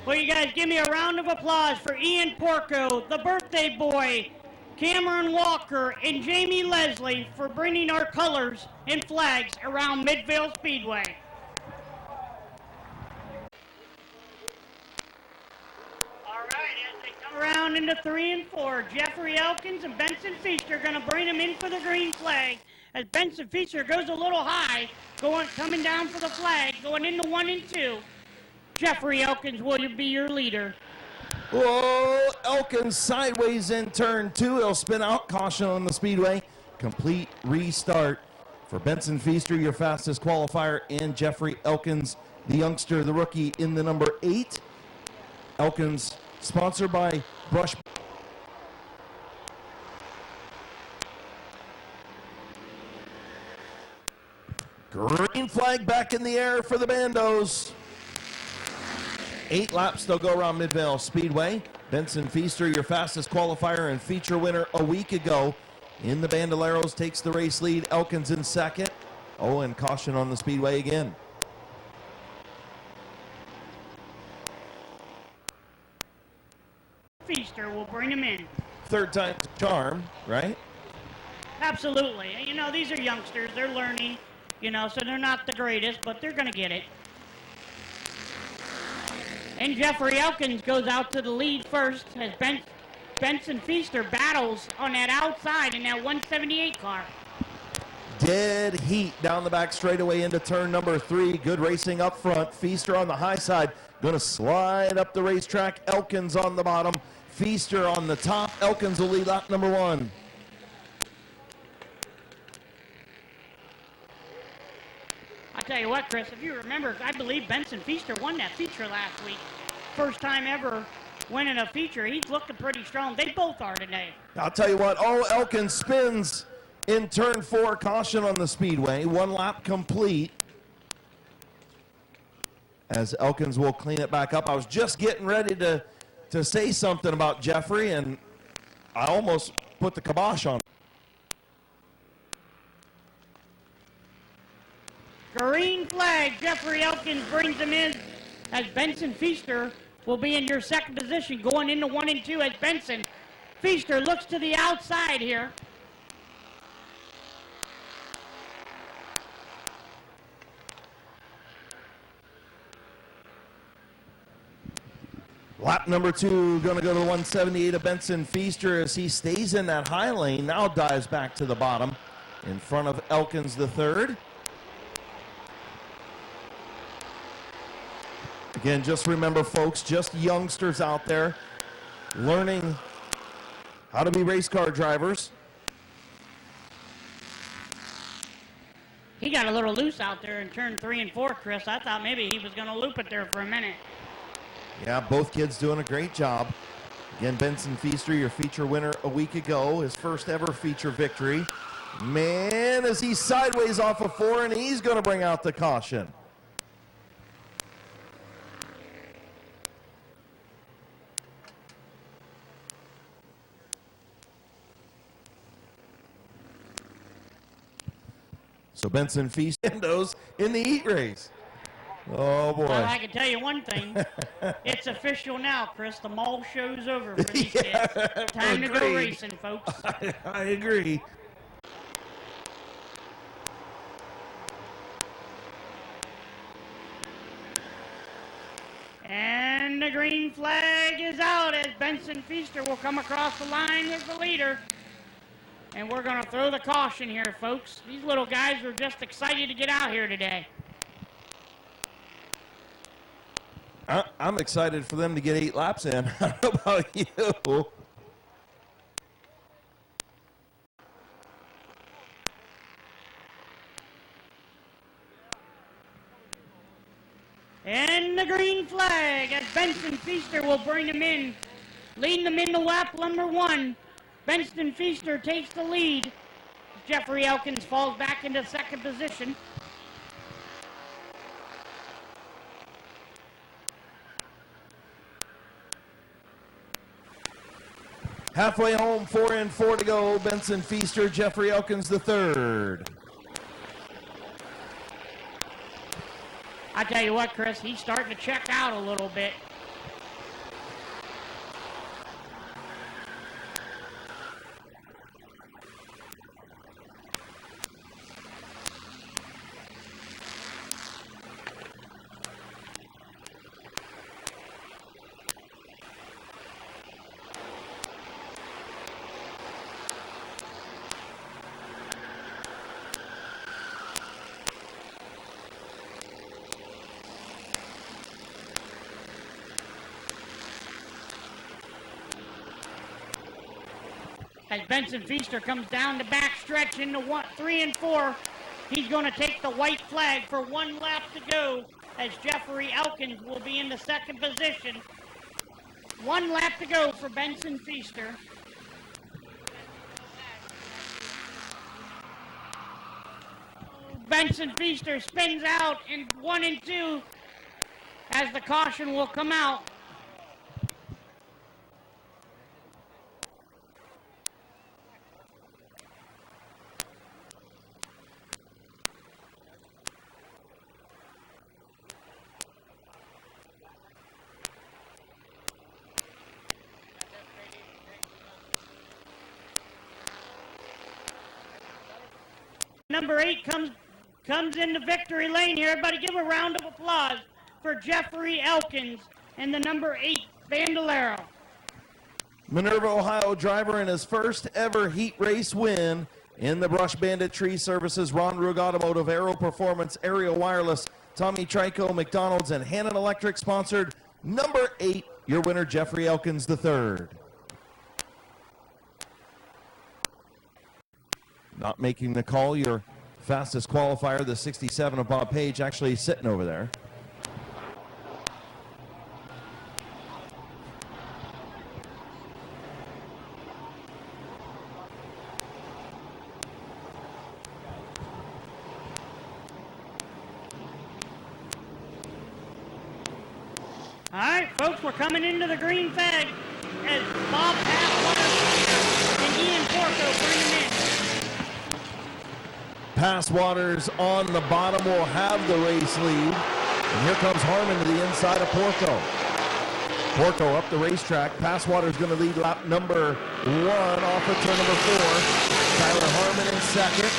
Will you guys give me a round of applause for Ian Porco, the birthday boy, Cameron Walker, and Jamie Leslie for bringing our colors and flags around Midvale Speedway. All right, as they come around into 3 and 4, Jeffrey Elkins and Benson Feaster are going to bring them in for the green flag. As Benson Feaster goes a little high, coming down for the flag, going into 1 and 2. Jeffrey Elkins will be your leader. Whoa, Elkins sideways in turn 2. He'll spin out, caution on the speedway. Complete restart for Benson Feaster, your fastest qualifier, and Jeffrey Elkins, the youngster, the rookie, in the number 8. Elkins, sponsored by Brush. Green flag back in the air for the Bandos. 8 laps they'll go around Midvale Speedway. Benson Feaster, your fastest qualifier and feature winner a week ago in the Bandoleros, takes the race lead. Elkins in second. Oh, and caution on the speedway again. Feaster will bring him in. Third time's a charm, right? Absolutely. You know, these are youngsters. They're learning, so they're not the greatest, but they're going to get it. And Jeffrey Elkins goes out to the lead first as Benson Feaster battles on that outside in that 178 car. Dead heat down the back straightaway into turn number 3. Good racing up front. Feaster on the high side. Going to slide up the racetrack. Elkins on the bottom. Feaster on the top. Elkins will lead lap number 1. I tell you what, Chris, if you remember, I believe Benson Feaster won that feature last week. First time ever winning a feature. He's looking pretty strong. They both are today. I'll tell you what, Elkins spins in turn 4, caution on the speedway. 1 lap complete. As Elkins will clean it back up. I was just getting ready to say something about Jeffrey, and I almost put the kibosh on. Green flag. Jeffrey Elkins brings him in as Benson Feaster will be in your second position going into 1 and 2 as Benson Feaster looks to the outside here. Lap number 2 going to go to the 178 of Benson Feaster as he stays in that high lane, now dives back to the bottom in front of Elkins the third. Again, just remember, folks, just youngsters out there learning how to be race car drivers. He got a little loose out there in turn 3 and 4, Chris. I thought maybe he was going to loop it there for a minute. Yeah, both kids doing a great job. Again, Benson Feaster, your feature winner a week ago, his first ever feature victory. Man, as he's sideways off of 4, and he's going to bring out the caution. So Benson Feaster in the heat race. Oh, boy. Well, I can tell you one thing. It's official now, Chris. The mall show's over for these kids. Time to go racing, folks. I agree. And the green flag is out as Benson Feaster will come across the line as the leader. And we're going to throw the caution here, folks. These little guys are just excited to get out here today. I'm excited for them to get 8 laps in. How about you? And the green flag as Benson Feaster will bring them in. Leading them into lap number 1. Benson Feaster takes the lead. Jeffrey Elkins falls back into second position. Halfway home, 4 and 4 to go. Benson Feaster, Jeffrey Elkins the third. I tell you what, Chris, he's starting to check out a little bit. As Benson Feaster comes down the back stretch into 3 and 4, he's going to take the white flag for 1 lap to go, as Jeffrey Elkins will be in the second position. 1 lap to go for Benson Feaster. Benson Feaster spins out in 1 and 2 as the caution will come out. Number 8 comes into victory lane here. Everybody give a round of applause for Jeffrey Elkins and the number 8 Bandolero. Minerva, Ohio driver in his first ever heat race win in the Brush Bandit Tree Services, Ron Rug Automotive, Aero Performance, Aerial Wireless, Tommy Trico, McDonald's, and Hannon Electric sponsored. Number 8, your winner, Jeffrey Elkins III. Not making the call, your fastest qualifier, the 67 of Bob Page, actually sitting over there. All right, folks, we're coming into the green flag as Bob Passwater and Ian Porco bring him in. Passwaters on the bottom will have the race lead. And here comes Harmon to the inside of Porco. Porco up the racetrack. Passwater's going to lead lap number 1 off of turn number 4. Tyler Harmon in second.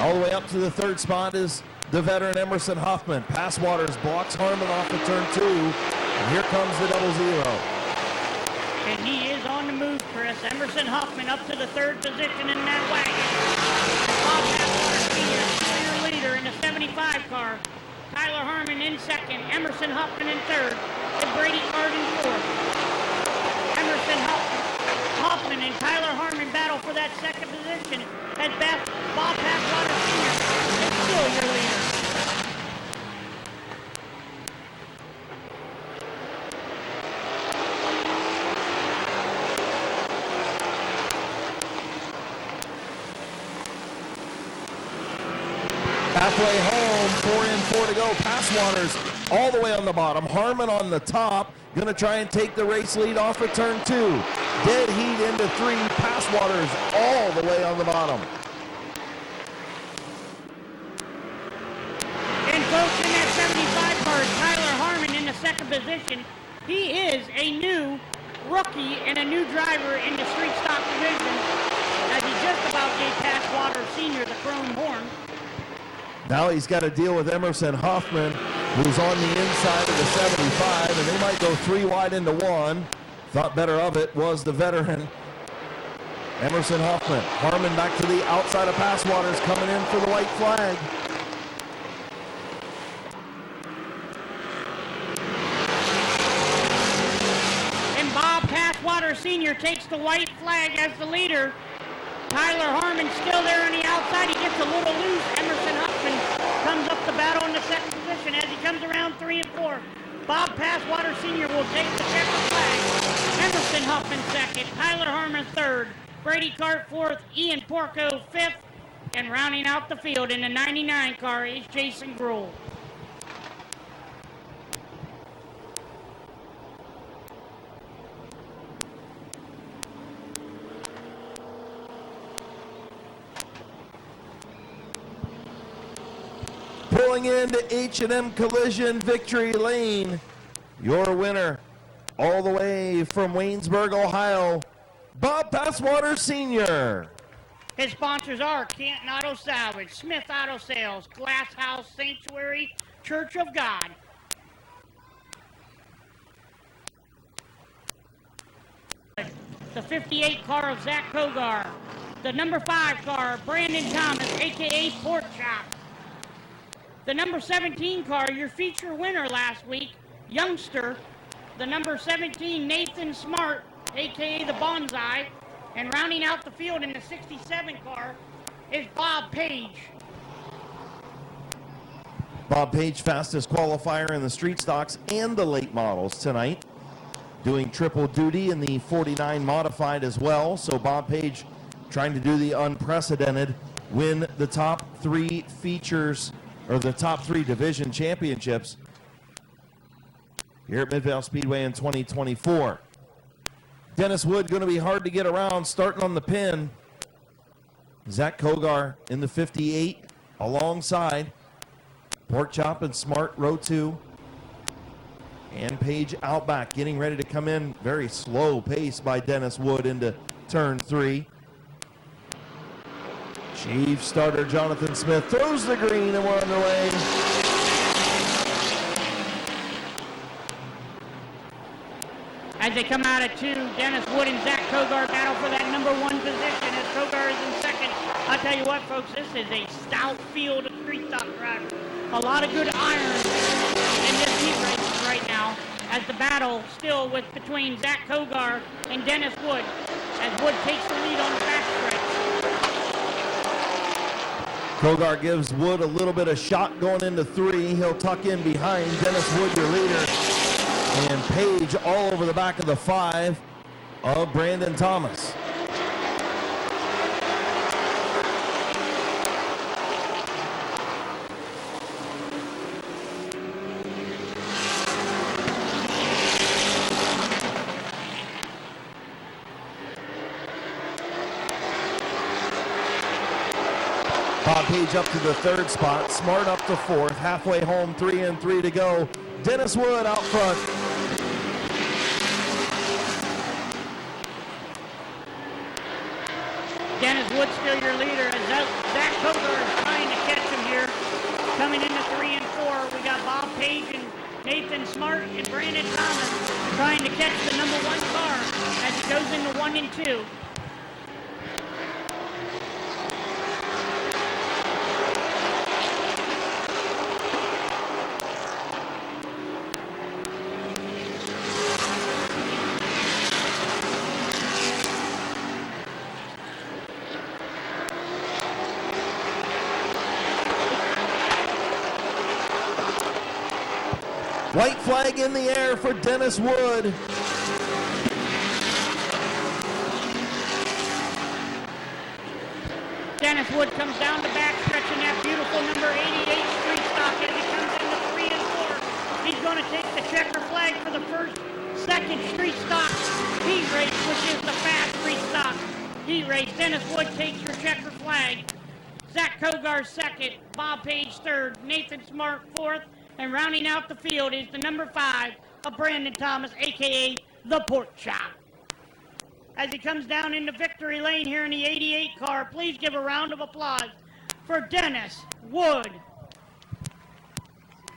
All the way up to the 3rd spot is the veteran Emerson Huffman. Passwaters blocks Harmon off of turn 2. And here comes the 0-0. And he is on the move, Chris. Emerson Huffman up to the 3rd position in that wagon. Bob Passwater Sr., clear leader in the 75 car. Tyler Harmon in second. Emerson Huffman in 3rd. And Brady Card in 4th. Emerson Huffman and Tyler Harmon battle for that second position as Bob Passwater Sr. is still your leader. Halfway home, 4 in, 4 to go. Passwaters all the way on the bottom. Harmon on the top. Going to try and take the race lead off of turn 2. Dead heat into 3. Passwaters all the way on the bottom. And folks, in that 75 car, Tyler Harmon in the second position. He is a new rookie and a new driver in the street stock division, as he just about gave Passwater Sr. the chrome horn. Now he's got to deal with Emerson Huffman, who's on the inside of the 75, and they might go 3 wide into 1. Thought better of it was the veteran Emerson Huffman. Harmon back to the outside of Passwaters, coming in for the white flag. And Bob Passwater Sr. takes the white flag as the leader. Tyler Harmon still there on the outside. He gets a little loose. Emerson Huffman comes up the battle in the second position as he comes around 3 and 4. Bob Passwater Sr. will take the checkered flag. Emerson Huffman second. Tyler Harmon third. Brady Cart fourth. Ian Porco fifth. And rounding out the field in the 99 car is Jason Gruhl. Pulling into H&M Collision Victory Lane, your winner, all the way from Waynesburg, Ohio, Bob Passwater Sr. His sponsors are Canton Auto Salvage, Smith Auto Sales, Glass House Sanctuary, Church of God. The 58 car of Zach Kogar. The number 5 car, Brandon Thomas, a.k.a. Pork Chop. The number 17 car, your feature winner last week, Youngster. The number 17, Nathan Smart, a.k.a. the Bonsai. And rounding out the field in the 67 car is Bob Page. Bob Page, fastest qualifier in the street stocks and the late models tonight. Doing triple duty in the 49 modified as well. So Bob Page trying to do the unprecedented, win the top 3 features, or the top 3 division championships here at Midvale Speedway in 2024. Dennis Wood going to be hard to get around, starting on the pin. Zach Kogar in the 58 alongside. Pork Chop and Smart, row 2. And Page out back, getting ready to come in. Very slow pace by Dennis Wood into turn 3. Chief starter Jonathan Smith throws the green, and we're underway. As they come out at 2, Dennis Wood and Zach Kogar battle for that number 1 position as Kogar is in second. I'll tell you what, folks, this is a stout field of street stock drivers. A lot of good irons in this heat race right now, as the battle still between Zach Kogar and Dennis Wood, as Wood takes the lead on the backstretch. Kogar gives Wood a little bit of shot going into 3. He'll tuck in behind Dennis Wood, your leader. And Page all over the back of the 5 of Brandon Thomas. Bob Page up to the 3rd spot. Smart up to 4th. Halfway home, 3 and 3 to go. Dennis Wood out front. Dennis Wood still your leader as Zach Kogar is trying to catch him here. Coming into 3 and 4, we got Bob Page and Nathan Smart and Brandon Thomas trying to catch the number 1 car as it goes into 1 and 2. White flag in the air for Dennis Wood. Dennis Wood comes down the backstretch in that beautiful number 88 street stock as he comes into 3 and 4. He's going to take the checker flag for the second street stock heat race, which is the fast street stock heat race. Dennis Wood takes your checker flag. Zach Kogar second, Bob Page third, Nathan Smart fourth, and rounding out the field is the number 5 of Brandon Thomas, a.k.a. the Pork Chop. As he comes down into victory lane here in the 88 car, please give a round of applause for Dennis Wood.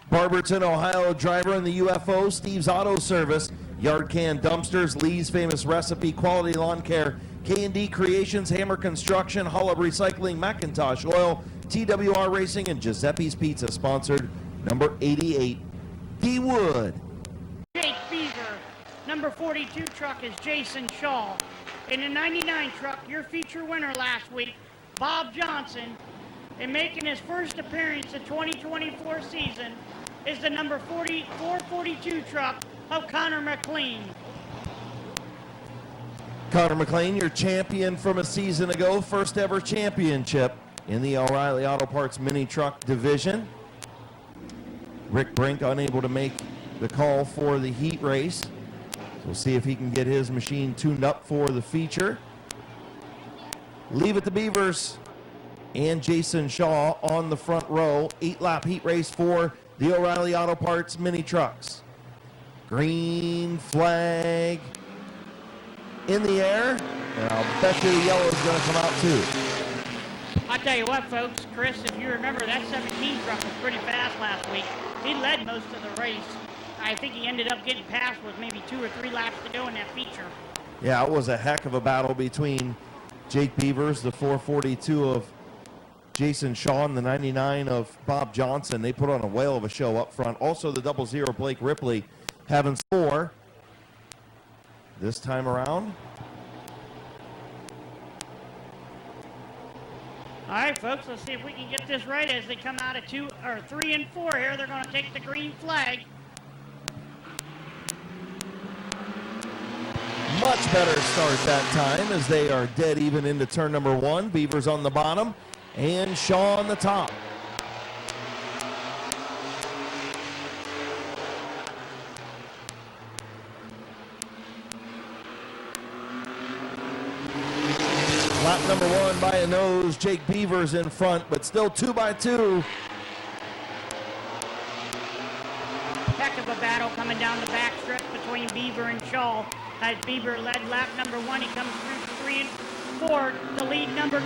Barberton, Ohio driver in the UFO, Steve's Auto Service, Yard Can Dumpsters, Lee's Famous Recipe, Quality Lawn Care, K&D Creations, Hammer Construction, Hullab Recycling, Macintosh Oil, TWR Racing, and Giuseppe's Pizza sponsored number 88, D. Wood. Jake Beaver. Number 42 truck is Jason Shaw. In the 99 truck, your feature winner last week, Bob Johnson, and making his first appearance of 2024 season is the number 442 truck of Connor McLean. Connor McLean, your champion from a season ago, first ever championship in the O'Reilly Auto Parts mini truck division. Rick Brink unable to make the call for the heat race. We'll see if he can get his machine tuned up for the feature. Leave it to Beavers and Jason Shaw on the front row. 8-lap heat race for the O'Reilly Auto Parts mini trucks. Green flag in the air, and I'll bet you the yellow is going to come out too. I tell you what, folks, Chris, if you remember, that 17 truck was pretty fast last week. He led most of the race. I think he ended up getting past with maybe 2 or 3 laps to go in that feature. Yeah, it was a heck of a battle between Jake Beavers, the 442 of Jason Shaw, and the 99 of Bob Johnson. They put on a whale of a show up front. Also, the 00 Blake Ripley having 4 this time around. All right, folks, let's see if we can get this right as they come out of 3 and 4 here. They're going to take the green flag. Much better start that time as they are dead even into turn number 1. Beavers on the bottom and Shaw on the top. Lap number 1 by a nose. Jake Beavers in front, but still 2 by 2. Heck of a battle coming down the backstretch between Beaver and Shaw. As Beaver led lap number 1, he comes through 3 and 4 to lead number 2.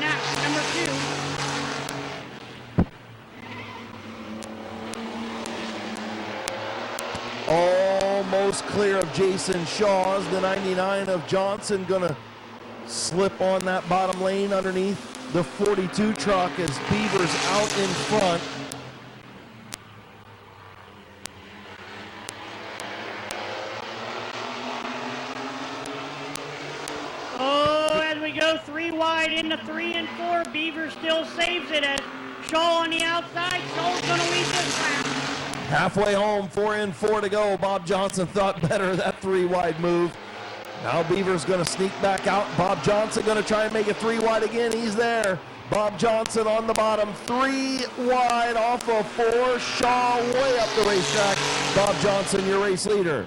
Almost clear of Jason Shaw's. The 99 of Johnson gonna slip on that bottom lane underneath the 42 truck as Beavers out in front. Oh, as we go 3 wide into 3 and 4, Beaver still saves it as Shaw on the outside. Shaw's gonna lead this lap. Halfway home, 4 and 4 to go. Bob Johnson thought better of that 3 wide move. Now Beaver's gonna sneak back out. Bob Johnson gonna try and make it 3 wide again. He's there. Bob Johnson on the bottom, 3 wide off of 4. Shaw way up the racetrack. Bob Johnson, your race leader.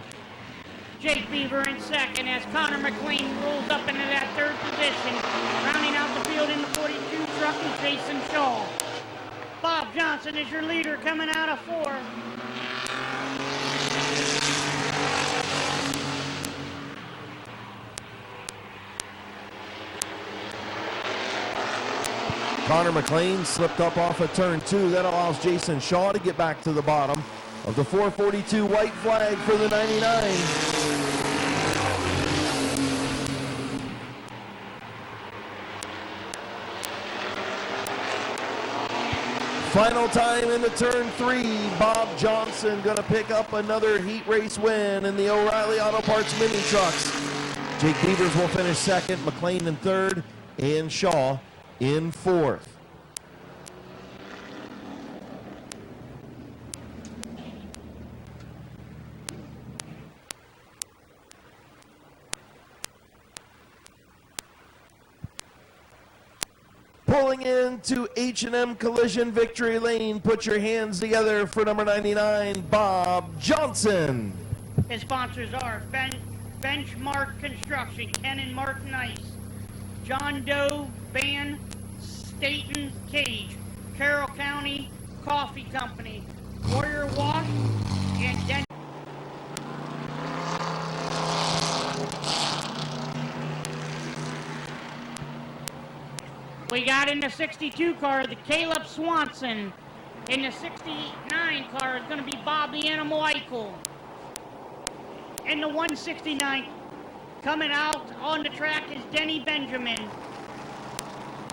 Jake Beaver in second as Connor McLean rolls up into that 3rd position. Rounding out the field in the 42 truck is Jason Shaw. Bob Johnson is your leader coming out of 4. Connor McLean slipped up off of turn 2. That allows Jason Shaw to get back to the bottom of the 442 white flag for the 99. Final time into turn 3. Bob Johnson gonna pick up another heat race win in the O'Reilly Auto Parts mini trucks. Jake Beavers will finish 2nd, McLean in 3rd, and Shaw in 4th. Pulling into H&M Collision Victory Lane, put your hands together for number 99, Bob Johnson. His sponsors are Benchmark Construction, Ken and Mark Nice, John Doe Van Staten Cage, Carroll County Coffee Company, Warrior Wash, and Den. We got in the 62 car, the Caleb Swanson. In the 69 car is going to be Bob the Animal Eichel. In the 169, coming out on the track is Denny Benjamin.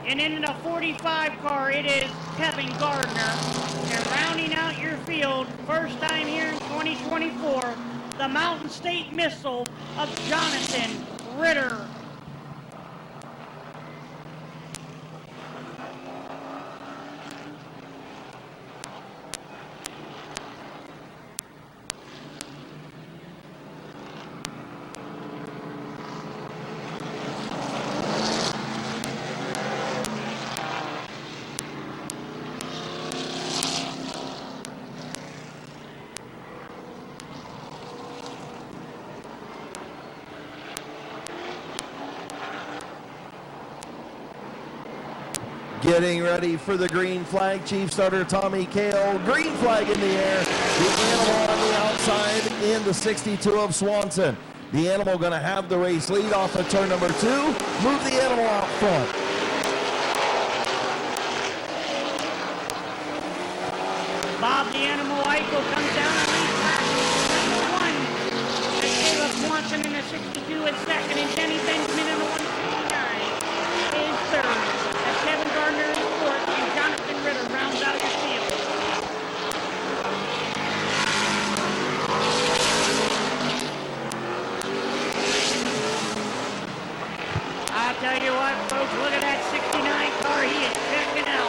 And in the 45 car, it is Kevin Gardner. And rounding out your field, first time here in 2024, the Mountain State Missile of Jonathan Ritter. Getting ready for the green flag, Chief Starter Tommy Kale. Green flag in the air. The animal on the outside in the 62 of Swanson. The animal going to have the race lead off of turn number 2. Move the animal out front. Bob the Animal Eichel comes down and leads lap number 1. As Caleb Swanson in the 62 is second, and Denny Benjamin in the 169 is third. As Kevin Gardner is fourth, and Jonathan Ritter rounds out your field. I'll tell you what, folks, look at that 69 car. He is checking out.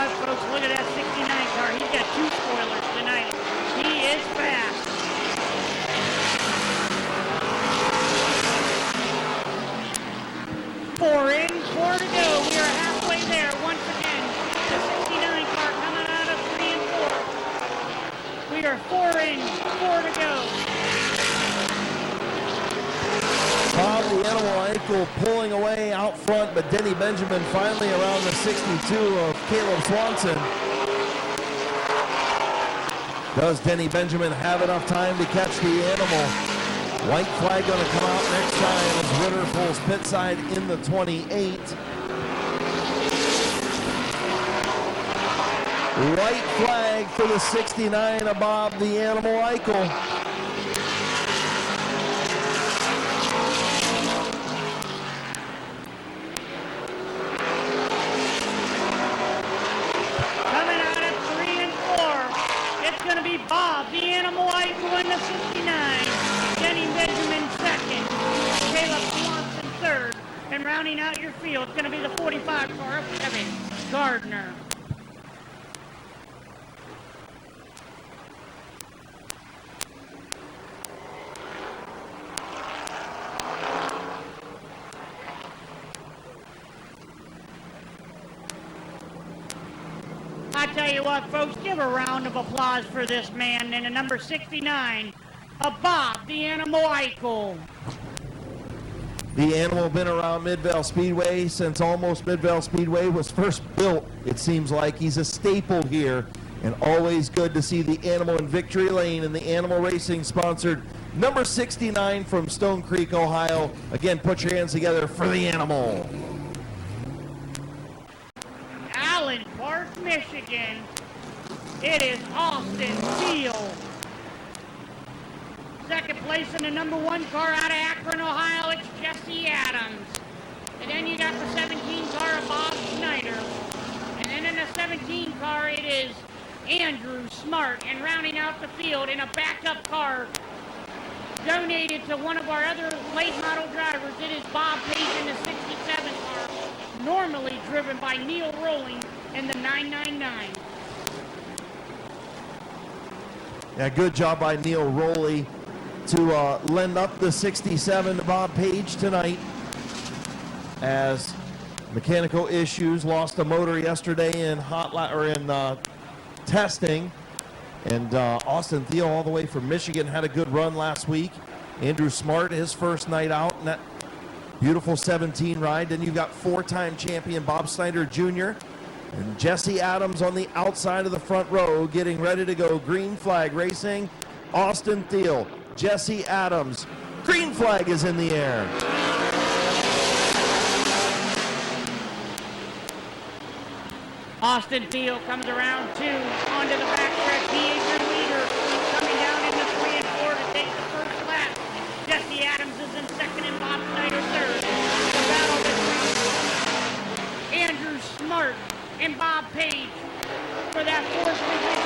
what, folks, look at that 69 car. He's got 2 spoilers tonight. He is fast. Four in, 4 to go. We are halfway there once again. The 69 car coming out of 3 and 4. We are 4 in, 4 to go. Bob the Animal Ankle pulling away out front, but Denny Benjamin finally around the 62 of Caleb Swanson. Does Denny Benjamin have enough time to catch the Animal? White flag going to come out next time as Ritter pulls pit side in the 28. White flag for the 69 of Bob the Animal Eichel. Coming out of 3 and 4, it's going to be Bob the Animal Eichel in the 69. Denny Benjamin second, Caleb Swanson third, and rounding out your field is going to be the 45 car of Kevin Gardner. I tell you what, folks, give a round of applause for this man in the number 69 of Bob the Animal Eichel. The Animal been around Midvale Speedway since almost Midvale Speedway was first built. It seems like he's a staple here, and always good to see the Animal in victory lane in the Animal Racing sponsored number 69 from Stone Creek, Ohio. Again, put your hands together for the Animal. Allen Park, Michigan. It is Austin Field. Second place in the number 1 car out of Akron, Ohio, it's Jesse Adams. And then you got the 17 car of Bob Schneider. And then in the 17 car, it is Andrew Smart. And rounding out the field in a backup car donated to one of our other late model drivers, it is Bob Page in the 67 car, normally driven by Neil Rowling in the 999. Yeah, good job by Neil Rowley to lend up the 67 to Bob Page tonight, as mechanical issues, lost a motor yesterday in testing, and Austin Thiel all the way from Michigan had a good run last week. Andrew Smart, his first night out in that beautiful 17 ride. Then you've got 4-time champion Bob Snyder Jr. and Jesse Adams on the outside of the front row getting ready to go. Green flag racing. Austin Thiel, Jesse Adams. Green flag is in the air. Austin Thiel comes around 2 onto the backstretch. He is your leader. Coming down into 3 and 4 to take the first lap. Jesse Adams is in second and Bob Snyder third. The battle this round. Andrew Smart and Bob Page for that 4th position.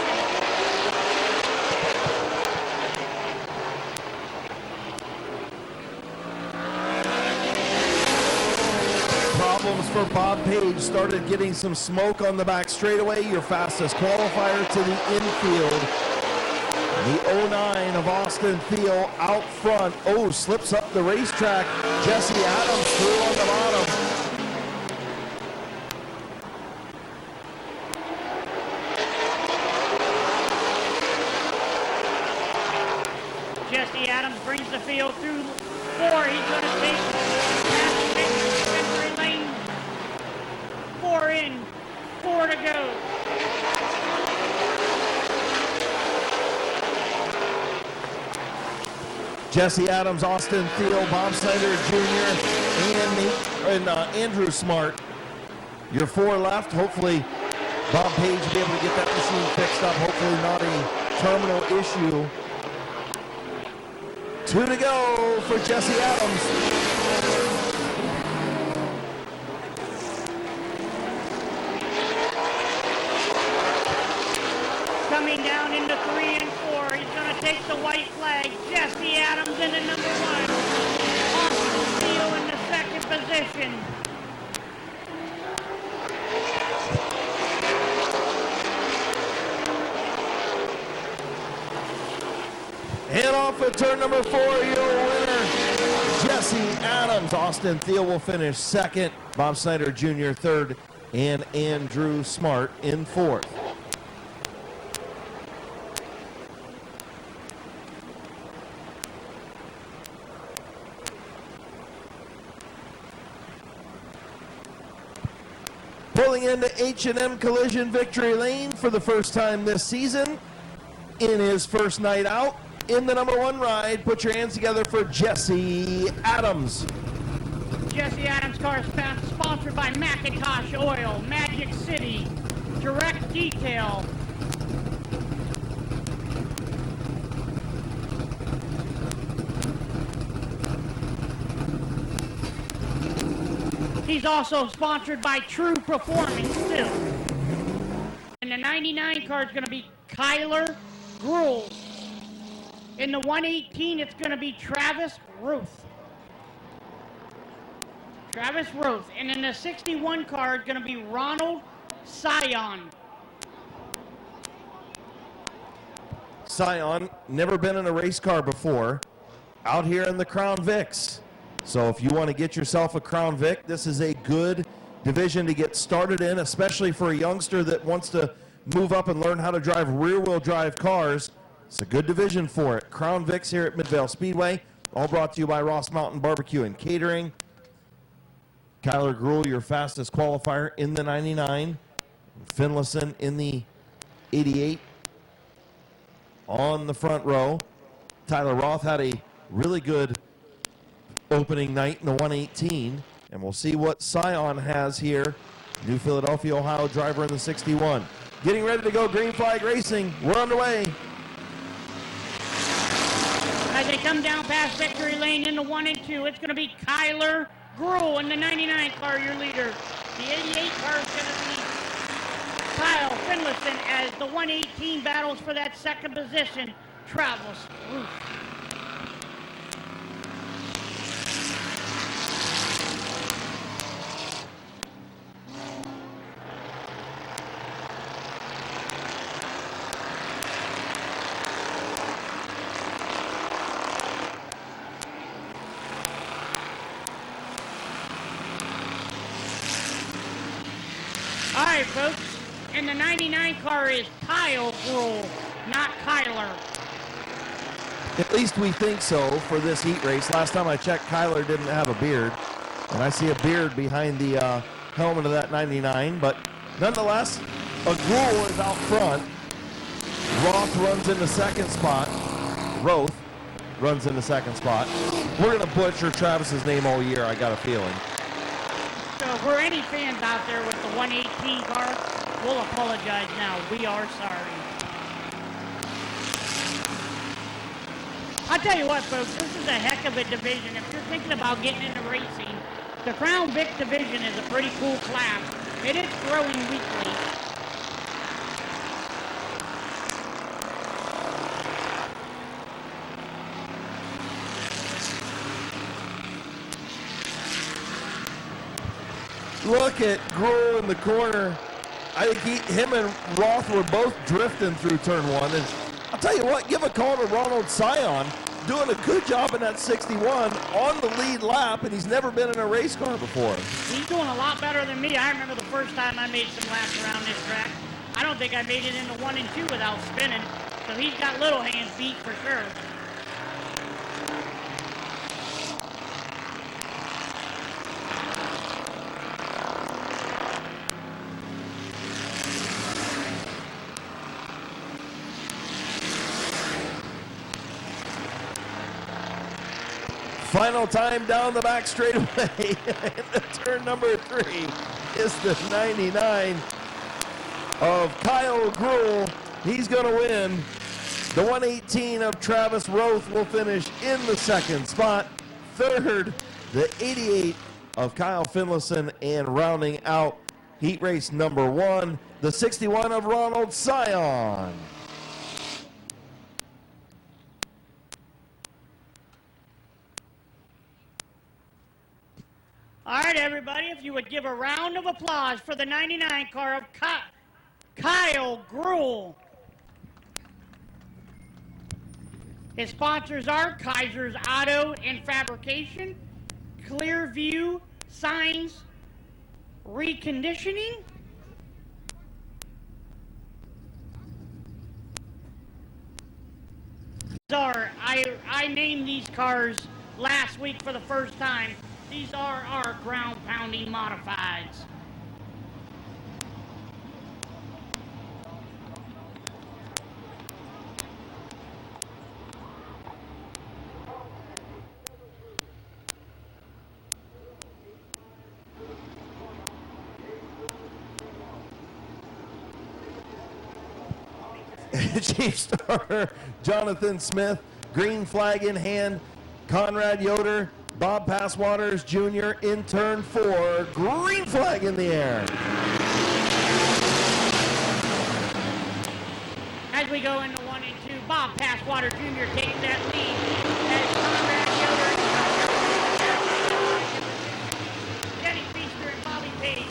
Problems for Bob Page. Started getting some smoke on the back straightaway. Your fastest qualifier to the infield. The 09 of Austin Thiel out front. Oh, slips up the racetrack. Jesse Adams through on the bottom. Jesse Adams brings the field through 4. He's going to take past victory lane. 4 in, 4 to go. Jesse Adams, Austin Thiel, Bob Snyder Jr., and Andrew Smart. Your 4 left. Hopefully, Bob Page will be able to get that machine fixed up. Hopefully not a terminal issue. 2 to go for Jesse Adams. Coming down into 3 and 4, he's going to take the white flag. Jesse Adams in the number 1. Austin Thiel in the second position. at turn number 4, your winner, Jesse Adams. Austin Thiel will finish second, Bob Snyder Jr. third, and Andrew Smart in fourth. Pulling into H&M Collision Victory Lane for the first time this season, in his first night out, in the number 1 ride, put your hands together for Jesse Adams. Jesse Adams' car is sponsored by Macintosh Oil, Magic City, Direct Detail. He's also sponsored by True Performance too. And the 99 car is going to be Kyler Gruhl. In the 118, it's going to be Travis Ruth. Travis Ruth. And in the 61 car, it's going to be Ronald Sion. Sion, never been in a race car before, out here in the Crown Vics. So if you want to get yourself a Crown Vic, this is a good division to get started in, especially for a youngster that wants to move up and learn how to drive rear-wheel drive cars. It's a good division for it. Crown Vics here at Midvale Speedway, all brought to you by Ross Mountain Barbecue and Catering. Kyler Gruhl, your fastest qualifier in the 99. Finlayson in the 88 on the front row. Tyler Roth had a really good opening night in the 118, and we'll see what Sion has here. New Philadelphia, Ohio driver in the 61. Getting ready to go green flag racing. We're underway. As they come down past Victory Lane in the 1 and 2, it's going to be Kyler Gruhl in the 99 car, your leader. The 88 car is going to be Kyle Finlayson as the 118 battles for that second position, Travis Ruth. All right, folks, and the 99 car is Kyle Gruhl, not Kyler. At least we think so for this heat race. Last time I checked, Kyler didn't have a beard, and I see a beard behind the helmet of that 99, but nonetheless, a Gruhl is out front. Roth runs in the second spot. Roth runs in the second spot. We're going to butcher Travis's name all year, I got a feeling. So for any fans out there with the 118 car, we'll apologize now. We are sorry. I'll tell you what, folks, this is a heck of a division. If you're thinking about getting into racing, the Crown Vic division is a pretty cool class. It is growing weekly. Look at Gruhl in the corner. I think him and Roth were both drifting through turn 1. And I'll tell you what, give a call to Ronald Sion, doing a good job in that 61 on the lead lap, and he's never been in a race car before. He's doing a lot better than me. I remember the first time I made some laps around this track. I don't think I made it into 1 and 2 without spinning. So he's got little hands beat for sure. Final time down the back straightaway. Turn number 3 is the 99 of Kyle Gruhl. He's going to win. The 118 of Travis Roth will finish in the second spot. Third, the 88 of Kyle Finlayson, and rounding out heat race number 1, the 61 of Ronald Sion. All right, everybody, if you would give a round of applause for the 99 car of Kyle Gruhl. His sponsors are Kaiser's Auto and Fabrication, Clearview Signs Reconditioning, I named these cars last week for the first time. These are our ground-pounding modifieds. Chief starter Jonathan Smith, green flag in hand. Conrad Yoder, Bob Passwaters Jr. in turn 4, green flag in the air. As we go into 1 and 2, Bob Passwater Jr. takes that lead as Conrad Yoder, Kenny Feaster, and Bobby Page.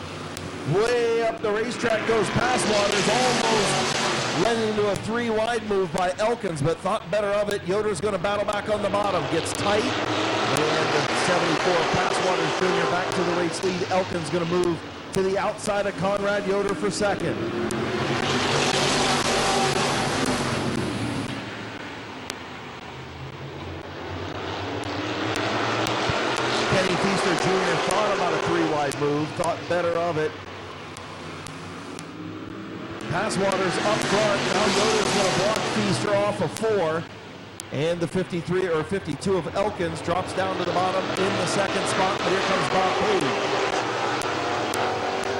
Way up the racetrack goes Passwaters, almost led into a 3-wide move by Elkins, but thought better of it. Yoder's going to battle back on the bottom. Gets tight. And 74, Passwaters Jr. back to the race lead. Elkins going to move to the outside of Conrad Yoder for second. Kenny Feaster Jr. thought about a 3-wide move, thought better of it. Passwaters up front. Now Yoder's going to block Feaster off of 4. And the 53 or 52 of Elkins drops down to the bottom in the second spot. But here comes Bob Page.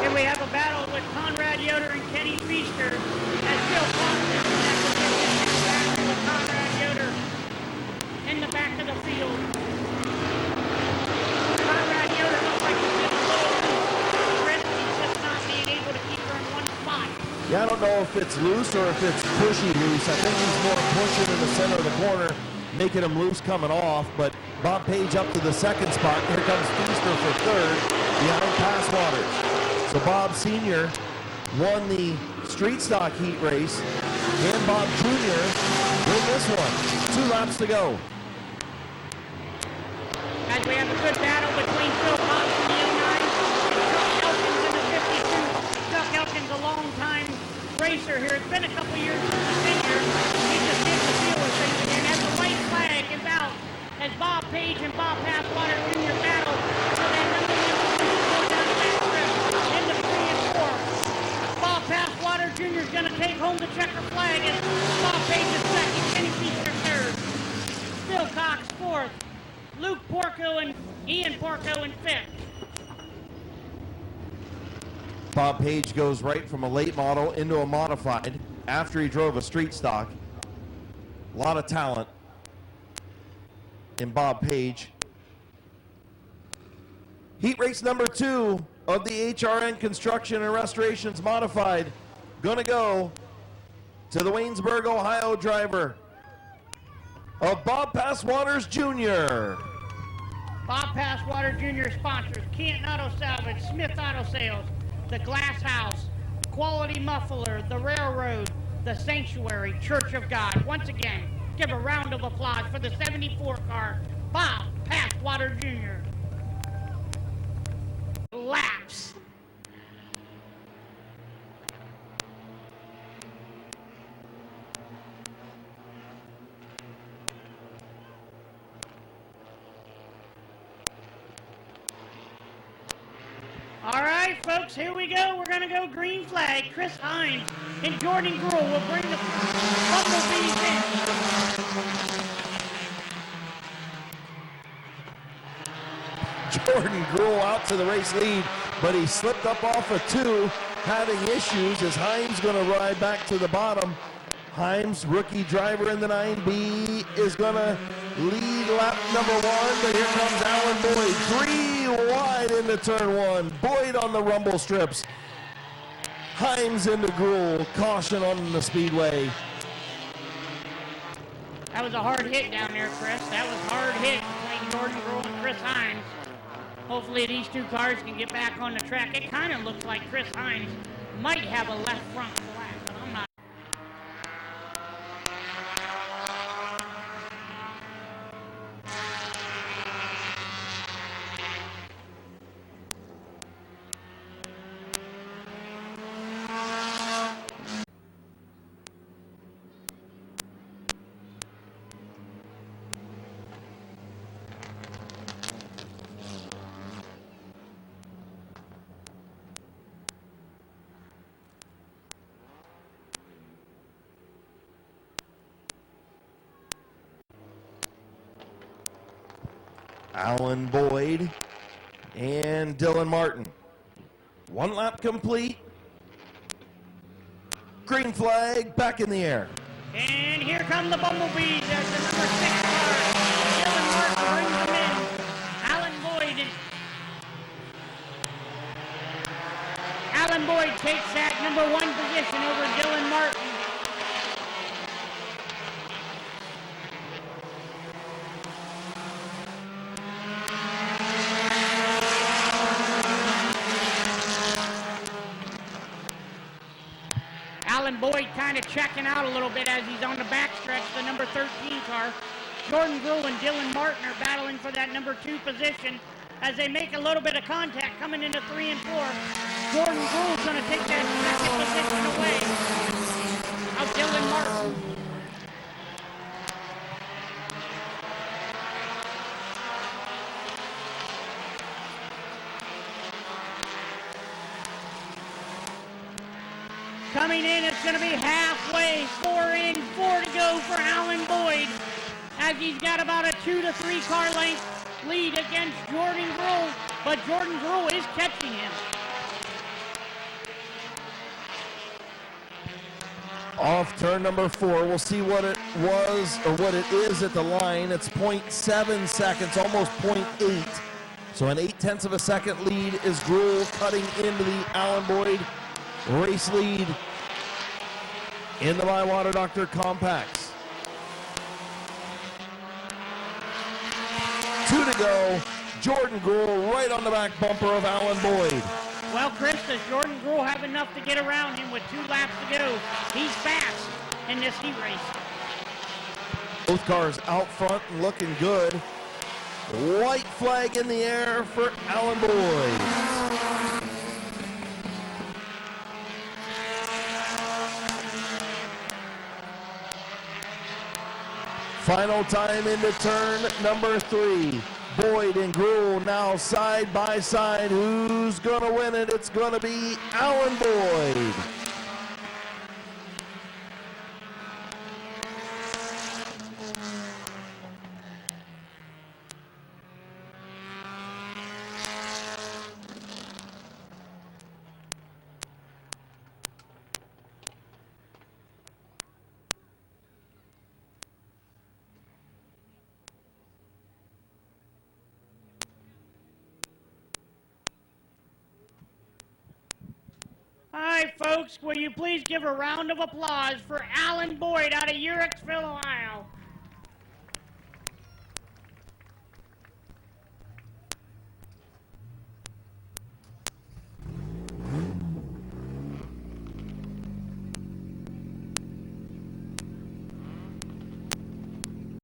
Here we have a battle with Conrad Yoder and Kenny Feaster as Bill Foster back with Conrad Yoder in the back of the field. Conrad Yoder looks like he's getting a little loose. He's just not being able to keep her in one spot. Yeah, I don't know if it's loose or if it's pushy loose. I think he's more pushing in the center of the corner, making him loose coming off. But Bob Page up to the second spot. Here comes Feaster for third, behind Passwaters. So Bob Sr. won the street stock heat race, and Bob Jr. win this one. 2 laps to go. As we have a good battle between Phil Cox in the 09 and Chuck Elkins in the 52. Chuck Elkins, a long-time racer here. It's been a couple years since he's been here. He just gets the feel of things again. As the white flag is out, as Bob Page and Bob Passwater Jr. battle for that number 1 going down the back strip into 3 and 4. Bob Passwater Jr. is going to take home the checker flag as Bob Page is second, Kenny Feaster third, Phil Cox fourth, Luke Porco and Ian Porco in fifth. Bob Page goes right from a late model into a modified after he drove a street stock. A lot of talent in Bob Page. Heat race number 2 of the HRN Construction and Restorations Modified. Gonna go to the Waynesburg, Ohio driver of Bob Passwaters Jr. Bob Passwater Jr. sponsors Canton Auto Salvage, Smith Auto Sales, the Glass House, Quality Muffler, the Railroad, the Sanctuary, Church of God. Once again, give a round of applause for the 74 car, Bob Passwater Jr. Laps. All right, folks, here we go. We're going to go green flag. Chris Hines and Jordan Gruhl will bring the Bumblebees in. Jordan Gruhl out to the race lead, but he slipped up off of 2, having issues as Himes going to ride back to the bottom. Himes, rookie driver in the 9B, is going to lead lap number 1, but here comes Alan Boyd. 3 wide into turn 1. Boyd on the rumble strips. Himes into Gruhl. Caution on the speedway. That was a hard hit down there, Chris. That was a hard hit between Jordan Gruhl and Chris Hines. Hopefully these 2 cars can get back on the track. It kind of looks like Chris Hines might have a left front flat, but I'm not. Alan Boyd and Dylan Martin. 1 lap complete. Green flag back in the air. And here come the Bumblebees as the number 6 car. Dylan Martin brings them in. Alan Boyd takes that number 1 position over Dylan Martin. Alan Boyd kind of checking out a little bit as he's on the backstretch, the number 13 car. Jordan Grew and Dylan Martin are battling for that number 2 position as they make a little bit of contact coming into 3 and 4. Jordan Grew's going to take that second position away of Dylan Martin. Coming in, it's going to be halfway, 4 in, 4 to go for Alan Boyd, as he's got about a 2 to 3 car length lead against Jordan Grew, but Jordan Grew is catching him. Off turn number 4, we'll see what it was or what it is at the line. It's 0.7 seconds, almost 0.8. So an 0.8 of a second lead is Grew cutting into the Alan Boyd race lead in the My Water Doctor Compacts. 2 to go. Jordan Grew right on the back bumper of Alan Boyd. Well, Chris, does Jordan Grew have enough to get around him with 2 laps to go? He's fast in this heat race. Both cars out front and looking good. White flag in the air for Alan Boyd. Final time into turn number 3. Boyd and Grew now side by side. Who's gonna win it? It's gonna be Alan Boyd. All right, folks, will you please give a round of applause for Alan Boyd out of Uricksville, Ohio.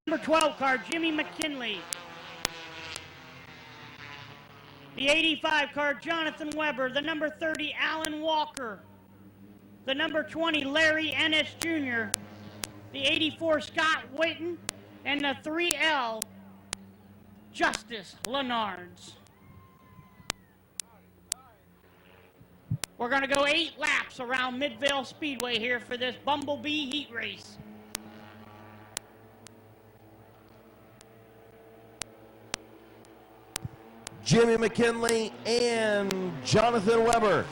Number 12 car, Jimmy McKinley. The 85 car, Jonathan Weber. The number 30, Alan Walker. The number 20, Larry Ennis Jr. The 84, Scott Whitten. And the 3L, Justice Lenards. We're going to go 8 laps around Midvale Speedway here for this Bumblebee heat race. Jimmy McKinley and Jonathan Weber.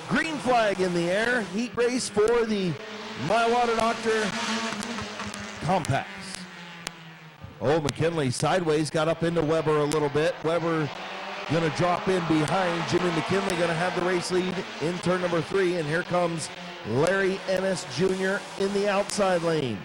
Green flag in the air. Heat race for the My Water Doctor Compacts. Oh, McKinley sideways, got up into Weber a little bit. Weber gonna drop in behind. Jimmy McKinley gonna have the race lead in turn number 3. And here comes Larry Ennis Jr. in the outside lane.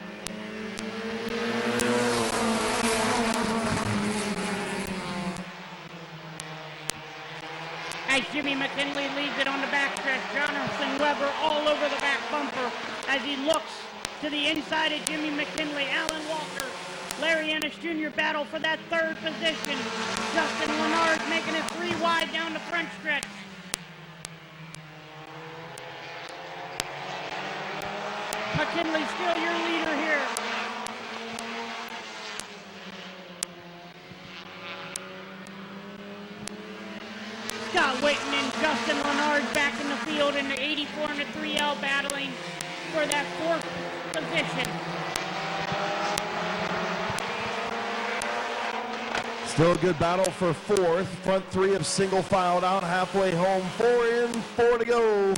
As Jimmy McKinley leads it on the backstretch, Jonathan Weber all over the back bumper as he looks to the inside of Jimmy McKinley. Alan Walker, Larry Ennis Jr. battle for that 3rd position. Justin Lenard making it 3 wide down the front stretch. McKinley still your leader here. Scott Whitten and Justin Lenard back in the field in the 84 and the 3L battling for that 4th position. Still a good battle for fourth. Front three have single filed out, halfway home. 4 in, 4 to go.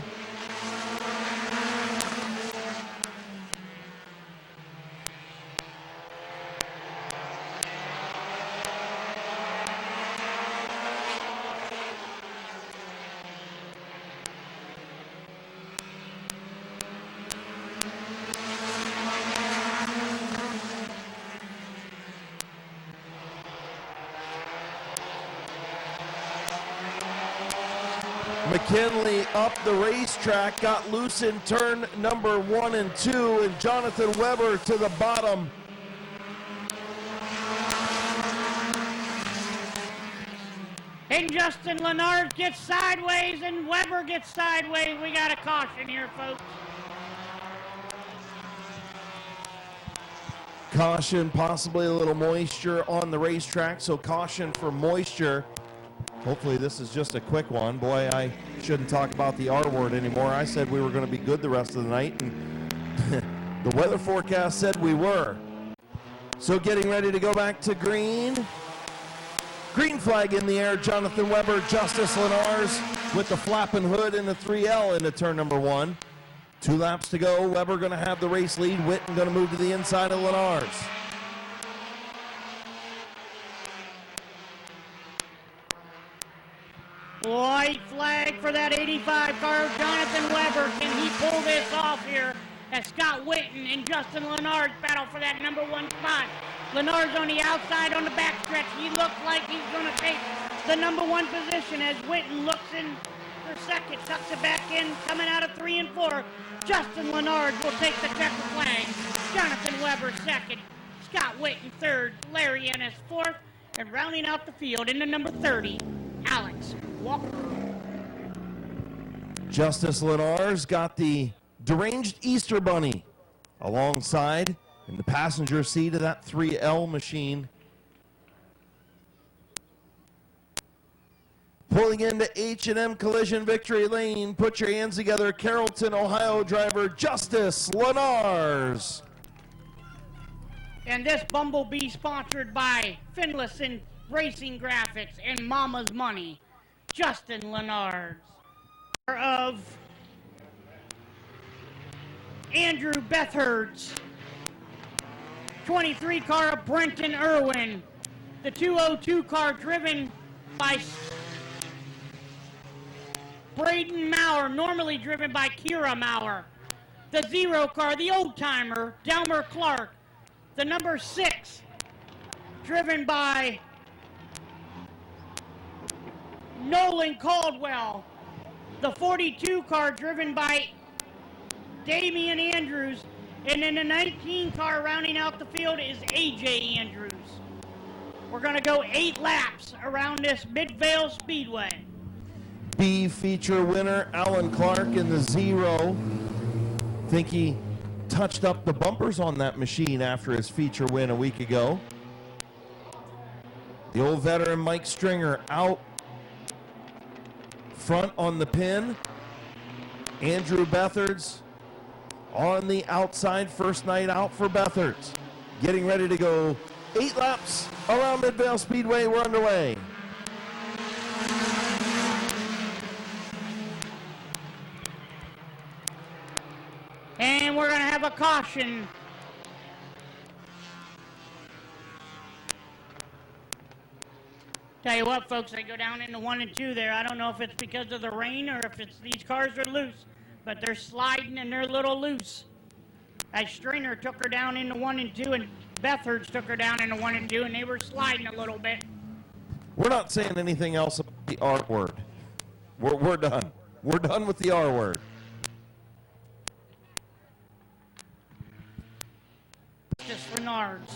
McKinley up the racetrack, got loose in turn number 1 and 2, and Jonathan Weber to the bottom. And Justin Lennard gets sideways and Weber gets sideways. We got a caution here, folks. Caution, possibly a little moisture on the racetrack, so caution for moisture. Hopefully this is just a quick one. Boy, I shouldn't talk about the R word anymore. I said we were going to be good the rest of the night, and the weather forecast said we were. So getting ready to go back to green. Green flag in the air, Jonathan Weber, Justice Lennars with the flapping hood and the 3L into turn number 1. 2 laps to go. Weber going to have the race lead. Witten going to move to the inside of Lennars. White flag for that 85 car, Jonathan Weber. Can he pull this off here as Scott Witten and Justin Lennard battle for that number 1 spot? Lennard's on the outside on the backstretch. He looks like he's going to take the number 1 position as Witten looks in for second, tucks it back in, coming out of 3 and 4. Justin Lennard will take the checker flag. Jonathan Weber second, Scott Witten third, Larry Ennis fourth, and rounding out the field in the number 30, Alex Walker. Justice Lennars got the deranged Easter Bunny alongside in the passenger seat of that 3L machine. Pulling into H&M Collision Victory Lane, put your hands together, Carrollton, Ohio driver Justice Lennars. And this Bumblebee sponsored by Finlayson Racing Graphics and Mama's Money, Justin Lennars. Of Andrew Bethard's 23 car of Brenton Irwin, the 202 car driven by Braden Maurer, normally driven by Kira Maurer. The 0 car, the old timer, Delmer Clark. The number 6, driven by Nolan Caldwell. The 42 car, driven by Damian Andrews. And then the 19 car rounding out the field is AJ Andrews. We're going to go 8 laps around this Midvale Speedway. B feature winner Alan Clark in the 0. Think he touched up the bumpers on that machine after his feature win a week ago. The old veteran Mike Stringer out front on the pin. Andrew Bethards on the outside, first night out for Bethards. Getting ready to go 8 laps around Midvale Speedway. We're underway. And we're going to have a caution. Tell you what, folks, they go down into 1 and 2 there. I don't know if it's because of the rain or if it's these cars are loose, but they're sliding and they're a little loose. As Stringer took her down into 1 and 2, and Bethards took her down into 1 and 2, and they were sliding a little bit. We're not saying anything else about the R word. We're done. We're done with the R word. Just Renards.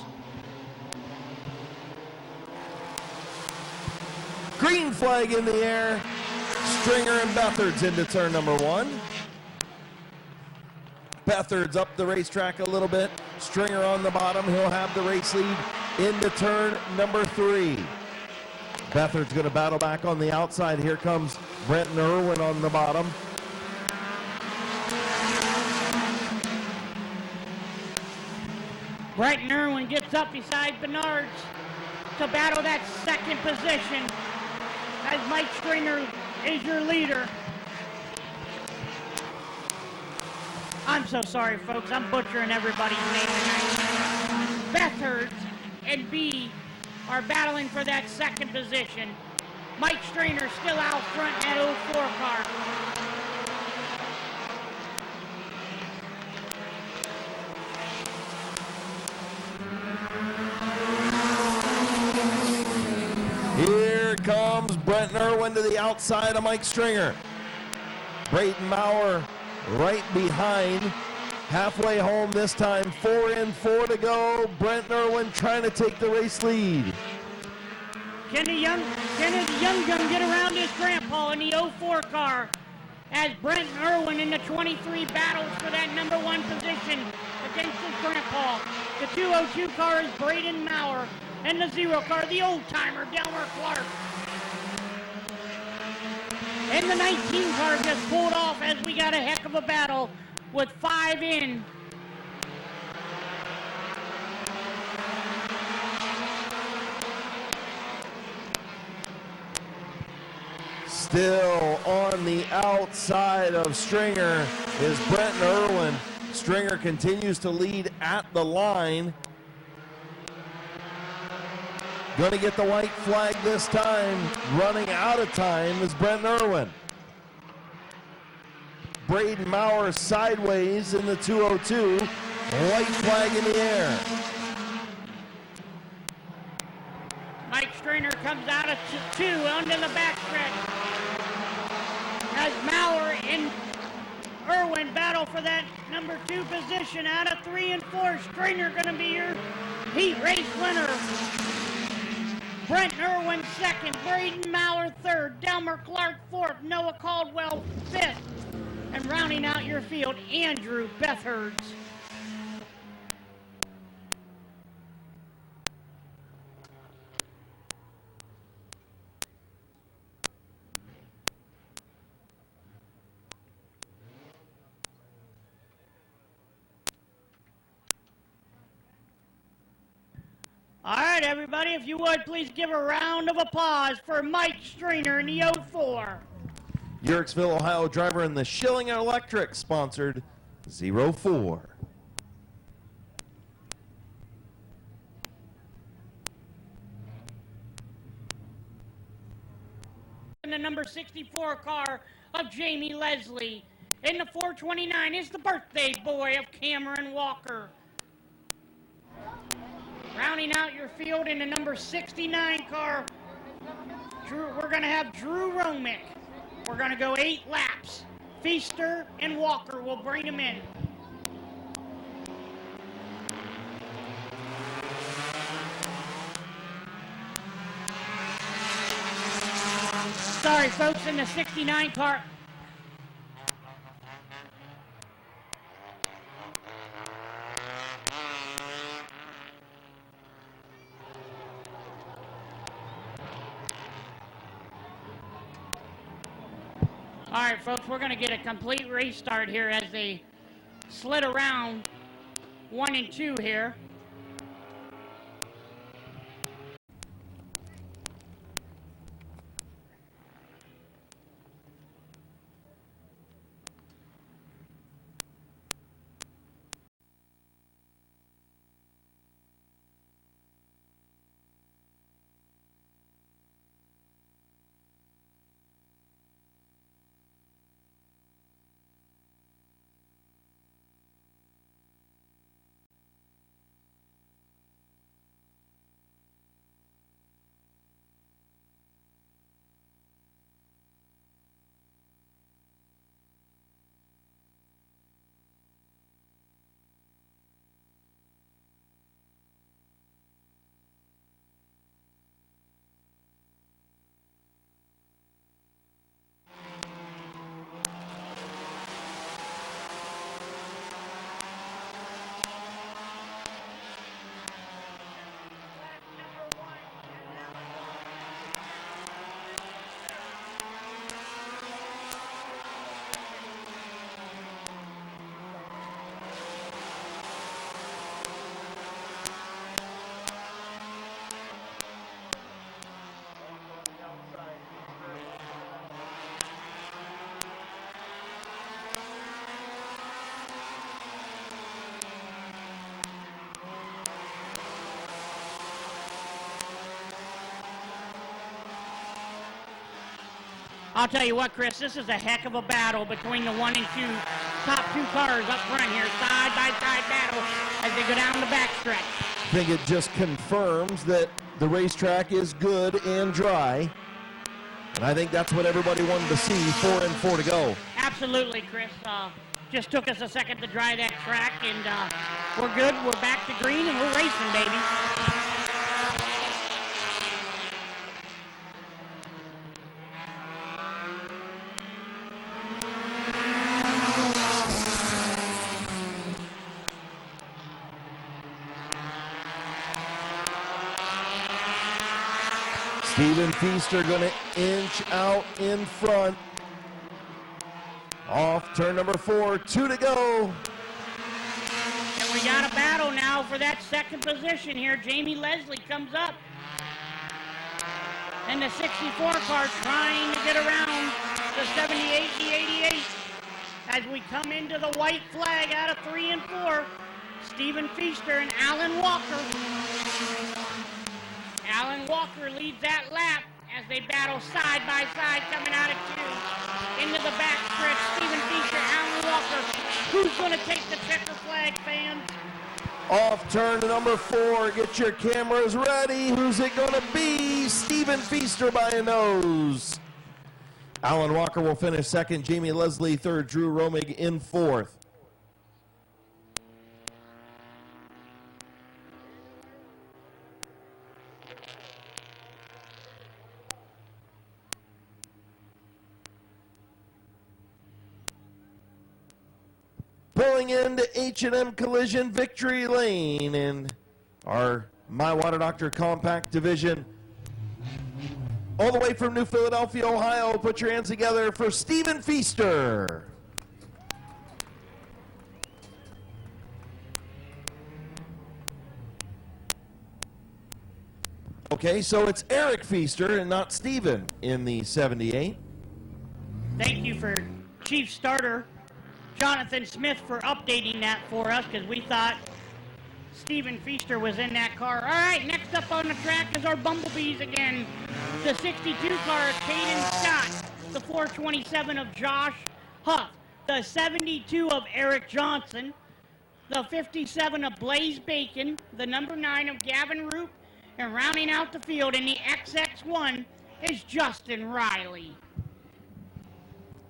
Green flag in the air. Stringer and Bethards into turn number 1. Bethards up the racetrack a little bit. Stringer on the bottom. He'll have the race lead into turn number 3. Bethards going to battle back on the outside. Here comes Brenton Irwin on the bottom. Brenton Irwin gets up beside Bernards. to battle that second position as Mike Stringer is your leader. I'm so sorry, folks. I'm butchering everybody's name tonight. Bethard and B are battling for that second position. Mike Stringer still out front in that 04 car. Here comes Brent Irwin to the outside of Mike Stringer. Braden Maurer right behind. Halfway home this time, 4 in, 4 to go. Brent Irwin trying to take the race lead. Can the young gun get around his grandpa in the 04 car as Brent Irwin in the 23 battles for that number 1 position against his grandpa? The 202 car is Braden Maurer, and the 0 car, the old-timer, Delmer Clark. And the 19 car just pulled off as we got a heck of a battle with 5 in. Still on the outside of Stringer is Brent Irwin. Stringer continues to lead at the line. Going to get the white flag this time. Running out of time is Brent Irwin. Braden Maurer sideways in the 202. White flag in the air. Mike Stringer comes out of 2 onto the backstretch. As Maurer and Irwin battle for that number 2 position out of 3 and 4. Stringer going to be your heat race winner. Brent Irwin 2nd, Braden Maurer 3rd, Delmer Clark 4th, Noah Caldwell 5th, and rounding out your field, Andrew Bethards. All right, everybody, if you would, please give a round of applause for Mike Stringer in the 04. Yerkesville, Ohio driver in the Schilling Electric sponsored 04. In the number 64 car of Jamie Leslie. In the 429 is the birthday boy of Cameron Walker. Rounding out your field in the number 69 car, we're going to have Drew Romick. We're going to go 8 laps. Feaster and Walker will bring him in. Sorry, folks, in the 69 car. All right, folks, we're going to get a complete restart here as they slid around 1 and 2 here. I'll tell you what, Chris, this is a heck of a battle between the 1 and 2, top 2 cars up front here, side-by-side battle as they go down the backstretch. I think it just confirms that the racetrack is good and dry. And I think that's what everybody wanted to see, 4 and 4 to go. Absolutely, Chris. Just took us a second to dry that track, and we're good. We're back to green, and we're racing, baby. Steven Feaster going to inch out in front. Off turn number 4, 2 to go. And we got a battle now for that second position here. Jamie Leslie comes up. And the 64 car trying to get around the 78, the 88. As we come into the white flag out of 3 and 4, Steven Feaster and Alan Walker. Alan Walker leads that lap as they battle side by side coming out of 2. Into the backstretch, Steven Feaster, Alan Walker. Who's going to take the checker flag, fans? Off turn number 4, get your cameras ready. Who's it going to be? Steven Feaster by a nose. Alan Walker will finish second, Jamie Leslie third, Drew Romig in fourth. Pulling into H&M Collision Victory Lane in our My Water Doctor Compact Division. All the way from New Philadelphia, Ohio, put your hands together for Steven Feaster. Okay, so it's Eric Feaster and not Steven in the 78. Thank you for Chief Starter Jonathan Smith for updating that for us, because we thought Steven Feaster was in that car. All right, next up on the track is our Bumblebees again. The 62 car is Caden Scott, the 427 of Josh Huff, the 72 of Eric Johnson, the 57 of Blaze Bacon, the number 9 of Gavin Roop, and rounding out the field in the XX1 is Justin Riley.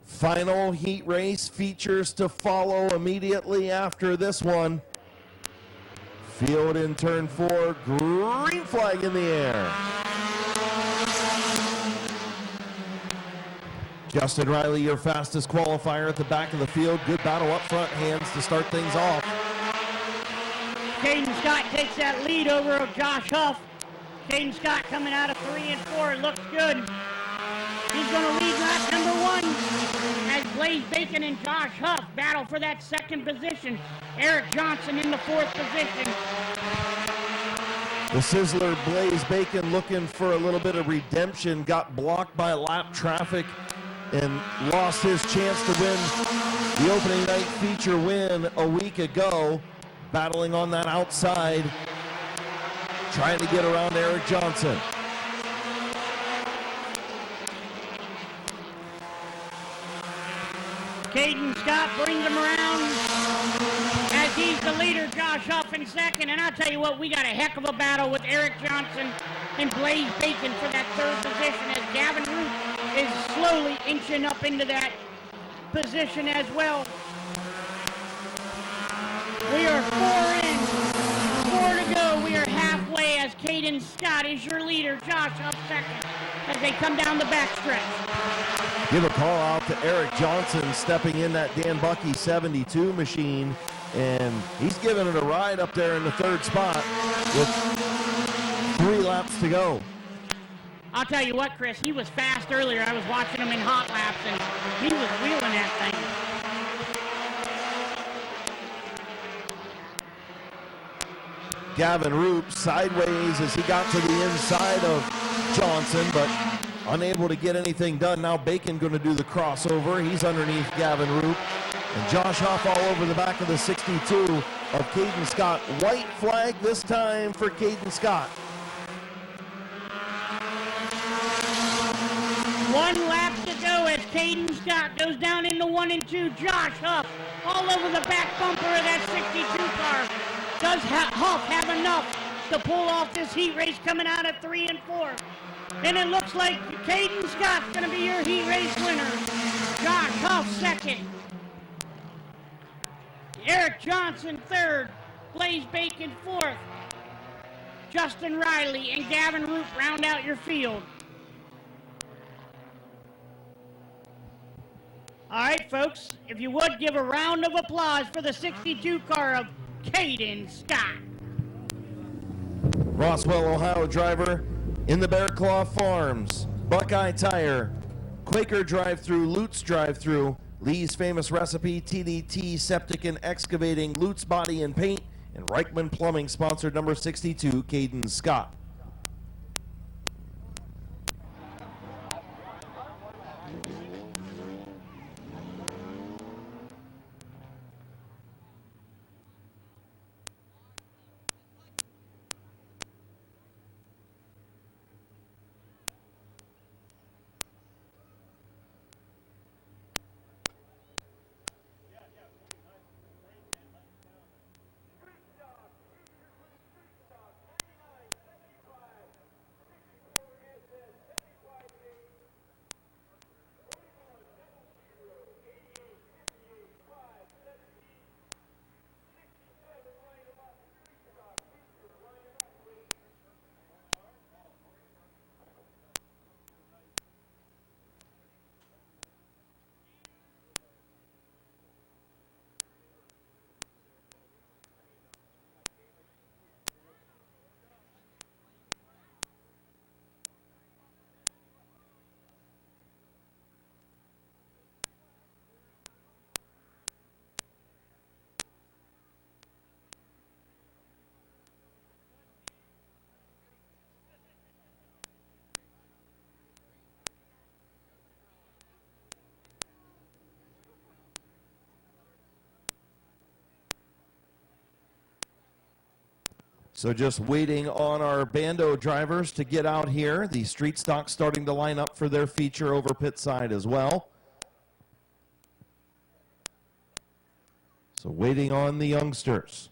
Final heat race features to follow immediately after this one. Field in turn 4, green flag in the air. Justin Riley, your fastest qualifier at the back of the field. Good battle up front, hands to start things off. Caden Scott takes that lead over Josh Huff. Caden Scott coming out of 3 and 4, looks good. He's going to lead lap number 1 as Blaze Bacon and Josh Huff battle for that second position. Eric Johnson in the 4th position. The Sizzler Blaze Bacon looking for a little bit of redemption, got blocked by lap traffic and lost his chance to win the opening night feature win a week ago, battling on that outside, trying to get around Eric Johnson. Caden Scott brings him around as he's the leader. Josh Huff in second. And I'll tell you what, we got a heck of a battle with Eric Johnson and Blaze Bacon for that 3rd position as Gavin Root is slowly inching up into that position as well. We are 4 in, 4 to go. We are halfway as Caden Scott is your leader. Josh Huff second as they come down the backstretch. Give a call out to Eric Johnson stepping in that Dan Bucky 72 machine, and he's giving it a ride up there in the 3rd spot with 3 laps to go. I'll tell you what, Chris, he was fast earlier. I was watching him in hot laps, and he was wheeling that thing. Gavin Roop sideways as he got to the inside of Johnson, but unable to get anything done. Now Bacon going to do the crossover. He's underneath Gavin Roop. And Josh Huff all over the back of the 62 of Caden Scott. White flag this time for Caden Scott. 1 lap to go Caden Scott goes down into 1 and 2. Josh Huff all over the back bumper of that 62 car. Does Huff have enough to pull off this heat race coming out at 3 and 4? And it looks like Caden Scott's going to be your heat race winner. Josh Huff second. Eric Johnson third. Blaze Bacon fourth. Justin Riley and Gavin Roop round out your field. All right, folks, if you would give a round of applause for the 62 car of Caden Scott. Roswell, Ohio driver in the Bear Claw Farms, Buckeye Tire, Quaker Drive-Thru, Lutz Drive-Thru, Lee's Famous Recipe, TDT Septic and Excavating, Lutz Body and Paint, and Reichman Plumbing sponsored number 62, Caden Scott. So just waiting on our Bando drivers to get out here. The street stock starting to line up for their feature over pit side as well. So waiting on the youngsters.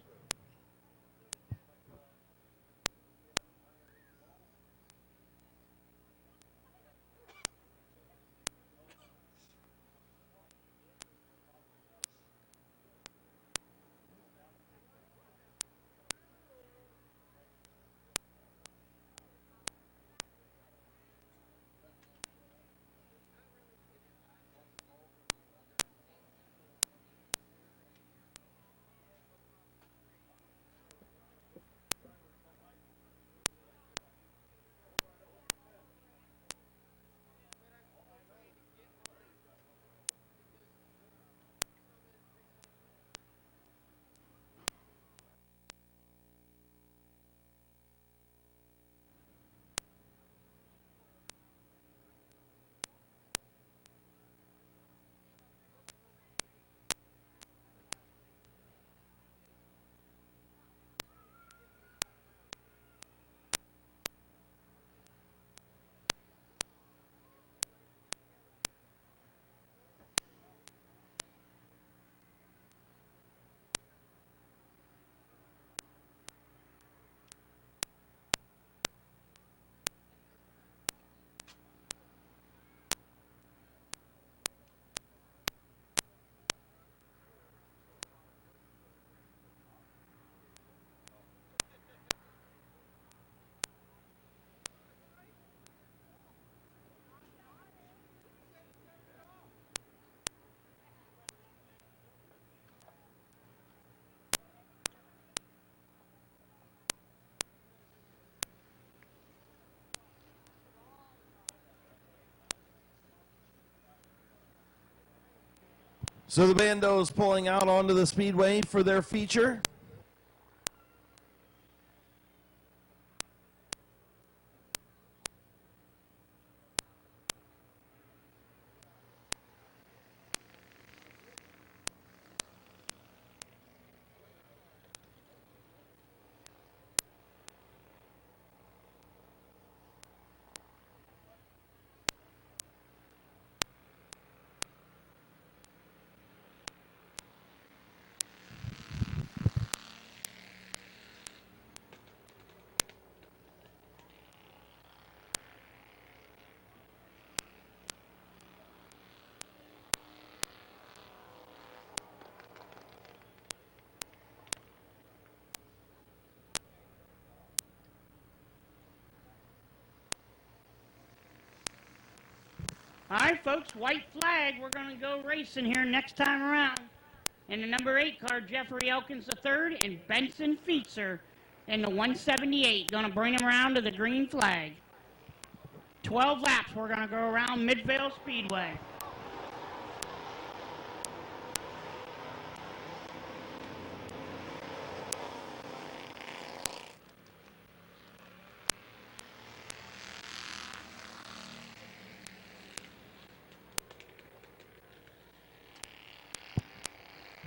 So the Bando's pulling out onto the speedway for their feature. All right, folks, white flag. We're going to go racing here next time around. In the number 8 car, Jeffrey Elkins III and Benson Feetzer in the 178. Going to bring him around to the green flag. 12 laps. We're going to go around Midvale Speedway.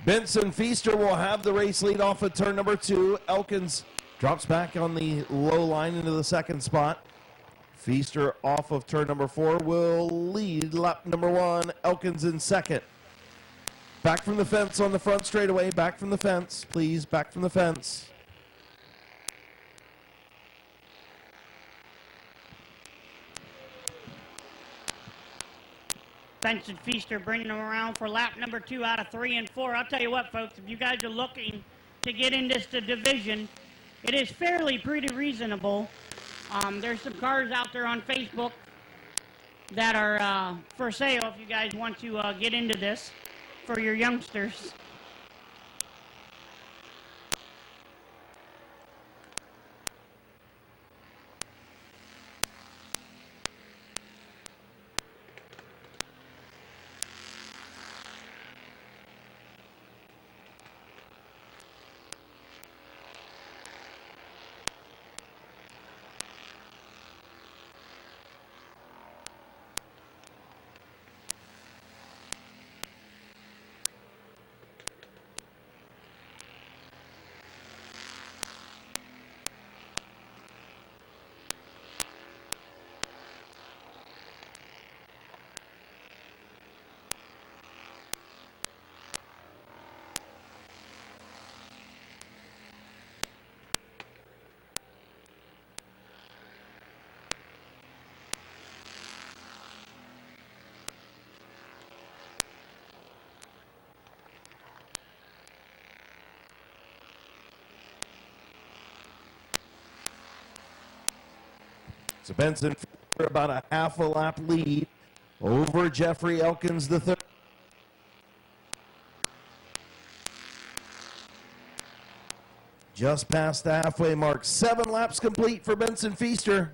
Benson Feaster will have the race lead off at turn number 2. Elkins drops back on the low line into the second spot. Feaster off of turn number 4 will lead lap number 1. Elkins in second. Back from the fence on the front straightaway. Back from the fence, please. Back from the fence. Benson Feaster bringing them around for lap number 2 out of 3 and 4. I'll tell you what, folks, if you guys are looking to get into the division, it is fairly pretty reasonable. There's some cars out there on Facebook that are for sale if you guys want to get into this for your youngsters. So Benson about a half a lap lead over Jeffrey Elkins III. Just past the halfway mark. 7 laps complete for Benson Feaster.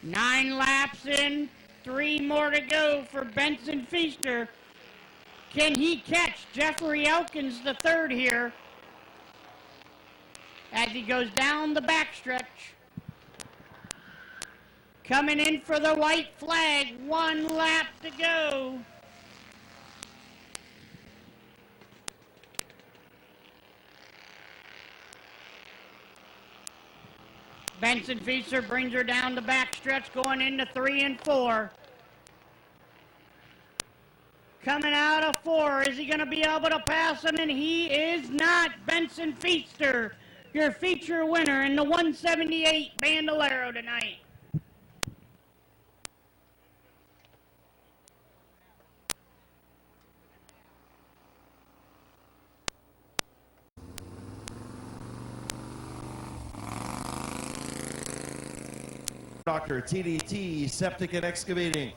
Nine laps in, 3 more to go for Benson Feaster. Can he catch Jeffrey Elkins III here as he goes down the backstretch? Coming in for the white flag, 1 lap to go. Benson Feaster brings her down the backstretch going into 3 and 4. Coming out of 4, is he going to be able to pass him? And he is not. Benson Feaster, your feature winner in the 178 Bandolero tonight. Dr. TDT Septic and Excavating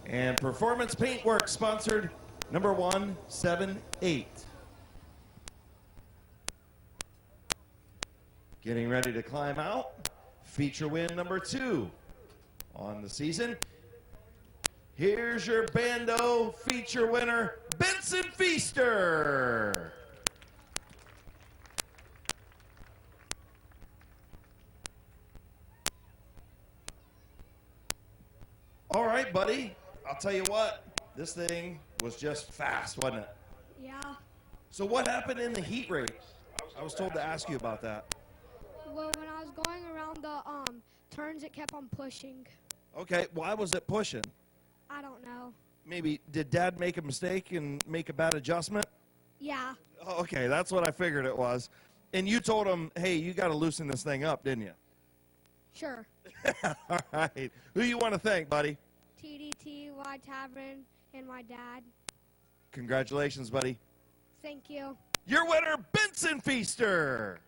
and Performance Paintwork sponsored number 178. Getting ready to climb out. Feature win number 2 on the season. Here's your Bando feature winner, Benson Feaster. All right, buddy. I'll tell you what, this thing was just fast, wasn't it? Yeah. So what happened in the heat race? I was told to ask you about that. Well, when I was going around the turns, it kept on pushing. Okay, why was it pushing? I don't know. Maybe, did Dad make a mistake and make a bad adjustment? Yeah. Oh, okay, that's what I figured it was. And you told him, hey, you got to loosen this thing up, didn't you? Sure. All right. Who you want to thank, buddy? TDTY Tavern and my dad. Congratulations, buddy. Thank you. Your winner, Benson Feaster.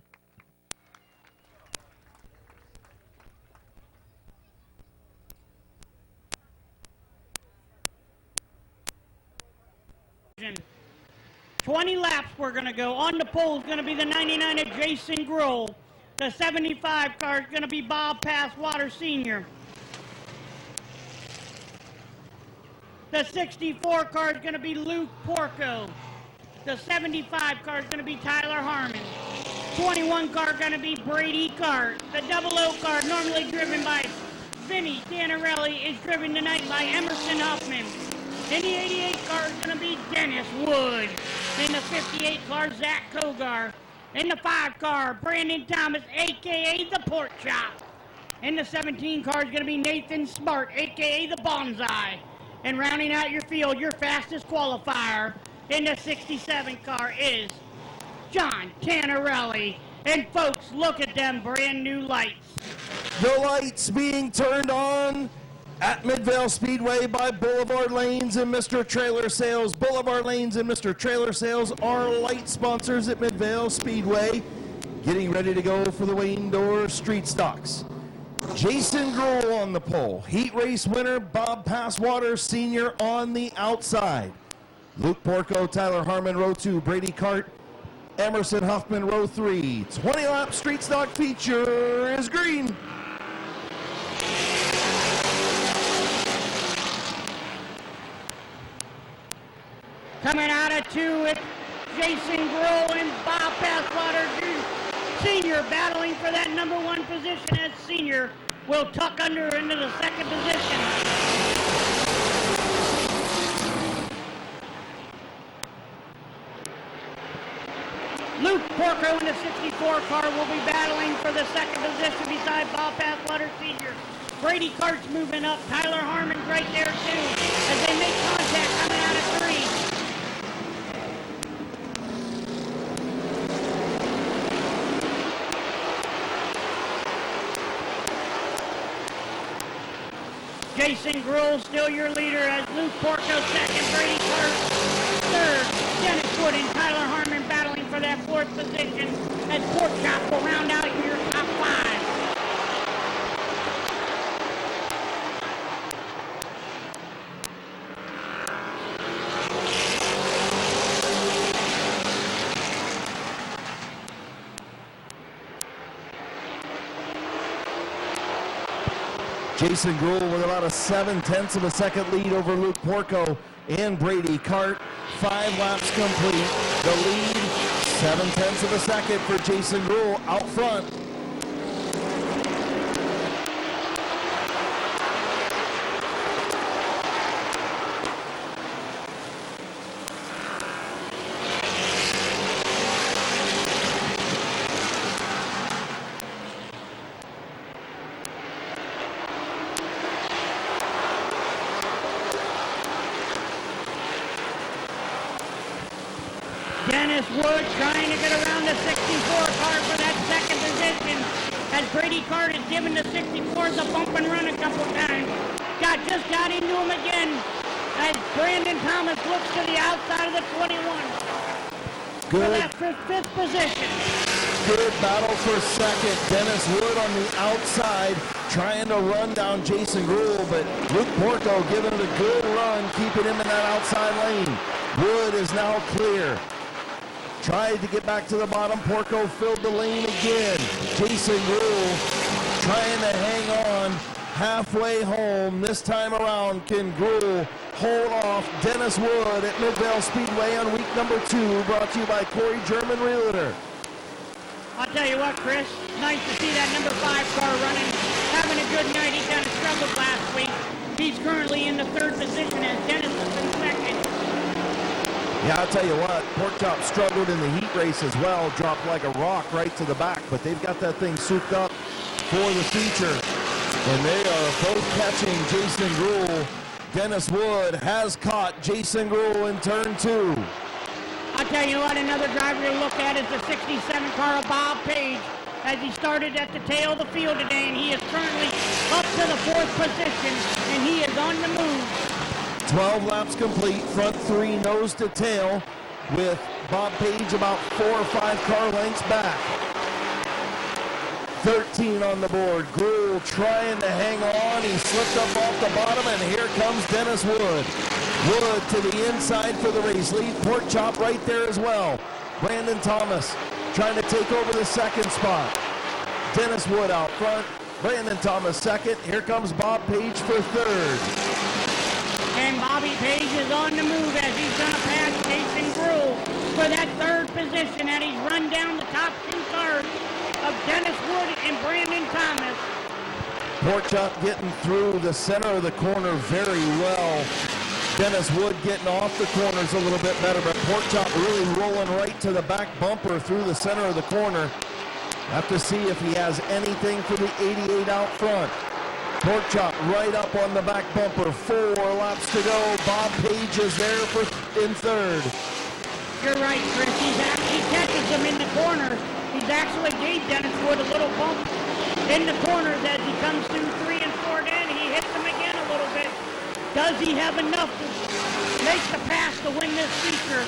And 20 laps we're going to go. On the pole is going to be the 99 of Jason Grohl. The 75 car is going to be Bob Passwater Sr. The 64 car is going to be Luke Porco. The 75 car is going to be Tyler Harmon. 21 car going to be Brady Cart. The 00 car, normally driven by Vinny Danarelli, is driven tonight by Emerson Huffman. In the 88 car is going to be Dennis Wood. In the 58 car, Zach Kogar. In the 5 car, Brandon Thomas, a.k.a. the Pork Chop. In the 17 car is going to be Nathan Smart, a.k.a. the Bonsai. And rounding out your field, your fastest qualifier in the 67 car is John Tanarelli. And folks, look at them brand new lights. The lights being turned on at Midvale Speedway by Boulevard Lanes and Mr. Trailer Sales. Boulevard Lanes and Mr. Trailer Sales are light sponsors at Midvale Speedway. Getting ready to go for the Wayne Door Street Stocks. Jason Grohl on the pole. Heat race winner Bob Passwater Sr. on the outside. Luke Porco, Tyler Harmon, row 2. Brady Cart, Emerson Huffman, row 3. 20-lap street stock feature is green. Coming out of 2, it's Jason Grohl and Bob Passwater Sr. battling for that number 1 position as Sr. will tuck under into the 2nd position. Luke Porco in the 64 car will be battling for the 2nd position beside Bob Passwater Sr. Brady Cart's moving up. Tyler Harmon's right there too as they make contact coming out of 3. Jason Grohl still your leader as Luke Porco 2nd, Brady Cart 3rd, Dennis Wood and Tyler Harmon battling for that 4th position as Pork Chop will round out your top 5. Jason Grohl with about a 7/10 of a second lead over Luke Porco and Brady Cart. 5 laps complete. The lead, 7/10 of a second for Jason Grohl out front. Dennis Wood trying to get around the 64 car for that 2nd position as Brady Cart has given the 64s a bump and run a couple times. Just got into him again as Brandon Thomas looks to the outside of the 21 for that 5th position. Good battle for 2nd. Dennis Wood on the outside trying to run down Jason Grohl, but Luke Porco giving it a good run, keeping him in that outside lane. Wood is now clear. Tried to get back to the bottom. Porco filled the lane again. Jason Grohl trying to hang on. halfway home. This time around, can Gruhl hold off Dennis Wood at Midvale Speedway on week number 2, brought to you by Corey German Realtor. I'll tell you what, Chris, nice to see that number 5 car running, having a good night. He kind of struggled last week. He's currently in the 3rd position as Dennis is in 2nd. Yeah, I'll tell you what, Pork Chop struggled in the heat race as well, dropped like a rock right to the back, but they've got that thing souped up for the feature. And they are both catching Jason Gruhl. Dennis Wood has caught Jason Gruhl in turn 2. I'll tell you what, another driver to look at is the 67 car of Bob Page, as he started at the tail of the field today, and he is currently up to the 4th position, and he is on the move. 12 laps complete, front 3 nose to tail, with Bob Page about 4 or 5 car lengths back. 13 on the board. Gruhl trying to hang on. He slipped up off the bottom, and here comes Dennis Wood. Wood to the inside for the race lead. Pork Chop right there as well. Brandon Thomas trying to take over the 2nd spot. Dennis Wood out front. Brandon Thomas 2nd. Here comes Bob Page for 3rd. And Bobby Page is on the move as he's going to pass Jason Gruhl for that 3rd position, and he's run down the top 2 cars of Dennis Wood and Brandon Thomas. Pork Chop getting through the center of the corner very well. Dennis Wood getting off the corners a little bit better, but Pork Chop really rolling right to the back bumper through the center of the corner. Have to see if he has anything for the 88 out front. Pork Chop right up on the back bumper. 4 laps to go. Bob Page is there in 3rd. You're right, Chris. He catches him in the corner. He's actually gave Dennis Wood a little bump in the corners as he comes through 3 and 4 in. He hits him again a little bit. Does he have enough to make the pass to win this feature?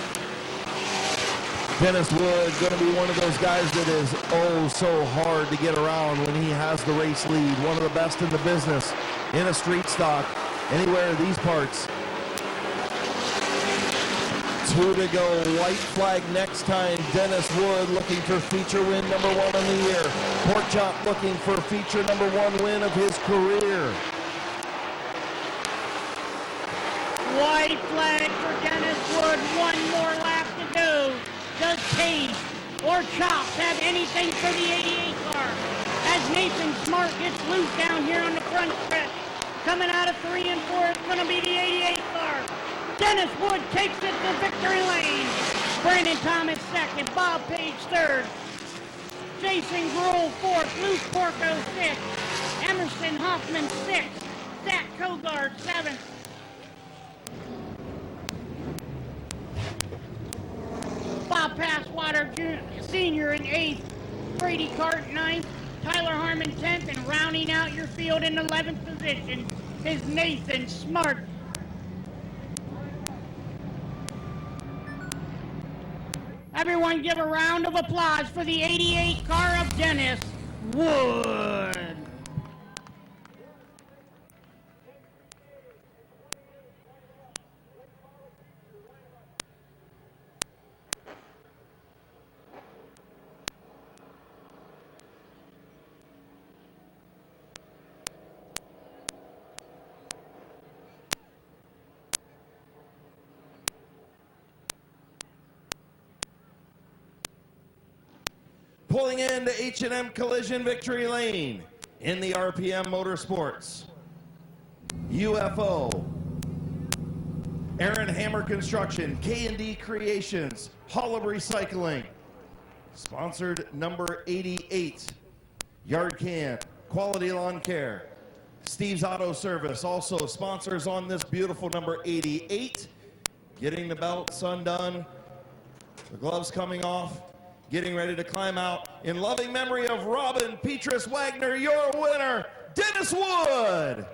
Dennis Wood going to be one of those guys that is oh so hard to get around when he has the race lead. One of the best in the business in a street stock anywhere in these parts. 2 to go. White flag next time. Dennis Wood looking for feature win number 1 on the year. Pork Chop looking for feature number 1 win of his career. White flag for Dennis Wood. 1 more lap to go. Does Page or Chops have anything for the 88 car? As Nathan Smart gets loose down here on the front stretch. Coming out of 3 and 4, it's going to be the 88 car. Dennis Wood takes it to victory lane. Brandon Thomas 2nd, Bob Page 3rd. Jason Gruhl 4th, Luke Porco 5th, Emerson Hoffman 6th, Zach Kogard 7th. Bob Passwater Sr. in 8th, Brady Cart 9th, Tyler Harmon 10th, and rounding out your field in 11th position is Nathan Smart. Everyone give a round of applause for the 88 car of Dennis Wood. Pulling into H&M Collision Victory Lane in the RPM Motorsports. UFO, Aaron Hammer Construction, K&D Creations, Hollab Recycling, sponsored number 88, Yard Can, Quality Lawn Care, Steve's Auto Service, also sponsors on this beautiful number 88, getting the belts undone, the gloves coming off, getting ready to climb out. In loving memory of Robin Petrus Wagner, your winner, Dennis Wood.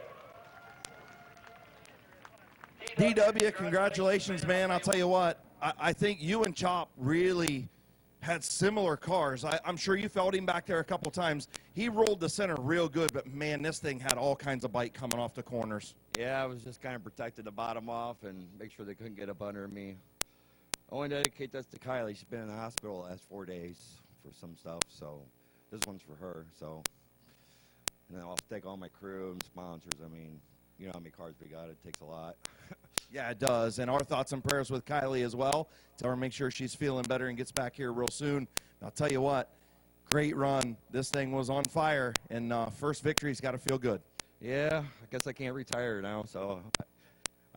DW, congratulations, man. I'll tell you what, I think you and Chop really had similar cars. I'm sure you felt him back there a couple times. He rolled the center real good, but man, this thing had all kinds of bite coming off the corners. Yeah, I was just kind of protecting the bottom off and make sure they couldn't get up under me. I want to dedicate this to Kylie. She's been in the hospital the last 4 days for some stuff, so this one's for her. So And then I'll thank all my crew and sponsors. I mean, you know how many cars we got. It takes a lot. Yeah, it does. And our thoughts and prayers with Kylie as well. Tell her to make sure she's feeling better and gets back here real soon. I'll tell you what, great run. This thing was on fire, and first victory's got to feel good. Yeah, I guess I can't retire now. So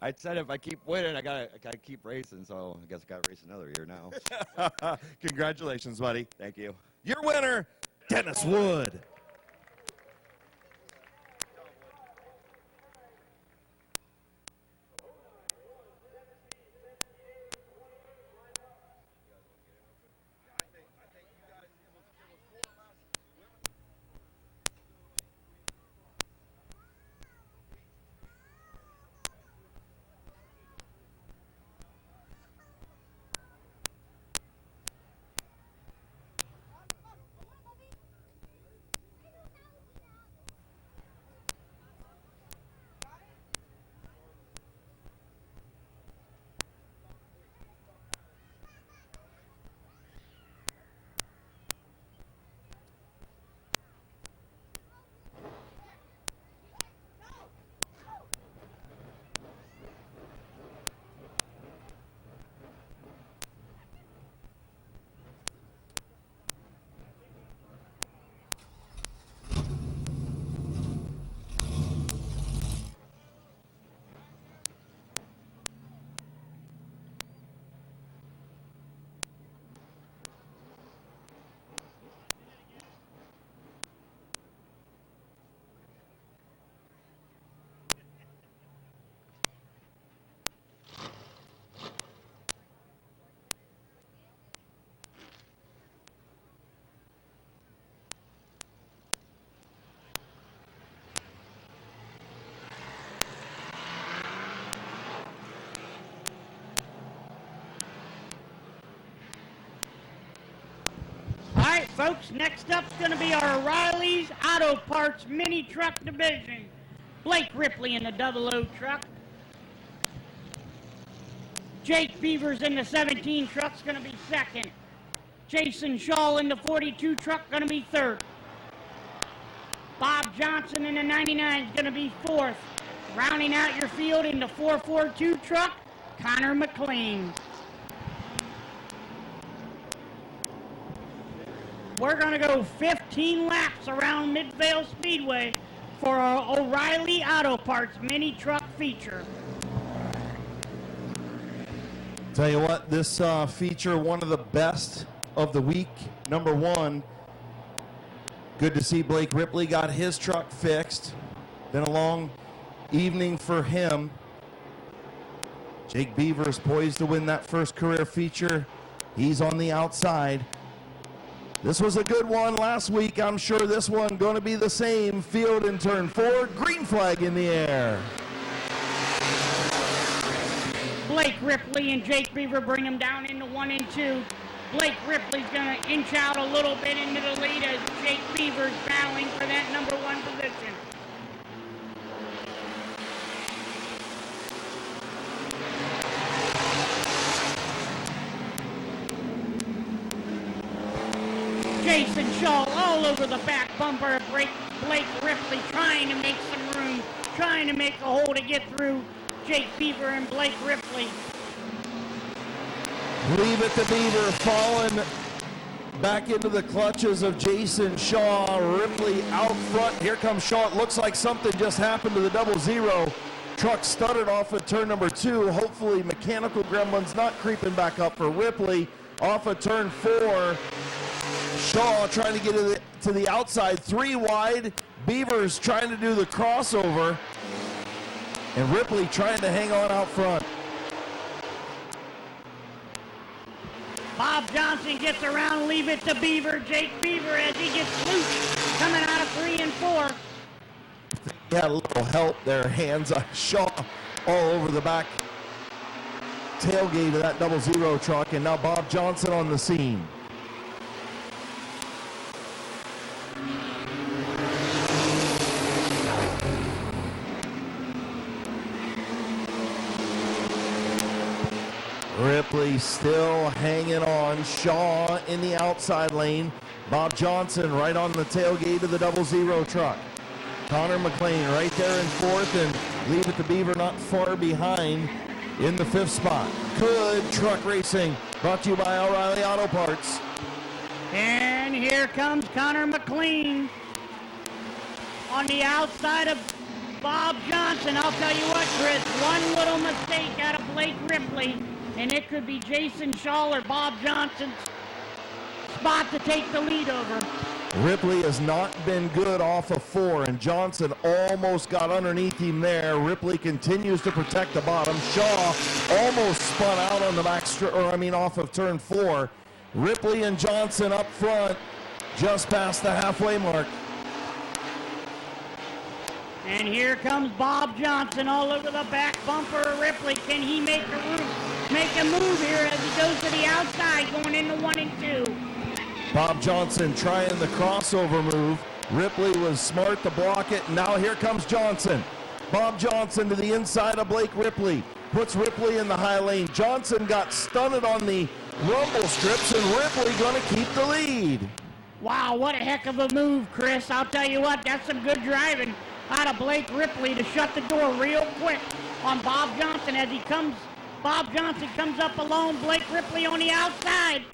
I said if I keep winning, I gotta keep racing. So I guess I gotta race another year now. Congratulations, buddy. Thank you. Your winner, Dennis Wood. All right, folks, next up's going to be our O'Reilly's Auto Parts Mini Truck Division. Blake Ripley in the 00 truck. Jake Beavers in the 17 truck's going to be second. Jason Shaw in the 42 truck going to be third. Bob Johnson in the 99 is going to be fourth. Rounding out your field in the 442 truck, Connor McLean. We're going to go 15 laps around Midvale Speedway for our O'Reilly Auto Parts Mini Truck feature. Tell you what, this feature, one of the best of the week. Number one, good to see Blake Ripley got his truck fixed. Been a long evening for him. Jake Beavers poised to win that first career feature. He's on the outside. This was a good one last week. I'm sure this one going to be the same. Field in turn 4, green flag in the air. Blake Ripley and Jake Beaver bring him down into 1 and 2. Blake Ripley's going to inch out a little bit into the lead as Jake Beaver's battling for that number 1 position. Jason Shaw all over the back bumper of Blake Ripley, trying to make some room, trying to make a hole to get through Jake Beaver and Blake Ripley. Leave it to Beaver, falling back into the clutches of Jason Shaw. Ripley out front. Here comes Shaw. It looks like something just happened to the 00. Truck started off at turn number 2. Hopefully mechanical gremlins not creeping back up for Ripley. Off of turn 4. Shaw trying to get to the outside, 3 wide. Beavers trying to do the crossover. And Ripley trying to hang on out front. Bob Johnson gets around, leave it to Beaver. Jake Beaver as he gets loose, coming out of 3 and 4. He had a little help there, hands on Shaw all over the back tailgate of that 00 truck, and now Bob Johnson on the scene. Ripley still hanging on. Shaw in the outside lane. Bob Johnson right on the tailgate of the 00 truck. Connor McLean right there in fourth, and Leave It to Beaver not far behind in the fifth spot. Good truck racing, brought to you by O'Reilly Auto Parts. And here comes Connor McLean on the outside of Bob Johnson. I'll tell you what, Chris, one little mistake out of Blake Ripley, and it could be Jason Shaw or Bob Johnson's spot to take the lead over. Ripley has not been good off of 4, and Johnson almost got underneath him there. Ripley continues to protect the bottom. Shaw almost spun out on the off of turn 4. Ripley and Johnson up front, just past the halfway mark. And here comes Bob Johnson all over the back bumper of Ripley. Can he make a move here as he goes to the outside, going into 1 and 2? Bob Johnson trying the crossover move. Ripley was smart to block it. Now here comes Johnson. Bob Johnson to the inside of Blake Ripley. Puts Ripley in the high lane. Johnson got stunned on the rumble strips, and Ripley going to keep the lead. Wow, what a heck of a move, Chris. I'll tell you what, that's some good driving out of Blake Ripley to shut the door real quick on Bob Johnson as Bob Johnson comes up alone. Blake Ripley on the outside.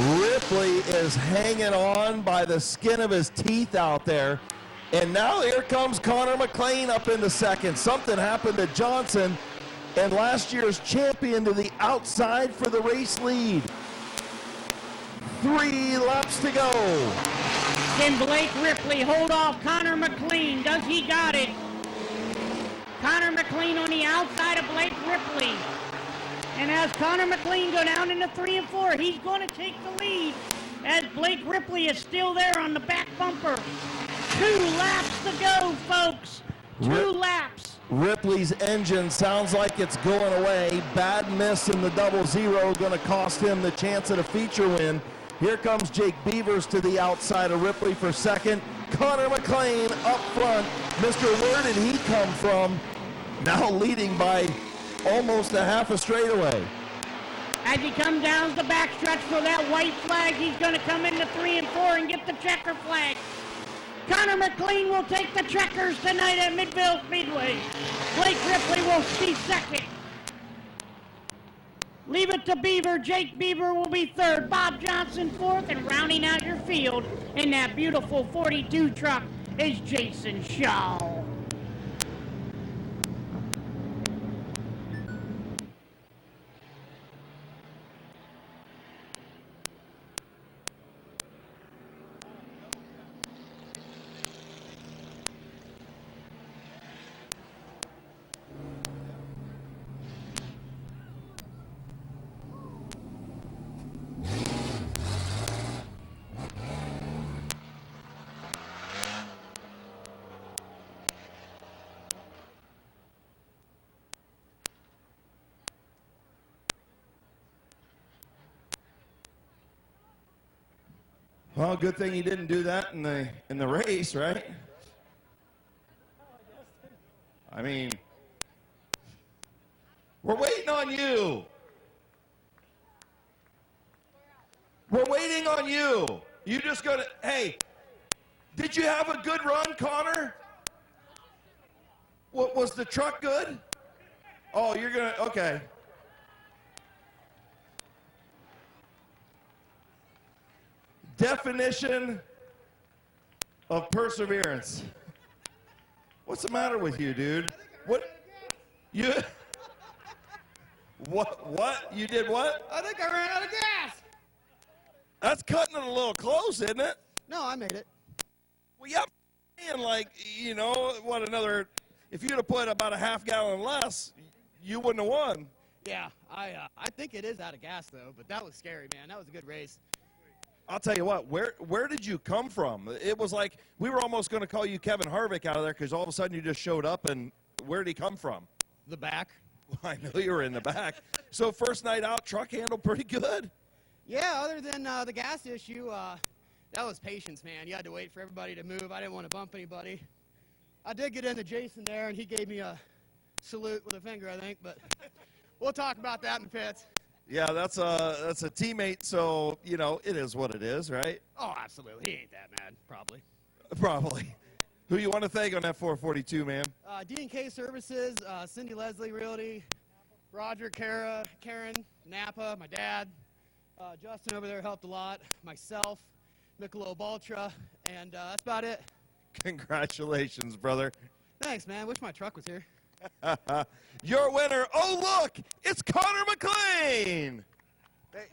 Ripley is hanging on by the skin of his teeth out there. And now here comes Connor McLean up into second. Something happened to Johnson, and last year's champion to the outside for the race lead. 3 laps to go. Can Blake Ripley hold off Connor McLean? Does he got it? Connor McLean on the outside of Blake Ripley. And as Connor McLean go down into 3 and 4, he's going to take the lead as Blake Ripley is still there on the back bumper. 2 laps to go, folks. 2 laps. Ripley's engine sounds like it's going away. Bad miss in the 0-0, going to cost him the chance at a feature win. Here comes Jake Beavers to the outside of Ripley for second. Connor McLean up front. Mr. Where did he come from? Now leading by almost a half a straightaway. As he comes down the backstretch for that white flag, he's going to come into 3 and 4 and get the checker flag. Connor McLean will take the checkers tonight at Midvale Speedway. Blake Ripley will be second. Leave It to Beaver. Jake Beaver will be third. Bob Johnson fourth, and rounding out your field in that beautiful 42 truck is Jason Shaw. Well, good thing he didn't do that in the race, right? I mean, we're waiting on you. We're waiting on you. You just go to, hey, did you have a good run, Connor? What, was the truck good? Oh, you're going to, okay. Definition of perseverance. What's the matter with you, dude? What? You? What? You did what? I think I ran out of gas. That's cutting it a little close, isn't it? No, I made it. Well, yeah, and like, you know, what another, if you'd have put about a half gallon less, you wouldn't have won. Yeah, I think it is out of gas, though, but that was scary, man. That was a good race. I'll tell you what, where did you come from? It was like we were almost going to call you Kevin Harvick out of there because all of a sudden you just showed up, and where did he come from? The back. Well, I know you were in the back. So first night out, truck handled pretty good. Yeah, other than the gas issue, that was patience, man. You had to wait for everybody to move. I didn't want to bump anybody. I did get into Jason there, and he gave me a salute with a finger, I think, but we'll talk about that in the pits. Yeah, that's a teammate, so, you know, it is what it is, right? Oh, absolutely. He ain't that mad, probably. Probably. Who you want to thank on that 442, man? D&K Services, Cindy Leslie Realty, Roger, Karen, Napa, my dad, Justin over there helped a lot, myself, Michelob Ultra, and that's about it. Congratulations, brother. Thanks, man. Wish my truck was here. Your winner, oh look, it's Connor McLean. Hey.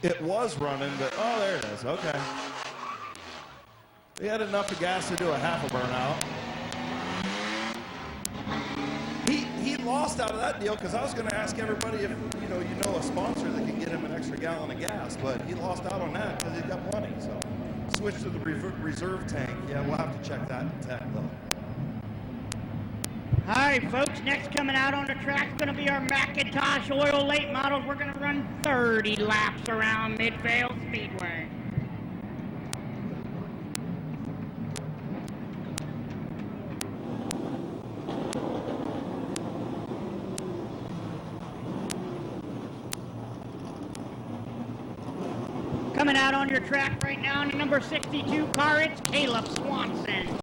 It was running, but oh, there it is. Okay. He had enough of gas to do a half a burnout. He lost out of that deal because I was going to ask everybody if you know a sponsor that can get him an extra gallon of gas, but he lost out on that because he got plenty. So switch to the reserve tank. Yeah, we'll have to check that in tech though. All right, folks, next coming out on the track is going to be our Macintosh Oil late models. We're going to run 30 laps around Midvale Speedway. Coming out on your track right now in the number 62 car, it's Caleb Swanson.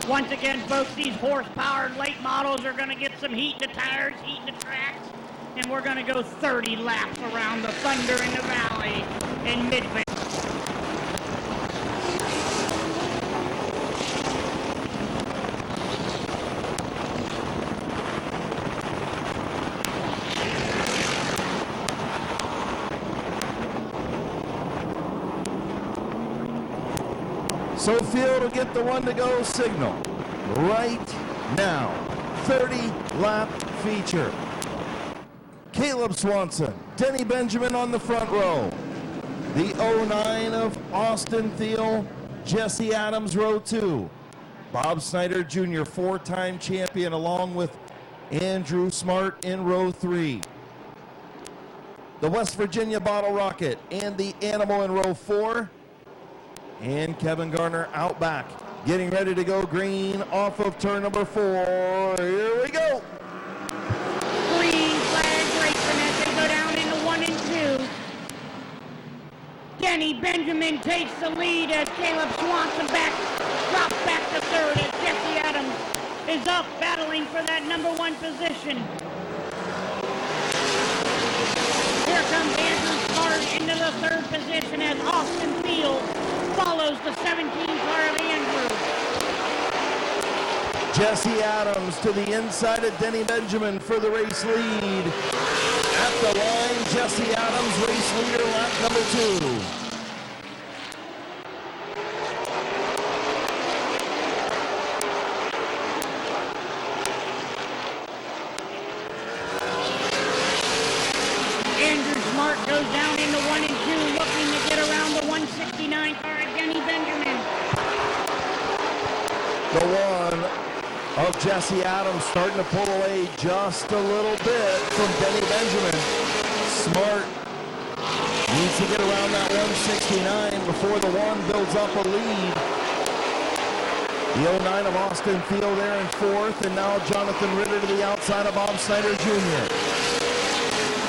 Once again, folks, these horse-powered late models are going to get some heat in the tires, heat in the tracks, and we're going to go 30 laps around the Thunder in the Valley in Mid-Vid. So field will get the one to go signal right now. 30-lap feature. Caleb Swanson, Denny Benjamin on the front row. The 09 of Austin Thiel, Jesse Adams, row 2. Bob Snyder Jr., 4-time champion, along with Andrew Smart in row 3. The West Virginia Bottle Rocket and the Animal in row 4. And Kevin Garner out back, getting ready to go green off of turn number 4. Here we go. Green flag racing as they go down into 1 and 2. Denny Benjamin takes the lead as Caleb Swanson drops back to third as Jesse Adams is up battling for that number 1 position. Here comes Andrew Smart into the 3rd position as Austin Field follows the 17 car of Andrew. Jesse Adams to the inside of Denny Benjamin for the race lead. At the line, Jesse Adams, race leader, lap number 2. Andrew Smart goes down into 1 and 2, looking to get around the 169 car of Denny Benjamin. The one of Jesse Adams starting to pull away just a little bit from Denny Benjamin. Smart needs to get around that 169 before the one builds up a lead. The 09 of Austin Field there in 4th, and now Jonathan Ritter to the outside of Bob Snyder Jr.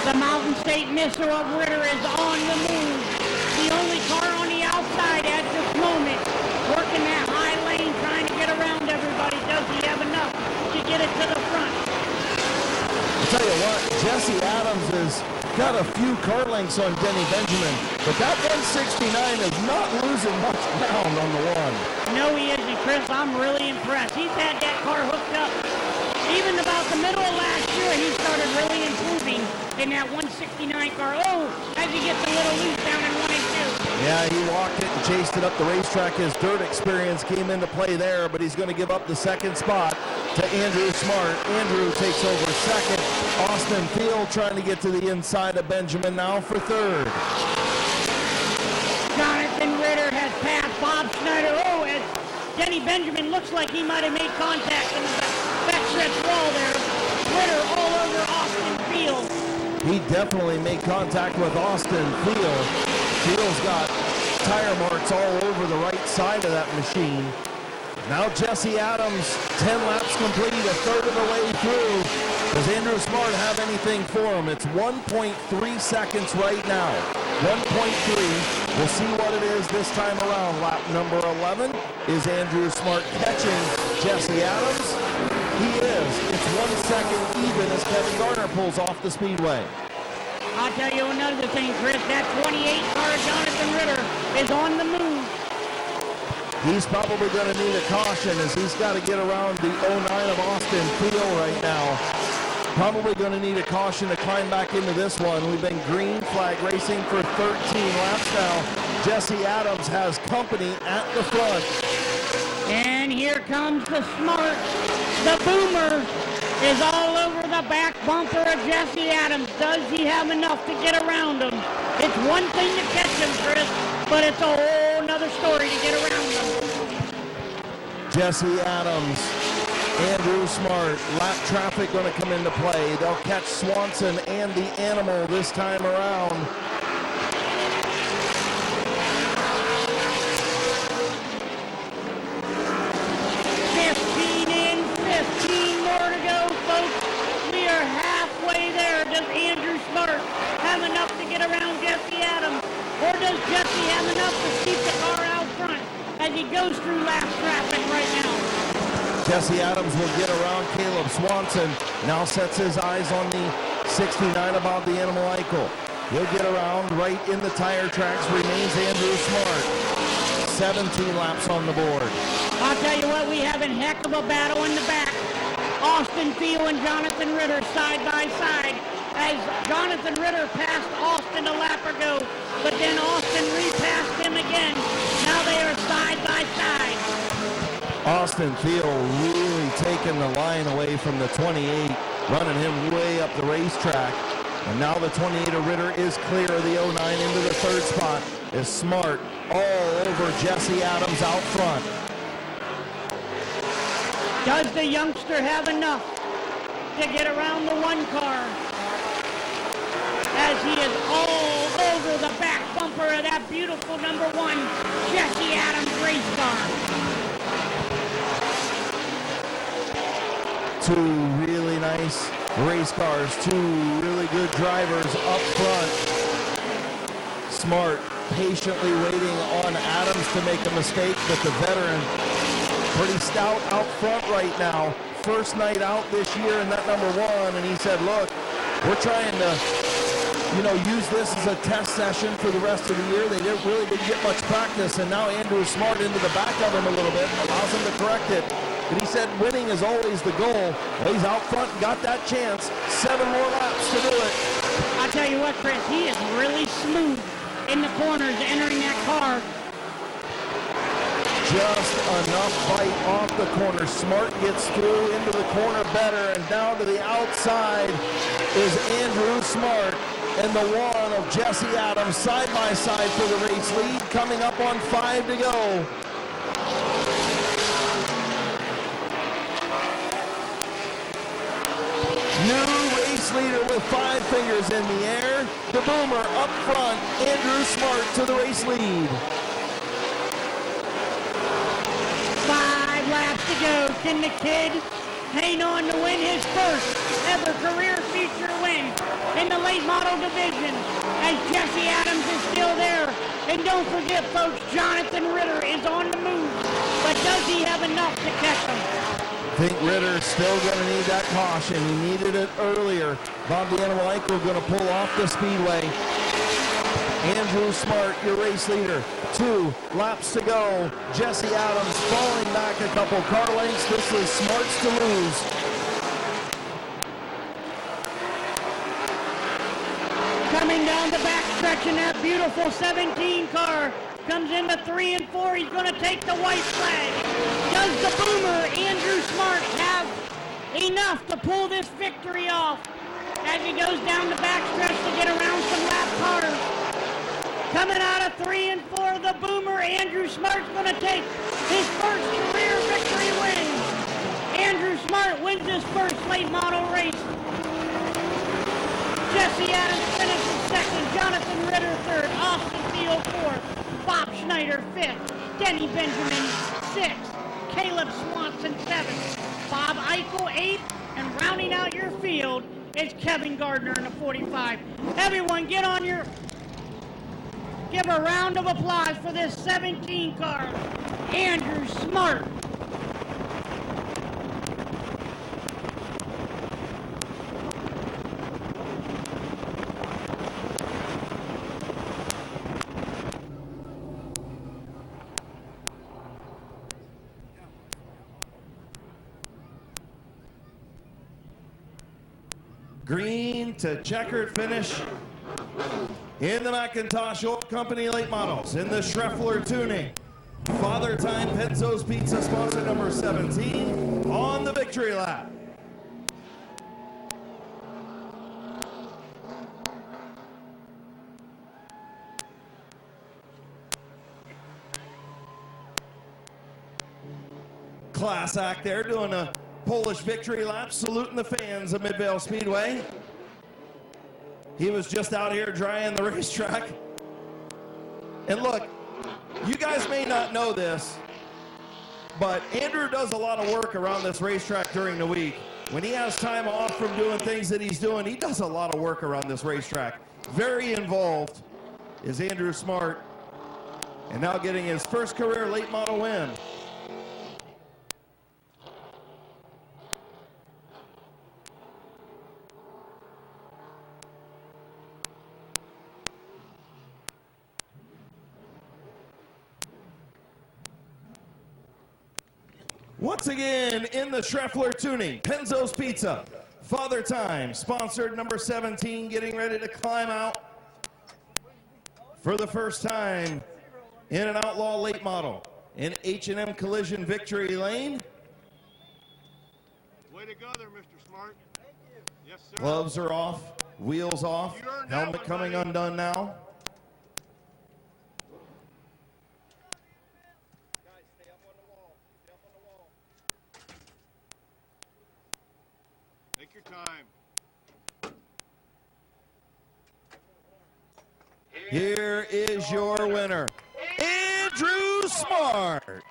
The Mountain State Misser of Ritter is on the move. The only car on the outside at this moment, working that high lane, trying to get around everybody. Does he have enough to get it to the front? I'll tell you what, Jesse Adams has got a few car lengths on Denny Benjamin, but that 169 is not losing much ground on the one. No, he isn't, Chris. I'm really impressed. He's had that car hooked up. Even about the middle of last year, he started really improving in that 169 car. Oh, as he gets a little loose down in 1 and 2. Yeah, he walked it and chased it up the racetrack. His dirt experience came into play there, but he's going to give up the second spot to Andrew Smart. Andrew takes over second. Austin Field trying to get to the inside of Benjamin now for third. Jonathan Ritter has passed Bob Snyder. Oh, as Denny Benjamin looks like he might have made contact in the backstretch wall there. Ritter all over Austin Field. He definitely made contact with Austin Field. Field's got tire marks all over the right side of that machine. Now Jesse Adams, 10 laps complete, a third of the way through. Does Andrew Smart have anything for him? It's 1.3 seconds right now. 1.3. We'll see what it is this time around. Lap number 11. Is Andrew Smart catching Jesse Adams? He is. It's 1 second even as Kevin Garner pulls off the speedway. I'll tell you another thing, Chris. That 28 car Jonathan Ritter is on the move. He's probably going to need a caution as he's got to get around the 09 of Austin Field right now. Probably going to need a caution to climb back into this one. We've been green flag racing for 13 laps now. Jesse Adams has company at the front. And here comes the Smart. The Boomer is all over the back bumper of Jesse Adams. Does he have enough to get around him? It's one thing to catch him, Chris, but it's a whole nother story to get around him. Jesse Adams, Andrew Smart, lap traffic going to come into play. They'll catch Swanson and the Animal this time around. Andrew Smart have enough to get around Jesse Adams? Or does Jesse have enough to keep the car out front as he goes through lap traffic right now? Jesse Adams will get around Caleb Swanson. Now sets his eyes on the 69 about the Animal Eichel. He'll get around right in the tire tracks. Remains Andrew Smart. 17 laps on the board. I'll tell you what, we have a heck of a battle in the back. Austin Field and Jonathan Ritter side by side. As Jonathan Ritter passed Austin a lap ago, but then Austin repassed him again. Now they are side by side. Austin Field really taking the line away from the 28, running him way up the racetrack. And now the 28 of Ritter is clear of the 09 into the third spot. Is Smart all over Jesse Adams out front. Does the youngster have enough to get around the one car? As he is all over the back bumper of that beautiful number 1 Jesse Adams race car. Two really nice race cars, two really good drivers up front. Smart patiently waiting on Adams to make a mistake, but the veteran pretty stout out front right now. First night out this year in that number 1, and he said, look, we're trying to use this as a test session for the rest of the year. They didn't get much practice, and now Andrew Smart into the back of him a little bit, allows him to correct it. But he said winning is always the goal. Well, he's out front and got that chance. 7 more laps to do it. I'll tell you what, Chris, he is really smooth in the corners entering that car. Just enough bite off the corner. Smart gets through into the corner better, and down to the outside is Andrew Smart and the one of Jesse Adams side by side for the race lead, coming up on 5 to go. New race leader with 5 fingers in the air. The Boomer up front, Andrew Smart to the race lead. 5 laps to go. Can the kid hang on to win his first ever career feature win in the late model division, as Jesse Adams is still there? And don't forget, folks, Jonathan Ritter is on the move. But does he have enough to catch him? I think Ritter's still going to need that caution. He needed it earlier. Bob the Animal Anchor going to pull off the speedway. Andrew Smart, your race leader. 2 laps to go. Jesse Adams falling back a couple car lengths. This is Smart's to lose. Coming down the backstretch in that beautiful 17 car. Comes into 3 and 4. He's going to take the white flag. Does the Boomer, Andrew Smart, have enough to pull this victory off as he goes down the backstretch to get around some lap cars? Coming out of 3 and 4, the Boomer, Andrew Smart's going to take his first career victory win. Andrew Smart wins his first late model race. Jesse Adams finishes second, Jonathan Ritter third, Austin Field fourth, Bob Schneider fifth, Denny Benjamin sixth, Caleb Swanson seventh, Bob Eichel eighth, and rounding out your field is Kevin Gardner in the 45. Everyone give a round of applause for this 17 car, Andrew Smart. Green to checkered finish in the McIntosh Oil Company late models in the Schreffler tuning. Father Time Penzo's Pizza, sponsor number 17 on the victory lap. Class act there doing a Polish victory lap, saluting the fans of Midvale Speedway. He was just out here drying the racetrack. And look, you guys may not know this, but Andrew does a lot of work around this racetrack during the week. When he has time off from doing things that he's doing, he does a lot of work around this racetrack. Very involved is Andrew Smart, and now getting his first career late model win. Once again, in the Schreffler tuning, Penzo's Pizza, Father Time, sponsored number 17, getting ready to climb out for the first time in an outlaw late model in H&M Collision Victory Lane. Way to go there, Mr. Smart. Thank you. Yes, sir. Gloves are off, wheels off, helmet coming undone now. Time. Here is your winner, Andrew Smart.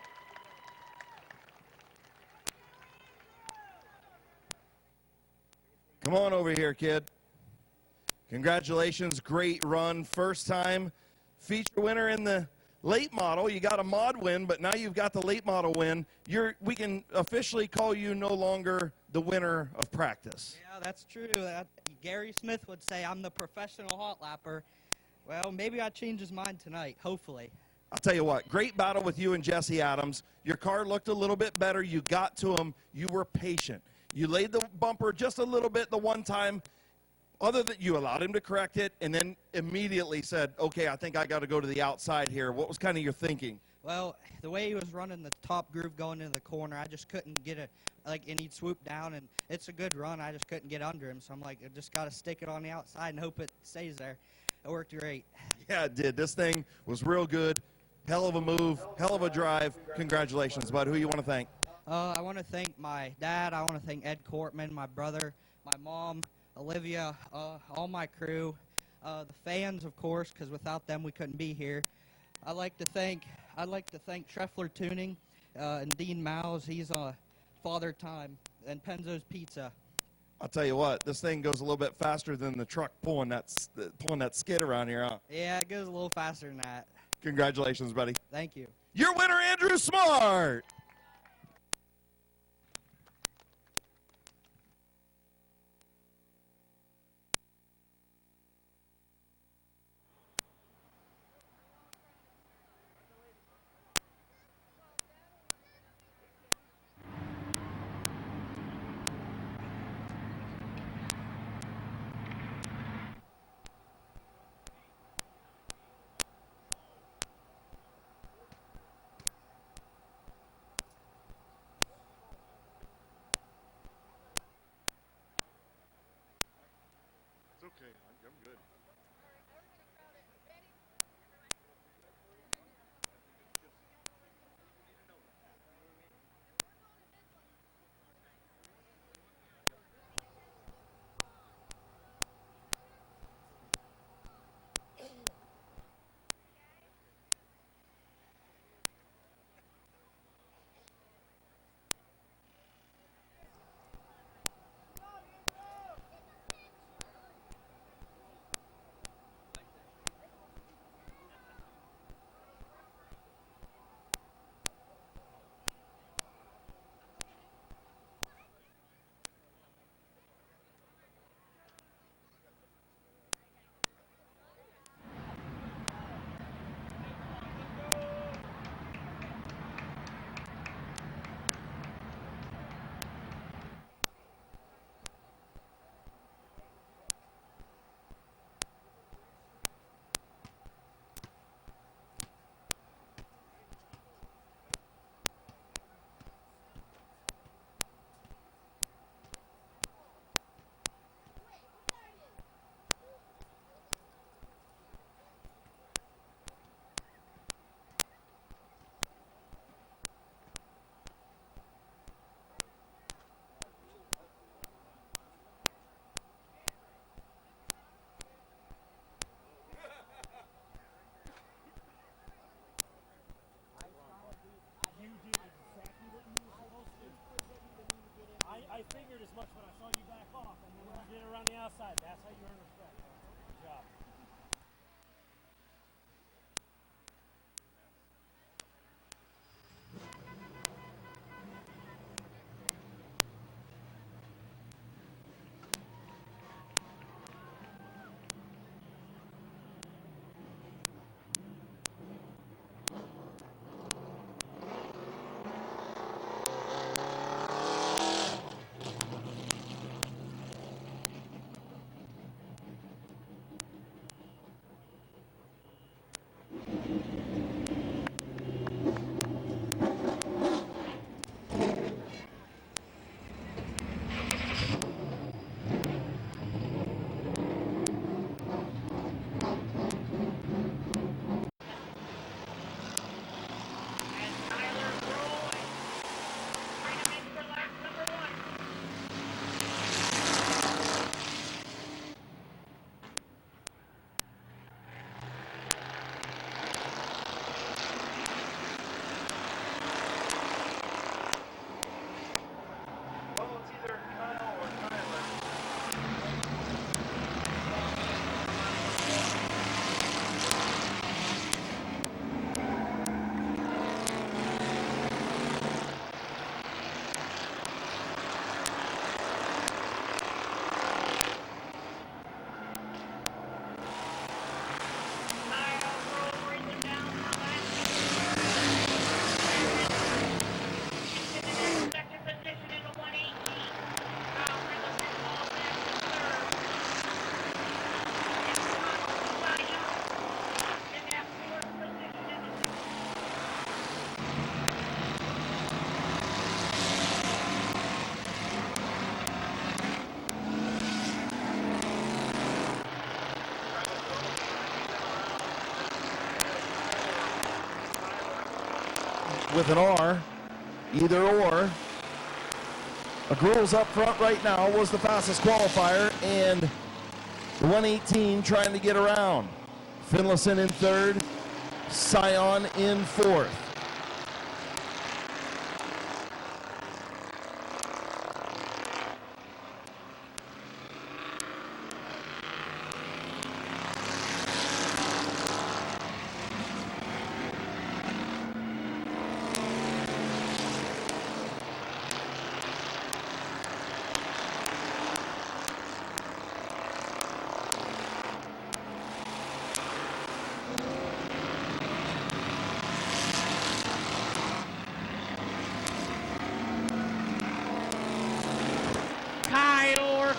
Come on over here, kid. Congratulations, great run. First time feature winner in the late model. You got a mod win, but now you've got the late model win. We can officially call you no longer the winner of practice. Yeah, that's true. Gary Smith would say I'm the professional hot lapper. Well, maybe I change his mind tonight, hopefully. I'll tell you what, great battle with you and Jesse Adams. Your car looked a little bit better. You got to him. You were patient. You laid the bumper just a little bit the one time. Other than you allowed him to correct it and then immediately said, okay, I think I got to go to the outside here. What was kind of your thinking? Well, the way he was running the top groove going into the corner, I just couldn't get and he'd swoop down, and it's a good run. I just couldn't get under him, so I'm like, I just got to stick it on the outside and hope it stays there. It worked great. Yeah, it did. This thing was real good. Hell of a move, hell of a drive. Congratulations, bud. Who you want to thank? I want to thank my dad. I want to thank Ed Cortman, my brother, my mom, Olivia, all my crew, the fans, of course, because without them we couldn't be here. I'd like to thank Treffler Tuning and Dean Mouse. He's Father Time and Penzo's Pizza. I'll tell you what, this thing goes a little bit faster than the truck pulling that skid around here, huh? Yeah, it goes a little faster than that. Congratulations, buddy. Thank you. Your winner, Andrew Smart. It's okay. I'm good. I figured as much when I saw you back off, and then when you did it around the outside, that's how you earn respect. Good job. with an R, either or. Gruel's up front right now, was the fastest qualifier, and the 118 trying to get around. Finlayson in third, Scion in fourth.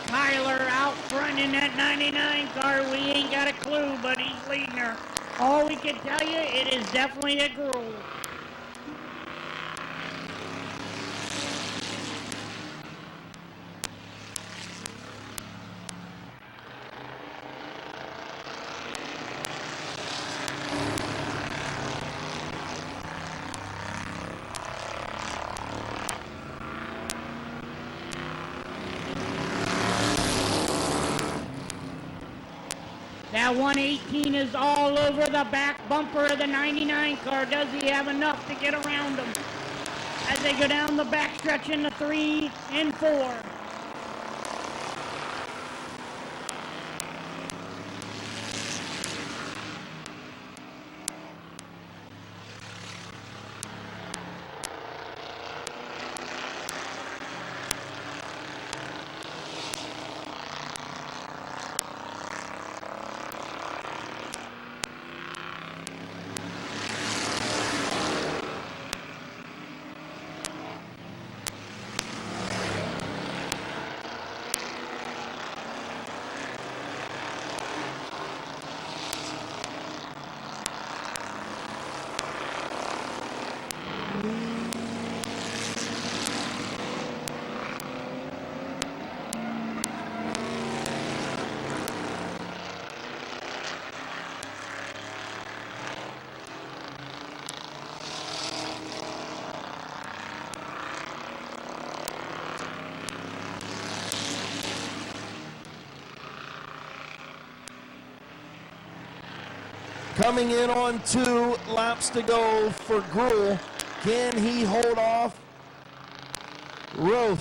Kyler out front in that 99 car. We ain't got a clue, but he's leading her. All we can tell you, it is definitely a Gruel. That 118 is all over the back bumper of the 99 car. Does he have enough to get around him as they go down the backstretch into 3 and 4? Coming in on 2 laps to go for Gruel. Can he hold off Ruth?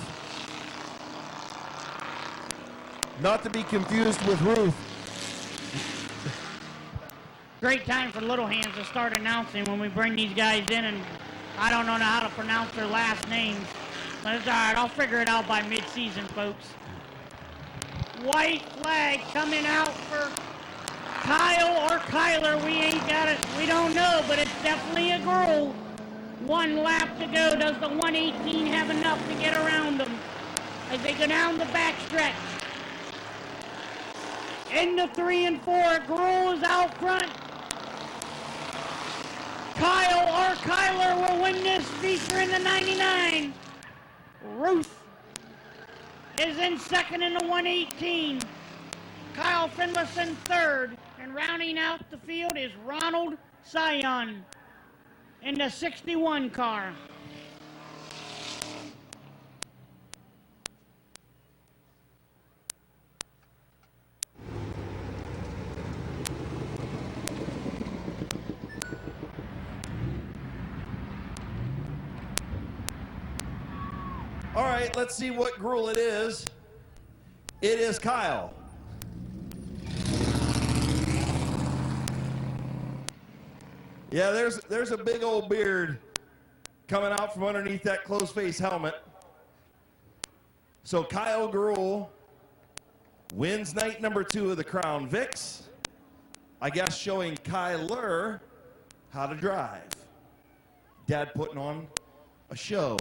Not to be confused with Ruth. Great time for Little Hands to start announcing when we bring these guys in, and I don't know how to pronounce their last names. But it's all right, I'll figure it out by mid-season, folks. White flag coming out for Kyle or Kyler. We ain't got it. We don't know, but it's definitely a Gruel. 1 lap to go. Does the 118 have enough to get around them as they go down the backstretch? Into 3 and 4. Gruel is out front. Kyle or Kyler will win this feature in the 99. Ruth is in second in the 118. Kyle Finlayson third. And rounding out the field is Ronald Scion in the 61 car. All right, let's see what Gruel it is. It is Kyle. Yeah, there's a big old beard coming out from underneath that closed face helmet. So Kyle Gruel wins night number 2 of the Crown Vics. I guess showing Kyler how to drive. Dad putting on a show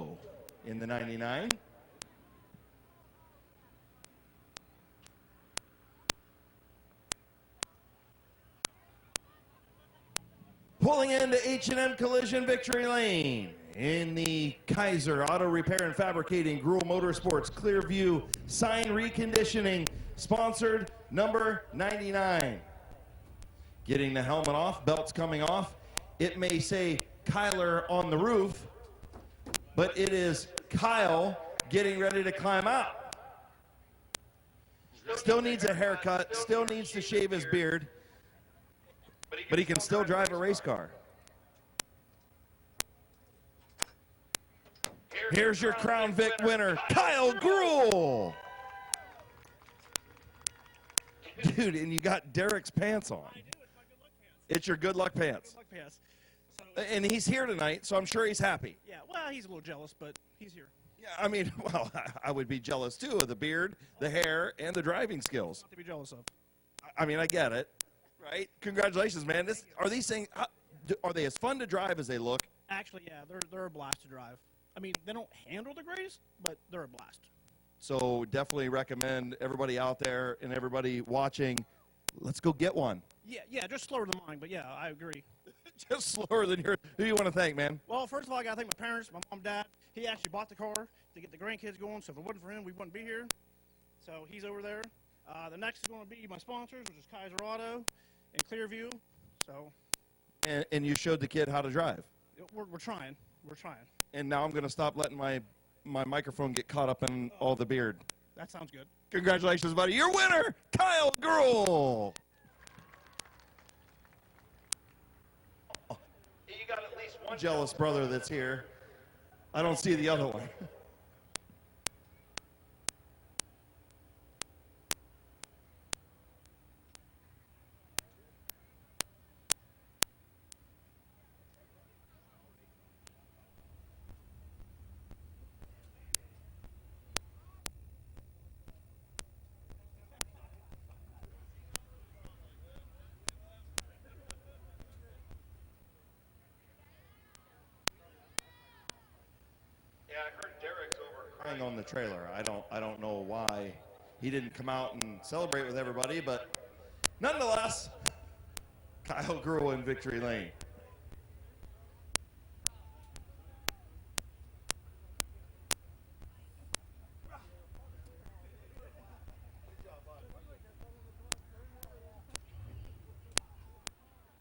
in the 99. Pulling into H&M Collision Victory Lane in the Kaiser Auto Repair and Fabricating, Gruel Motorsports, Clearview Sign Reconditioning, sponsored number 99. Getting the helmet off, belts coming off. It may say Kyler on the roof, but it is Kyle getting ready to climb out. Still needs a haircut, still needs to shave his beard, but he can still drive a race car. Here's your Crown Vic winner, Kyle Gruhl. Dude, and you got Derek's pants on. It's your good luck pants. Good luck pants. So, And he's here tonight, so I'm sure he's happy. yeah, well, he's a little jealous, but he's here. Yeah, I mean, well, I would be jealous too of the beard, the hair, and the driving skills. Not to be jealous of. I mean, I get it, right? Congratulations, man. Are these things? Are they as fun to drive as they look? Actually, yeah, they're a blast to drive. I mean, they don't handle the greatest, but they're a blast. So definitely recommend everybody out there and everybody watching. Let's go get one. Yeah, just slower than mine, but yeah, I agree. Just slower than yours. Who do you want to thank, man? Well, first of all, I gotta thank my parents, my mom, dad. He actually bought the car to get the grandkids going, so if it wasn't for him, we wouldn't be here. So he's over there. The next is going to be my sponsors, which is Kaiser Auto and Clearview. So And you showed the kid how to drive. we're trying. We're trying. And now I'm going to stop letting my microphone get caught up in all the beard. That sounds good. Congratulations, buddy. Your winner, Kyle Gruhl. You got at least one jealous brother that's here. I don't see the other one. Crying on the trailer. I don't know why he didn't come out and celebrate with everybody, but nonetheless, Kyle Gruhl in victory lane.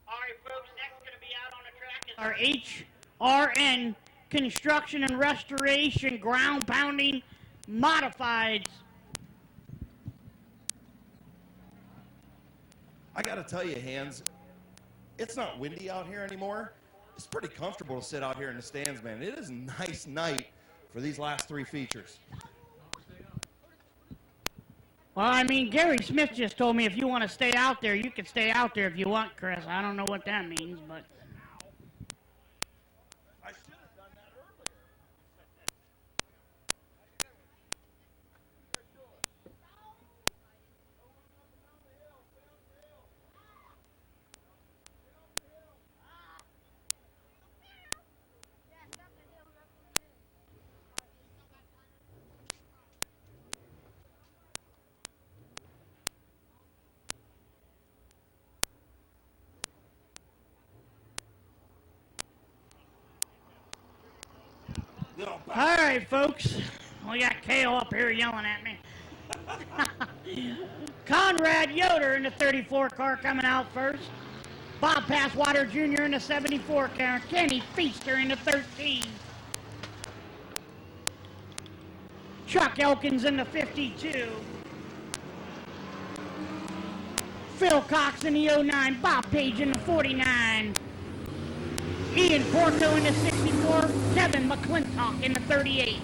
All right, folks, next going to be out on the track is our HRN Construction and Restoration Ground Pounding Modifieds. I got to tell you, Hans, it's not windy out here anymore. It's pretty comfortable to sit out here in the stands, man. It is a nice night for these last three features. Well, I mean, Gary Smith just told me if you want to stay out there, you can stay out there if you want, Chris. I don't know what that means, but... I should have done that earlier. All right, folks. We got KO up here yelling at me. Conrad Yoder in the 34 car coming out first. Bob Passwater Jr. in the 74 car. Kenny Feaster in the 13. Chuck Elkins in the 52. Phil Cox in the 09. Bob Page in the 49. Ian Porto in the 64, Kevin McClintock in the 38.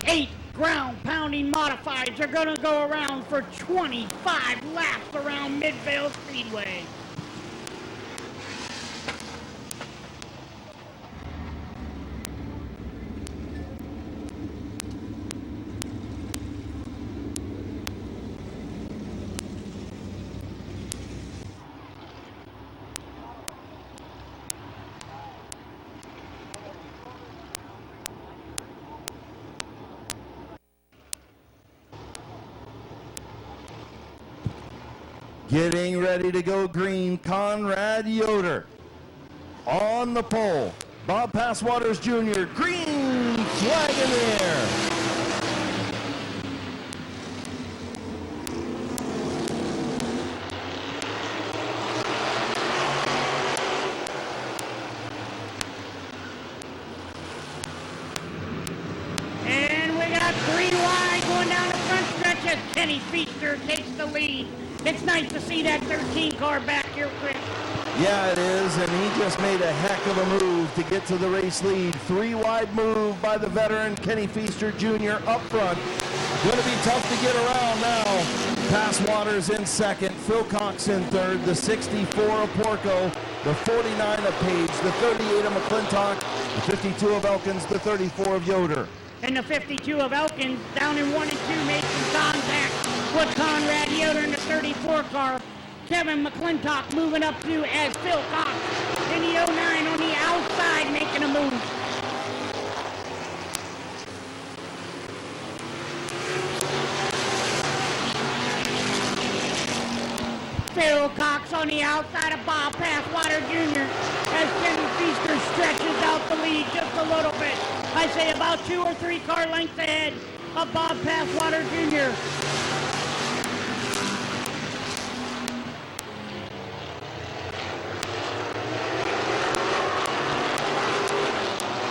Eight ground-pounding modifieds are going to go around for 25 laps around Midvale Speedway. Getting ready to go green, Conrad Yoder. On the pole, Bob Passwaters Jr., green flag in the air. lead. It's nice to see that 13 car back here, Chris. Yeah, it is, and he just made a heck of a move to get to the race lead. 3-wide move by the veteran Kenny Feaster Jr. up front. Going to be tough to get around now. Passwater's in second, Phil Cox in third, the 64 of Porco, the 49 of Page, the 38 of McClintock, the 52 of Elkins, the 34 of Yoder. And the 52 of Elkins down in 1 and 2 making contact with Conrad Yoder in the 34 car. Kevin McClintock moving up to as Phil Cox in the 09 on the outside making a move. Phil Cox on the outside of Bob Passwater Jr. as Kenny Feaster stretches out the lead just a little bit. I say about 2 or 3 car lengths ahead of Bob Passwater Jr.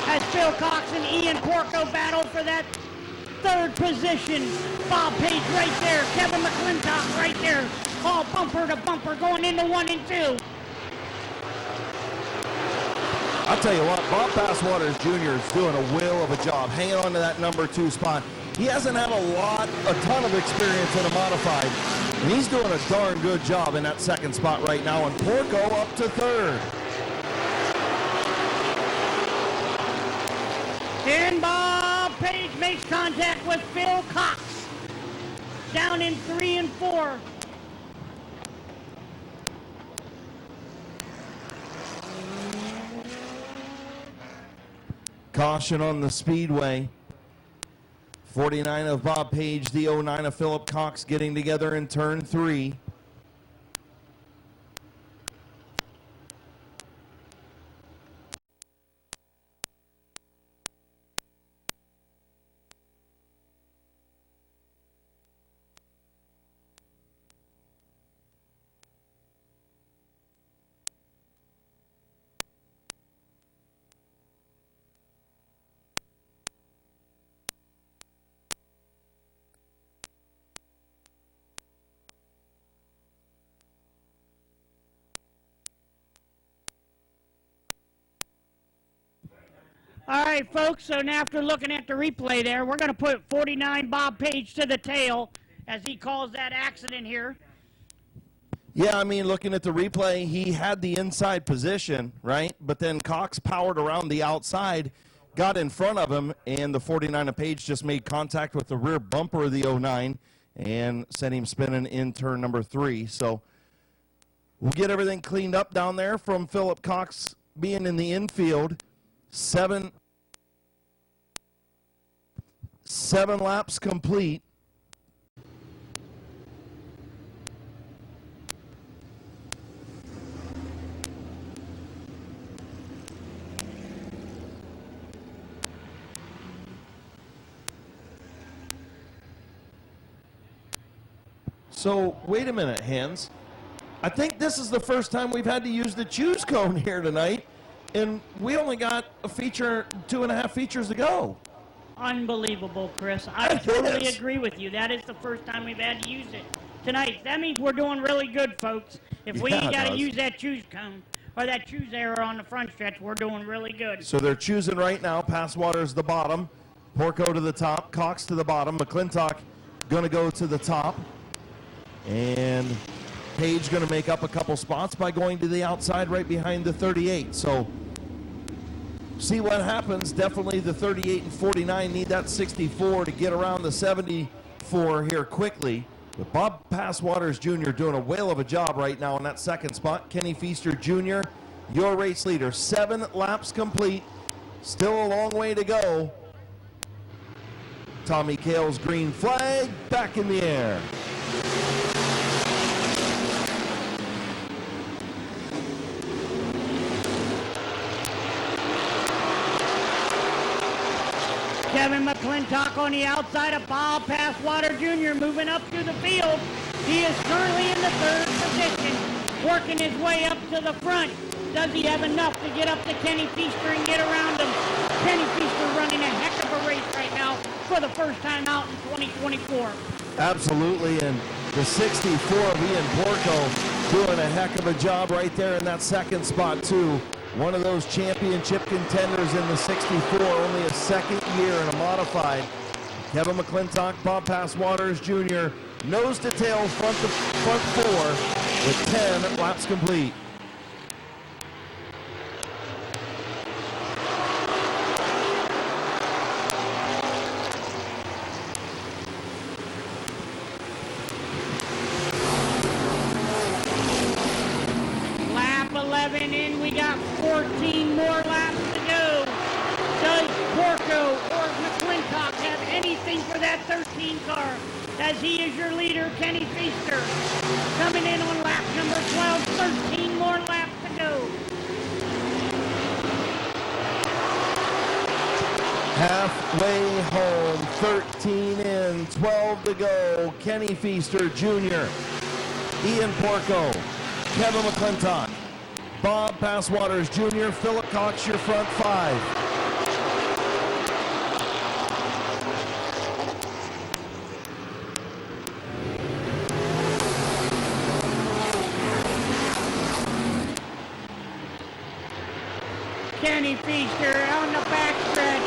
As Phil Cox and Ian Porco battle for that third position. Bob Page right there, Kevin McClintock right there. All bumper to bumper going into 1 and 2. I'll tell you what, Bob Passwaters Jr. is doing a whale of a job hanging on to that number 2 spot. He hasn't had a ton of experience in a modified, and he's doing a darn good job in that second spot right now, and Porco up to third. And Bob Page makes contact with Phil Cox down in 3 and 4. Caution on the speedway. 49 of Bob Page, the 09 of Philip Cox getting together in turn 3. All right, folks, so now after looking at the replay there, we're going to put 49 Bob Page to the tail, as he calls that accident here. Yeah, I mean, looking at the replay, he had the inside position, right? But then Cox powered around the outside, got in front of him, and the 49 of Page just made contact with the rear bumper of the 09 and sent him spinning in turn number 3. So we'll get everything cleaned up down there from Philip Cox being in the infield. Seven laps complete. So, wait a minute, Hans. I think this is the first time we've had to use the choose cone here tonight. And we only got a feature, 2.5 features to go. Unbelievable, Chris. I totally agree with you. That is the first time we've had to use it tonight. That means we're doing really good, folks. If we got to use that choose cone or that choose arrow on the front stretch, we're doing really good. So they're choosing right now. Passwater's the bottom. Porco to the top. Cox to the bottom. McClintock going to go to the top. And Page going to make up a couple spots by going to the outside right behind the 38. So see what happens. Definitely the 38 and 49 need that 64 to get around the 74 here quickly. But Bob Passwaters Jr. doing a whale of a job right now in that second spot. Kenny Feaster Jr., your race leader. 7 laps complete. Still a long way to go. Tommy Cale's green flag back in the air. Kevin McClintock on the outside of Bob Passwater Jr. moving up to the field. He is currently in the 3rd position, working his way up to the front. Does he have enough to get up to Kenny Feaster and get around him? Kenny Feaster running a heck of a race right now for the first time out in 2024. Absolutely, and The 64 of Ian Porco doing a heck of a job right there in that second spot too. One of those championship contenders in the 64, only a second year in a modified. Kevin McClintock, Bob Passwaters Jr., nose to tail, front four with 10 laps complete. Lap 11 in, we got 14 more laps to go. Does Porco or McClintock have anything for that 13 car? As he is your leader, Kenny Feaster, coming in on lap number 12, 13 more laps to go. Halfway home, 13 in, 12 to go. Kenny Feaster Jr., Ian Porco, Kevin McClintock, Bob Passwaters Jr., Philip Cox, your front five. Kenny Feaster on the backstretch.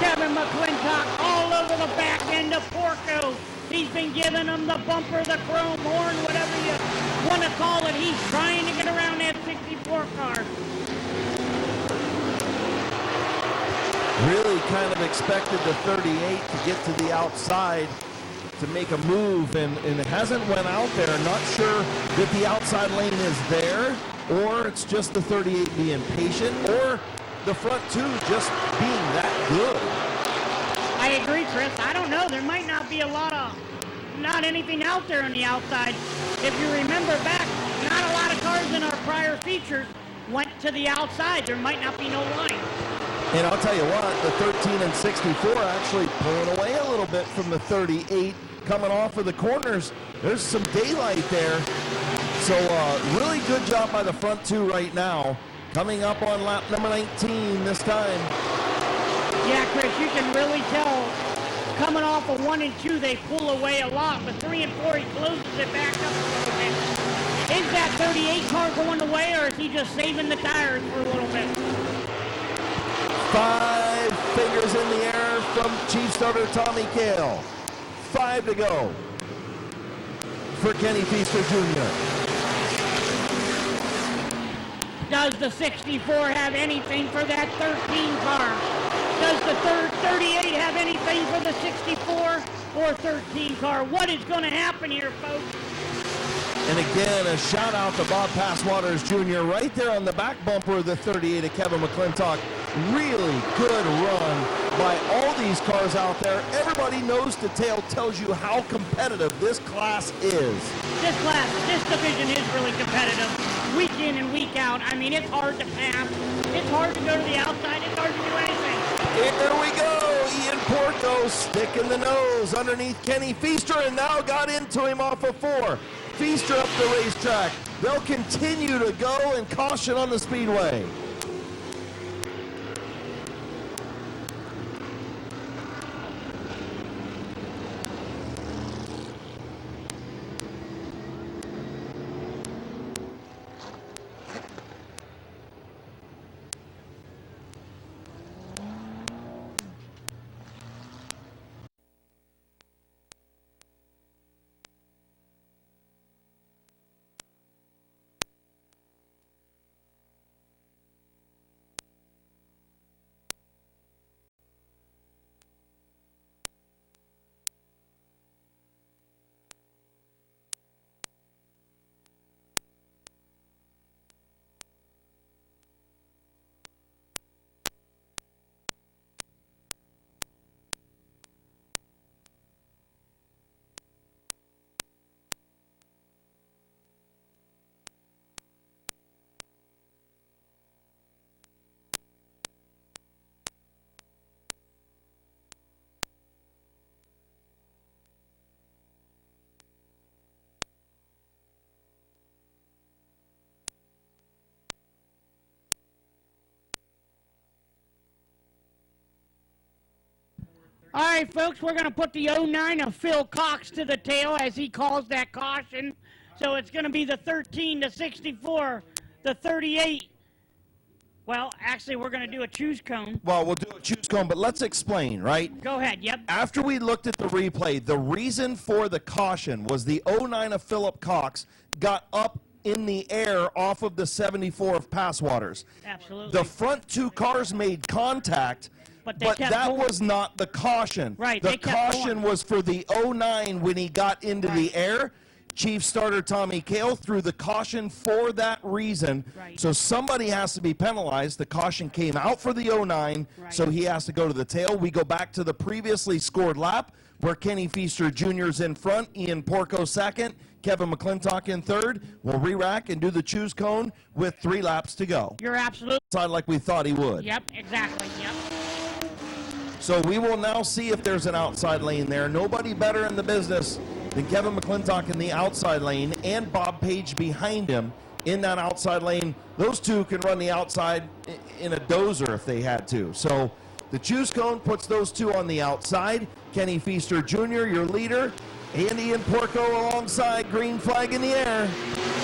Kevin McClintock all over the back end of Porco. He's been giving him the bumper, the chrome horn, whatever you want to call it. He's trying to get around that 64 car. Really kind of expected the 38 to get to the outside to make a move, and it hasn't went out there. Not sure that the outside lane is there, or it's just the 38 being patient, or the front two just being that good. I agree, Chris. I don't know. There might not be not anything out there on the outside. If you remember back, not a lot of cars in our prior features went to the outside. There might not be no line. And I'll tell you what, the 13 and 64 actually pulling away a little bit from the 38 coming off of the corners. There's some daylight there. So really good job by the front two right now. Coming up on lap number 19 this time. Yeah, Chris, you can really tell coming off of 1 and 2, they pull away a lot, but 3 and 4, he closes it back up a little bit. Is that 38 car going away, or is he just saving the tires for a little bit? 5 fingers in the air from Chief Starter Tommy Kale. 5 to go for Kenny Feaster Jr. Does the 64 have anything for that 13 car? Does the 38 have anything for the 64 or 13 car? What is going to happen here, folks? And again, a shout out to Bob Passwaters Jr. right there on the back bumper of the 38 of Kevin McClintock. Really good run by all these cars out there. Everybody nose to tail tells you how competitive this class is. This division is really competitive. Week in and week out. I mean, it's hard to pass. It's hard to go to the outside. It's hard to do anything. Here we go. Ian Porco sticking the nose underneath Kenny Feaster and now got into him off of 4. Feaster up the racetrack. They'll continue to go and caution on the speedway. All right, folks, we're going to put the 09 of Phil Cox to the tail as he calls that caution. So it's going to be the 13, the 64, the 38. Well, actually, we're going to do a choose cone. Well, we'll do a choose cone, but let's explain, right? Go ahead, yep. After we looked at the replay, the reason for the caution was the 09 of Philip Cox got up in the air off of the 74 of Passwaters. Absolutely. The front two cars made contact, but that going. was not the caution. Right, The they kept caution going. was for the 09 when he got into the air. Chief starter Tommy Kale threw the caution for that reason. Right. So somebody has to be penalized. The caution came out for the 09, so he has to go to the tail. We go back to the previously scored lap where Kenny Feaster Jr. is in front, Ian Porco second, Kevin McClintock in third. We'll re-rack and do the choose cone with 3 laps to go. You're absolutely. Like we thought he would. Yep, exactly, yep. So we will now see if there's an outside lane there. Nobody better in the business than Kevin McClintock in the outside lane and Bob Page behind him in that outside lane. Those two can run the outside in a dozer if they had to. So the choose cone puts those two on the outside. Kenny Feaster Jr., your leader. Andy and Porco alongside, green flag in the air.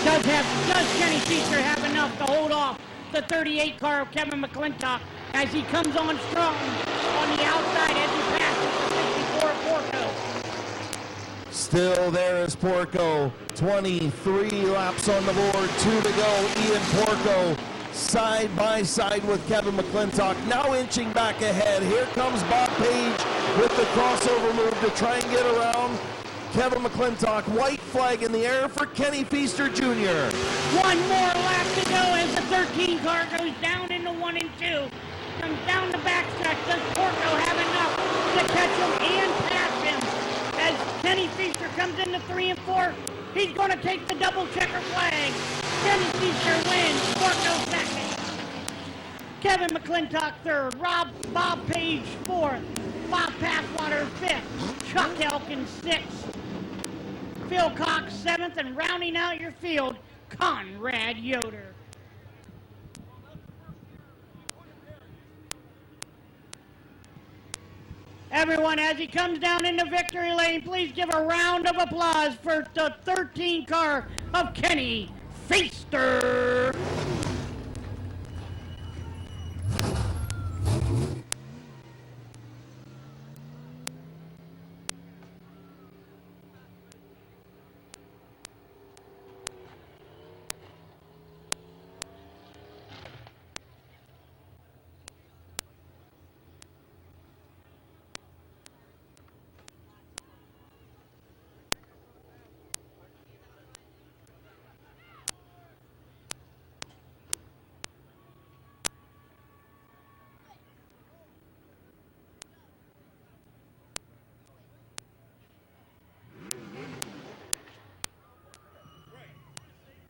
Does Kenny Feaster have enough to hold off the 38 car of Kevin McClintock as he comes on strong on the outside as he passes the 64 Porco? Still there is Porco. 23 laps on the board, 2 to go. Ian Porco side by side with Kevin McClintock, now inching back ahead. Here comes Bob Page with the crossover move to try and get around Kevin McClintock. White flag in the air for Kenny Feaster Jr. One more lap to go as the 13 car goes down into 1 and 2. Comes down the backstretch. Does Porco have enough to catch him and pass him? As Kenny Feaster comes into 3 and 4, he's going to take the double checker flag. Kenny Feaster wins. Porco second. Kevin McClintock third. Bob Page fourth. Bob Passwater fifth. Chuck Elkins sixth. Phil Cox seventh, and rounding out your field, Conrad Yoder. Everyone, as he comes down into victory lane, please give a round of applause for the 13 car of Kenny Feaster.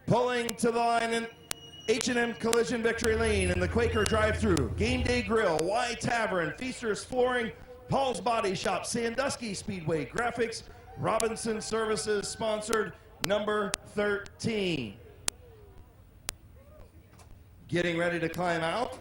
Pulling to the line in H&M Collision Victory Lane in the Quaker drive-thru, Game Day Grill, Y Tavern, Feaster's Flooring, Paul's Body Shop, Sandusky Speedway Graphics, Robinson Services sponsored number 13. Getting ready to climb out.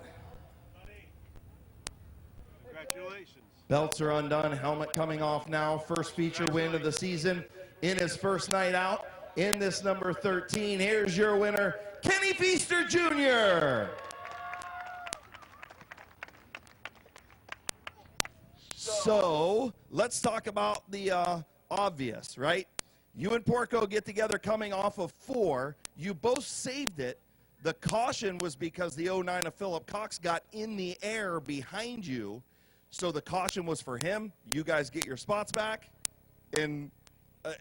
Congratulations. Belts are undone, helmet coming off now. First feature win of the season in his first night out. In this number 13, here's your winner, Kenny Feaster Jr. So let's talk about the obvious, right? You and Porco get together coming off of 4. You both saved it. The caution was because the 09 of Philip Cox got in the air behind you. So the caution was for him. You guys get your spots back. And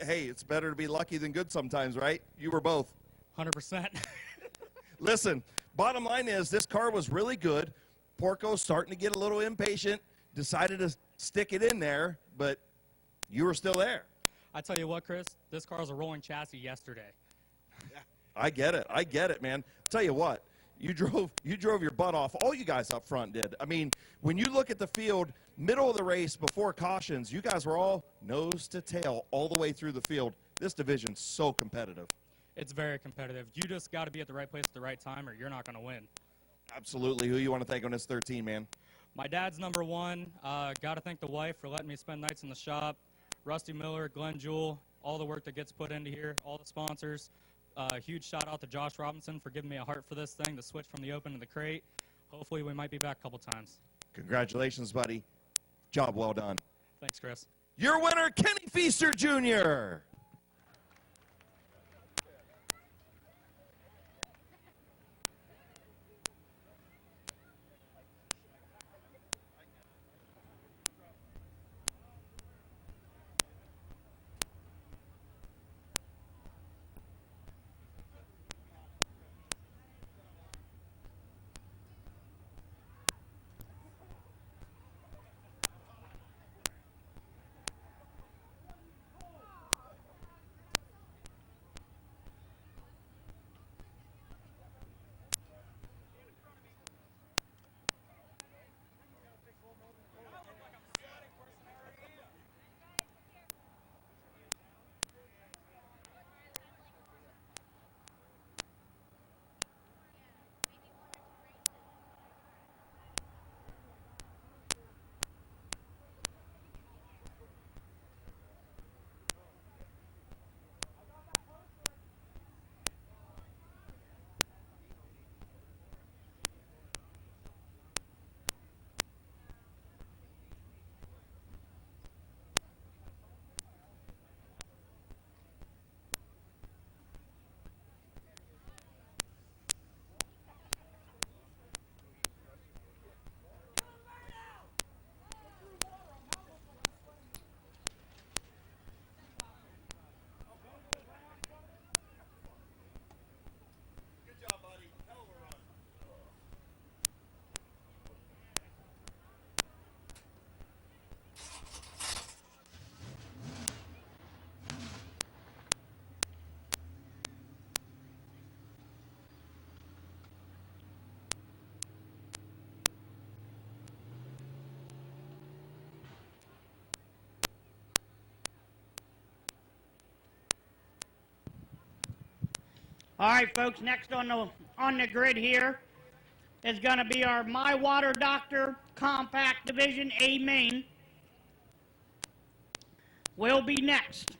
hey, it's better to be lucky than good sometimes, right? You were both. 100%. Listen, bottom line is this car was really good. Porco's starting to get a little impatient, decided to stick it in there, but you were still there. I tell you what, Chris, this car was a rolling chassis yesterday. Yeah, I get it, man. Tell you what, you drove your butt off. All you guys up front did. I mean, when you look at the field, middle of the race before cautions, you guys were all nose to tail all the way through the field. This division's so competitive. It's very competitive. You just got to be at the right place at the right time or you're not going to win. Absolutely. Who you want to thank on this 13, man? My dad's number one. Got to thank the wife for letting me spend nights in the shop. Rusty Miller, Glenn Jewell, all the work that gets put into here, all the sponsors. Huge shout out to Josh Robinson for giving me a heart for this thing, the switch from the open to the crate. Hopefully we might be back a couple times. Congratulations, buddy. Job well done. Thanks, Chris. Your winner, Kenny Feaster Jr. All right, folks, next on the grid here is going to be our My Water Doctor Compact Division A main. Will be next.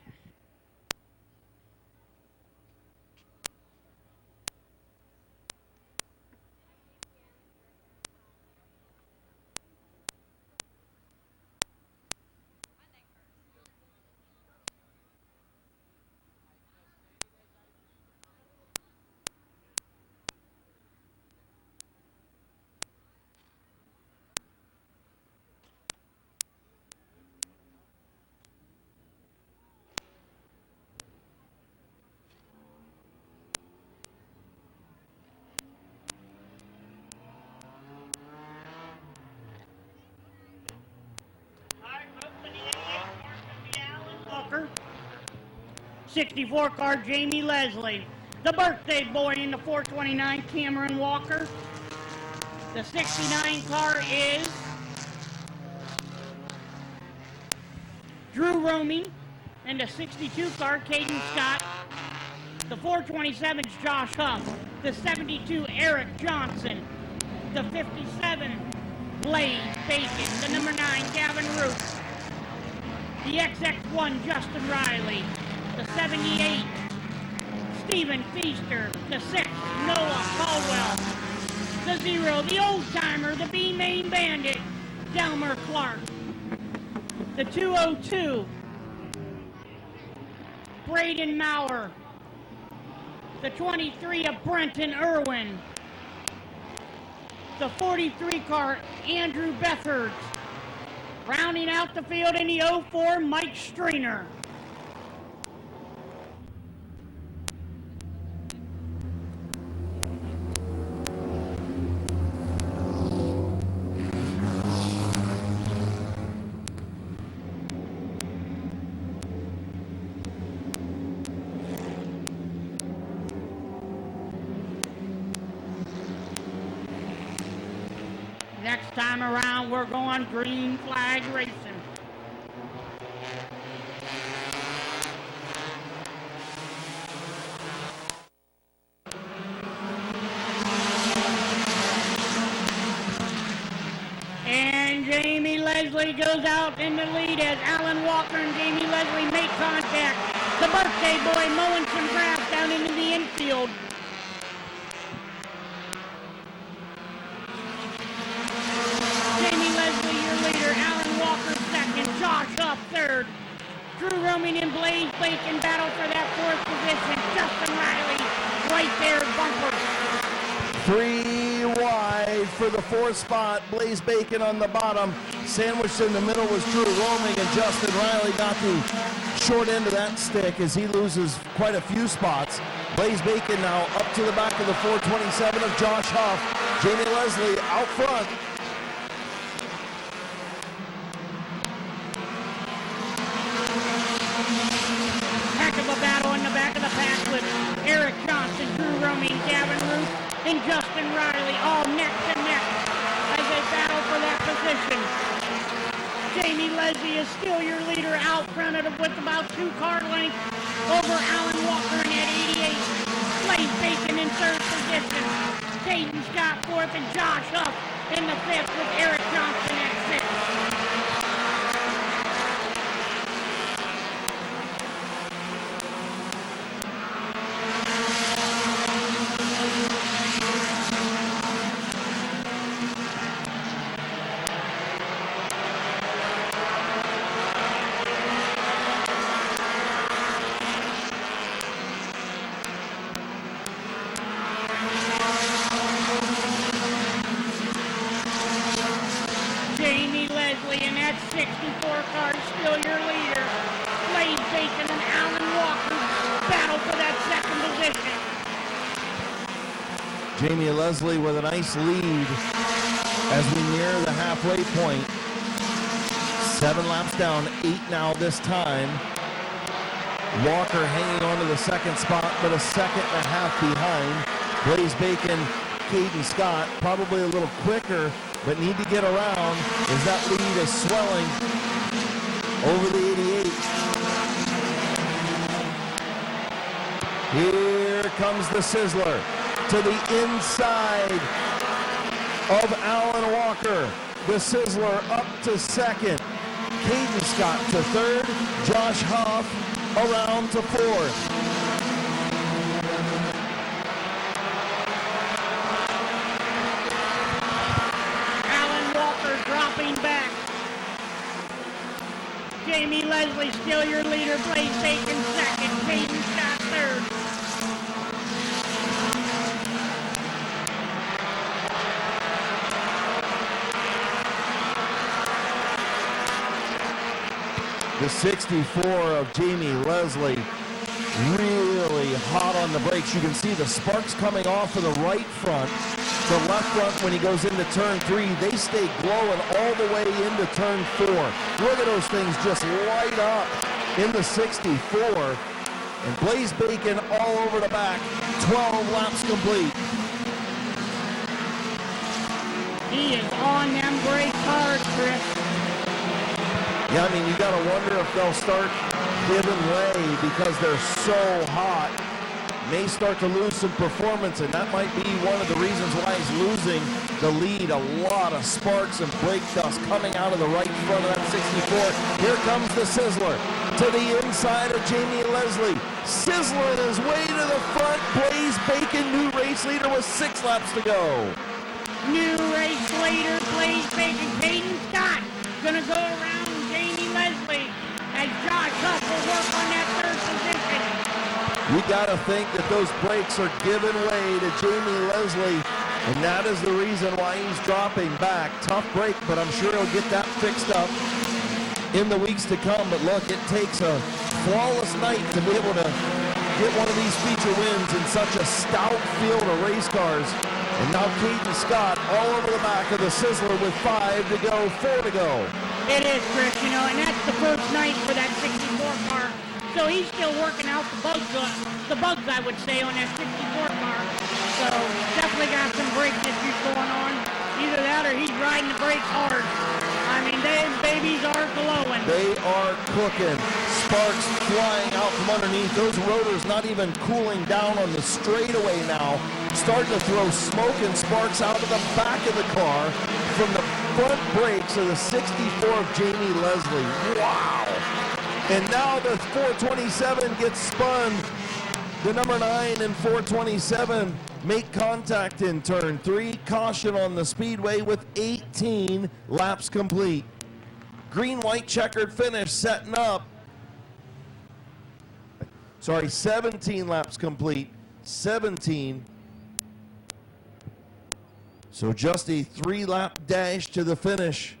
All right, folks, in the 88 car is the Alan Walker. 64 car Jamie Leslie. The birthday boy in the 429 Cameron Walker. The 69 car is Drew Romy. And the 62 car Caden Scott. The 427's Josh Huff. The 72 Eric Johnson. The 57 Blaze Bacon. The number 9 Gavin Root. The XX1 Justin Riley. The 78 Stephen Feaster. The 6 Noah Caldwell. The 0 the old timer, the B main bandit, Delmer Clark. The 202 Braden Maurer. The 23 of Brenton Irwin. The 43 car Andrew Bethard. Rounding out the field in the 04 Mike Streiner. Next time around, we're going green flag racing. And Leslie goes out in the lead as Alan Walker and Jamie Leslie make contact. The birthday boy mowing some grass down into the infield. Jamie Leslie, your leader. Alan Walker second. Josh Huff third. Drew Roman and Blaze Bacon battle for that fourth position. Justin Riley right there, bumper. 3 wide for the fourth spot. Blaze Bacon on the bottom. Sandwiched in the middle was Drew Roaming, and Justin Riley got the short end of that stick as he loses quite a few spots. Blaze Bacon now up to the back of the 427 of Josh Huff. Jamie Leslie out front. Heck of a battle in the back of the pack with Eric Johnson, Drew Roaming, Gavin Root, and Justin Riley all neck to neck as they battle for that position. Jamie Leslie is still your leader out front with about 2 car lengths over Alan Walker in at 88. Blaze Bacon in third position. Caden Scott fourth and Josh Huff in the fifth with Eric Johnson at sixth. Jamie Leslie in that 64 car still your leader. Blaze Bacon and Alan Walker battle for that second position. Jamie Leslie with a nice lead as we near the halfway point. 7 laps down, 8 now this time. Walker hanging on to the second spot, but a second and a half behind. Blaze Bacon, Caden Scott, probably a little quicker, but need to get around as that lead is swelling over the 88. Here comes the Sizzler to the inside of Alan Walker. The Sizzler up to second. Caden Scott to third. Josh Huff around to fourth. Dropping back. Jamie Leslie still your leader. Blaze Bacon second. Caden Scott third. The 64 of Jamie Leslie really hot on the brakes. You can see the sparks coming off of the right front. The left front, when he goes into turn 3, they stay glowing all the way into turn 4. Look at those things just light up in the 64. And Blaze Bacon all over the back. 12 laps complete. He is on them brakes hard, Chris. Yeah, I mean, you got to wonder if they'll start giving way because they're so hot. May start to lose some performance, and that might be one of the reasons why he's losing the lead. A lot of sparks and brake dust coming out of the right front of that 64. Here comes the Sizzler to the inside of Jamie Leslie. Sizzling his way to the front. Blaze Bacon, new race leader with 6 laps to go. New race leader, Blaze Bacon. Caden Scott gonna go around Jamie Leslie as Josh Huff will work on that third position. You got to think that those brakes are giving way to Jamie Leslie, and that is the reason why he's dropping back. Tough break, but I'm sure he'll get that fixed up in the weeks to come. But look, it takes a flawless night to be able to get one of these feature wins in such a stout field of race cars. And now Caden Scott all over the back of the Sizzler with 5 to go, 4 to go. It is, Chris, you know, and that's the first night for that 64 car. So he's still working out the bugs, I would say, on that 64 car. So definitely got some brake issues going on. Either that or he's riding the brakes hard. I mean, them babies are glowing. They are cooking. Sparks flying out from underneath. Those rotors not even cooling down on the straightaway now. Starting to throw smoke and sparks out of the back of the car from the front brakes of the 64 of Jamie Leslie. Wow. And now the 427 gets spun. The number 9 and 427 make contact in turn 3. Caution on the speedway with 18 laps complete. Green, white, checkered finish setting up. 17 laps complete. 17. So just a 3-lap dash to the finish.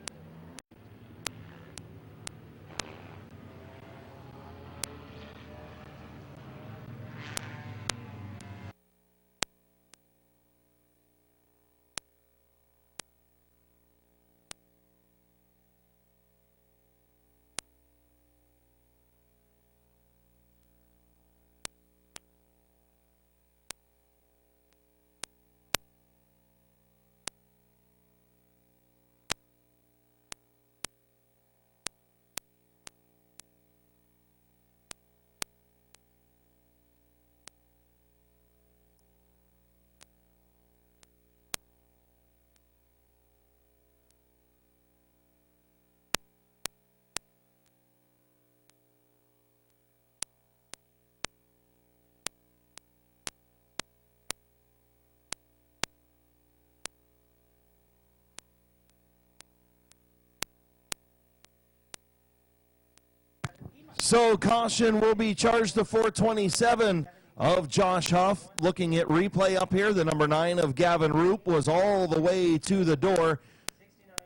So caution will be charged to 427 of Josh Huff. Looking at replay up here, the number 9 of Gavin Roop was all the way to the door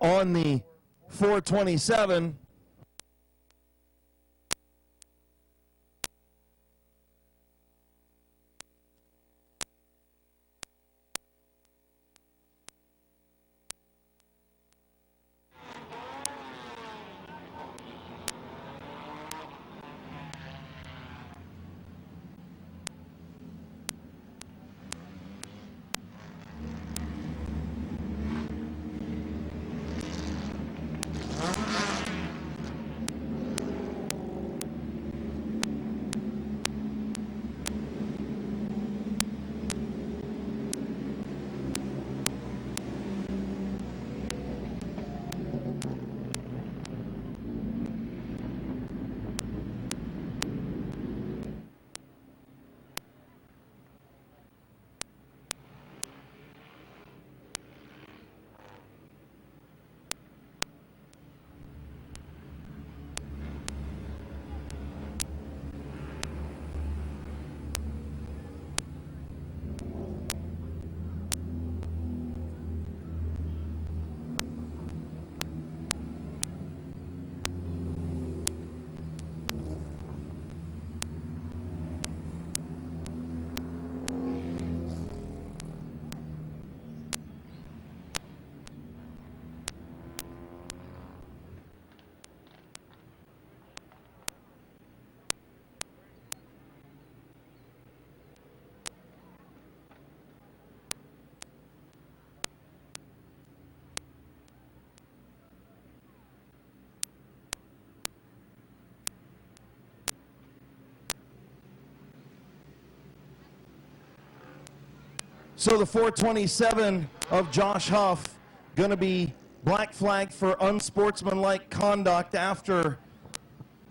on the 427. So the 427 of Josh Huff going to be black flagged for unsportsmanlike conduct after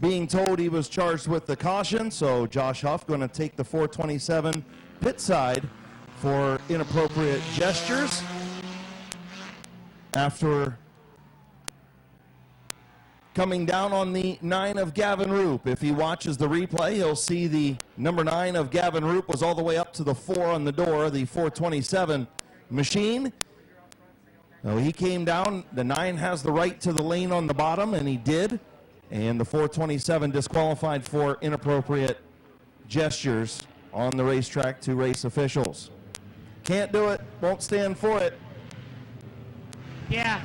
being told he was charged with the caution. So Josh Huff going to take the 427 pit side for inappropriate gestures after coming down on the 9 of Gavin Roop. If he watches the replay, he'll see the number 9 of Gavin Roop was all the way up to the 4 on the door, the 427 machine. So he came down. The 9 has the right to the lane on the bottom, and he did. And the 427 disqualified for inappropriate gestures on the racetrack to race officials. Can't do it, won't stand for it. Yeah.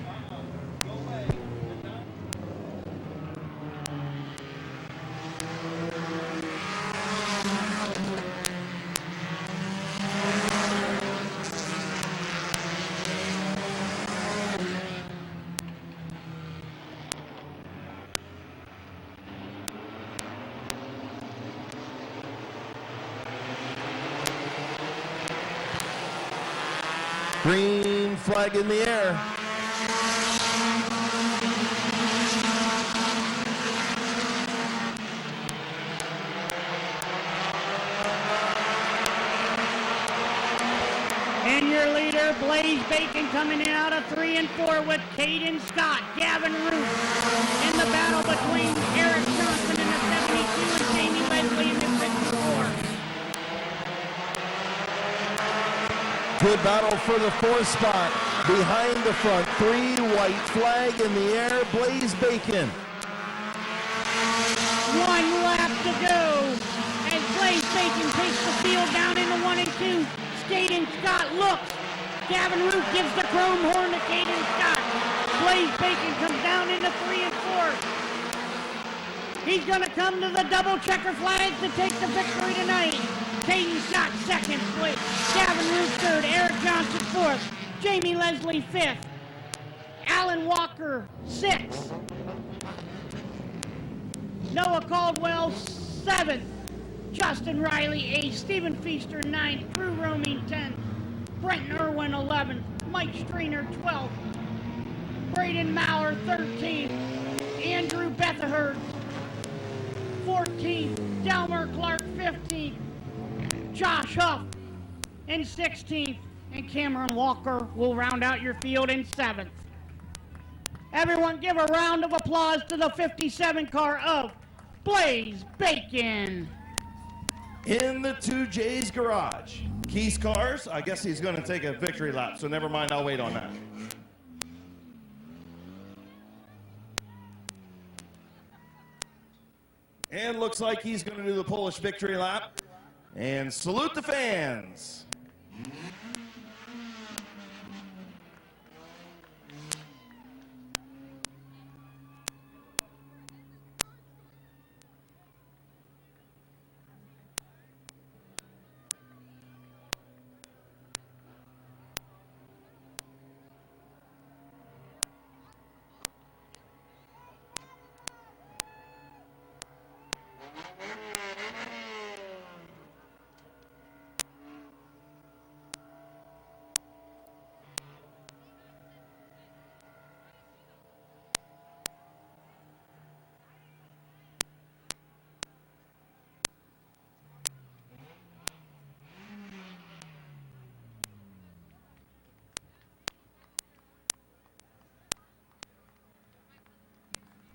Green flag in the air. here, Blaze Bacon coming in out of 3 and 4 with Caden Scott, Gavin Root in the battle between Eric Johnson in the 72 and Jamie Leslie in the 54. Good battle for the 4th spot. Behind the front, 3 white flag in the air, Blaze Bacon. 1 lap to go as Blaze Bacon takes the field down into 1 and 2. Caden Scott looks. Gavin Root gives the chrome horn to Caden Scott. Blaze Bacon comes down into 3 and 4. He's going to come to the double checker flag to take the victory tonight. Caden Scott second, Gavin Root third, Eric Johnson fourth, Jamie Leslie fifth, Alan Walker sixth, Noah Caldwell seventh, Justin Riley eighth, Stephen Feaster ninth, Drew Roaming 10th, Brent Irwin 11th, Mike Streiner 12th, Braden Maurer 13th, Andrew Bethehurst 14th, Delmer Clark 15th, Josh Huff in 16th, and Cameron Walker will round out your field in 7th. Everyone give a round of applause to the 57 car of Blaze Bacon. In the 2J's garage. Keys Cars, I guess he's going to take a victory lap, so never mind, I'll wait on that. And looks like he's going to do the Polish victory lap. And salute the fans.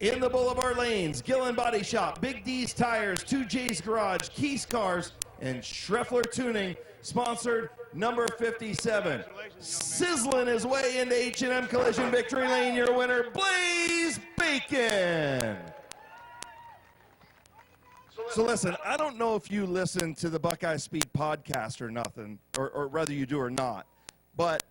In the Boulevard Lanes, Gillen Body Shop, Big D's Tires, 2J's Garage, Keys Cars, and Schreffler Tuning, sponsored number 57. Sizzling his way into H&M Collision Victory Lane, your winner, Blaze Bacon. So listen, I don't know if you listen to the Buckeye Speed podcast or nothing, or whether you do or not, but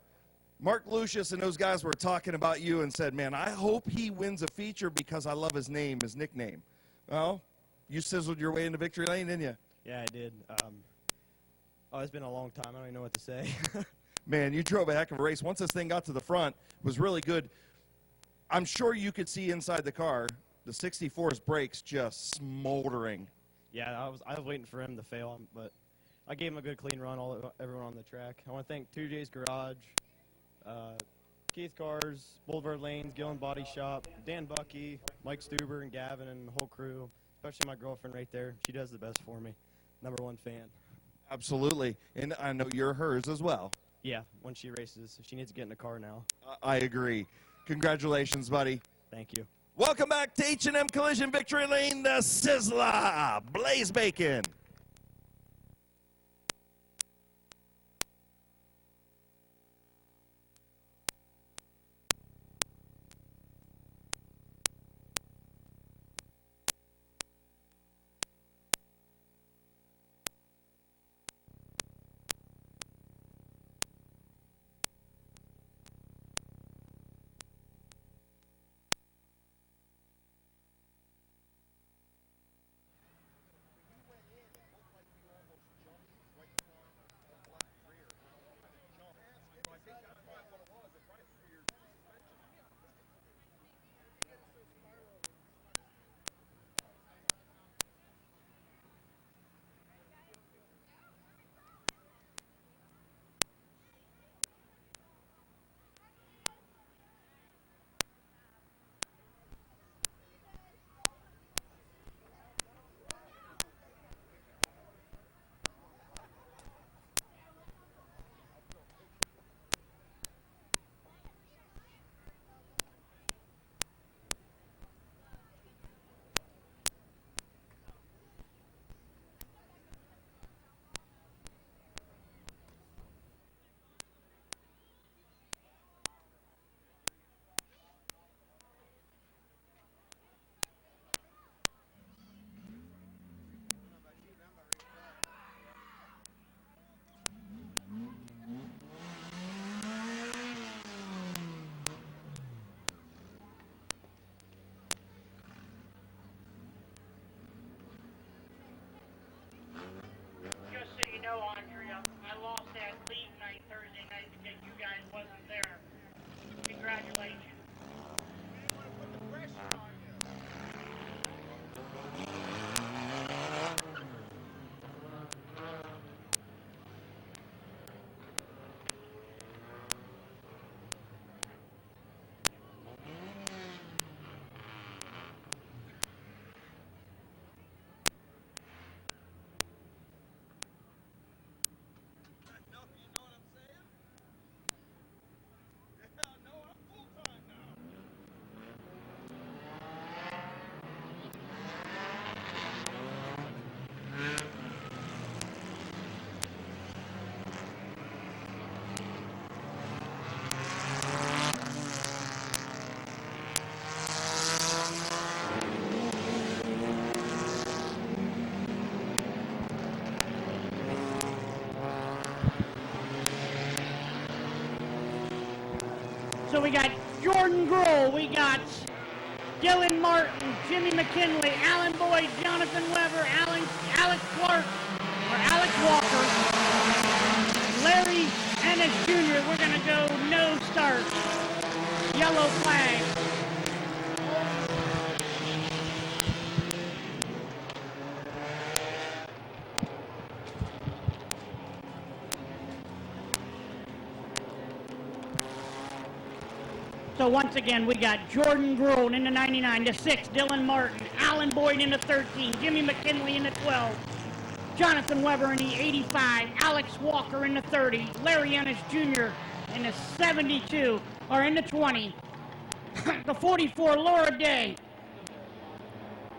Mark Lucius and those guys were talking about you and said, man, I hope he wins a feature because I love his name, his nickname. Well, you sizzled your way into victory lane, didn't you? Yeah, I did. It's been a long time. I don't even know what to say. Man, you drove a heck of a race. Once this thing got to the front, it was really good. I'm sure you could see inside the car, the 64's brakes just smoldering. Yeah, I was waiting for him to fail, but I gave him a good clean run, everyone on the track. I want to thank 2J's Garage, Keith Cars, Boulevard Lanes, Gillen Body Shop, Dan Bucky, Mike Stuber, and Gavin, and the whole crew, especially my girlfriend right there. She does the best for me. Number 1 fan. Absolutely. And I know you're hers as well. Yeah, when she races. She needs to get in the car now. I agree. Congratulations, buddy. Thank you. Welcome back to H&M Collision Victory Lane, the Sizzler, Blaze Bacon. So we got Jordan Grohl, we got Dylan Martin, Jimmy McKinley, Alan Boyd, Jonathan Weber, Alex Clark, or Alex Walker, Larry Ennis Jr. We're going to go no start. Yellow flag. So once again, we got Jordan Grohl in the 99, the 6, Dylan Martin, Alan Boyd in the 13, Jimmy McKinley in the 12, Jonathan Weber in the 85, Alex Walker in the 30, Larry Ennis Jr. in the 72, or in the 20, the 44, Laura Day,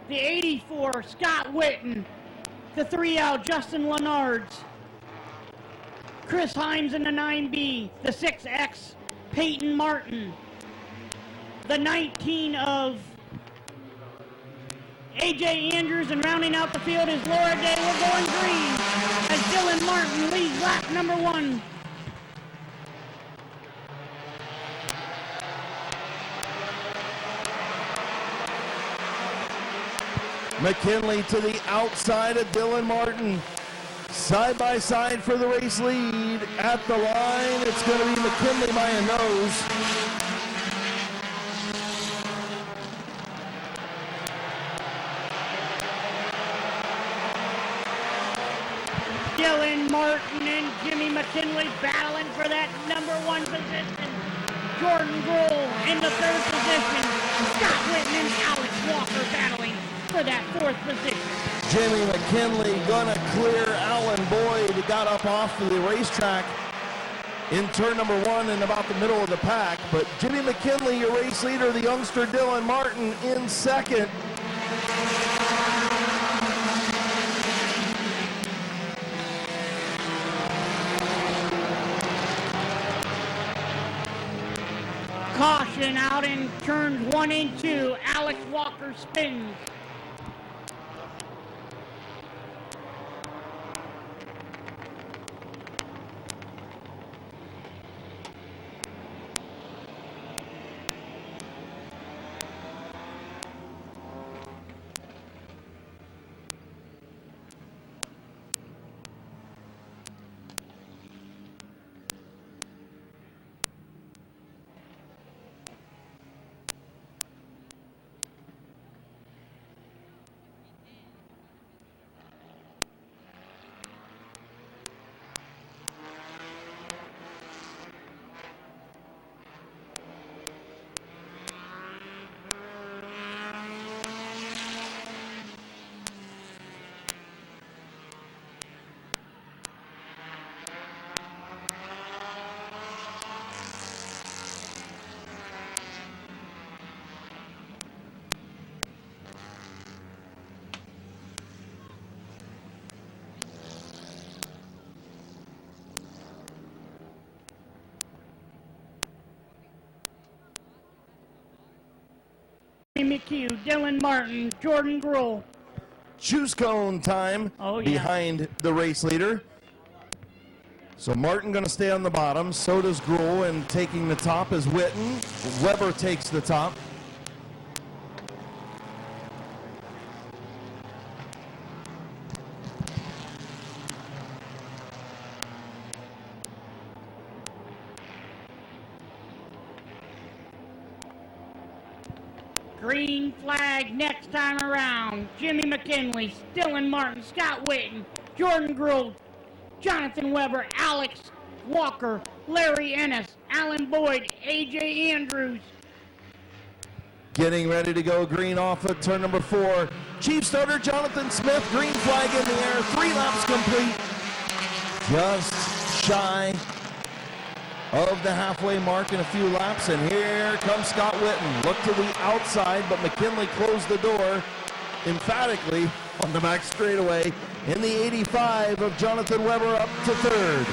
the 84, Scott Witten, the 3L, Justin Lenards, Chris Himes in the 9B, the 6X, Peyton Martin, the 19 of A.J. Andrews, and rounding out the field is Laura Day. We're going green as Dylan Martin leads lap number 1. McKinley to the outside of Dylan Martin. Side by side for the race lead. At the line, it's going to be McKinley by a nose. Dylan Martin and Jimmy McKinley battling for that number 1 position. Jordan Grohl in the 3rd position. Scott Witten and Alex Walker battling for that 4th position. Jimmy McKinley gonna clear Alan Boyd. He got up off of the racetrack in turn number 1 in about the middle of the pack. But Jimmy McKinley, your race leader, the youngster Dylan Martin in 2nd. Caution out in turns 1 and 2. Alex Walker spins. McHugh, Dylan Martin, Jordan Grohl. Choose cone time behind the race leader. So Martin going to stay on the bottom. So does Grohl, and taking the top is Witten. Weber takes the top. Green flag next time around. Jimmy McKinley, Dylan Martin, Scott Witten, Jordan Grohl, Jonathan Weber, Alex Walker, Larry Ennis, Alan Boyd, A.J. Andrews. Getting ready to go green off of turn number 4. Chief starter Jonathan Smith, green flag in the air, 3 laps complete. Just shy of the halfway mark in a few laps, and here comes Scott Witten. Look to the outside, but McKinley closed the door emphatically on the back straightaway in the 85 of Jonathan Weber up to 3rd.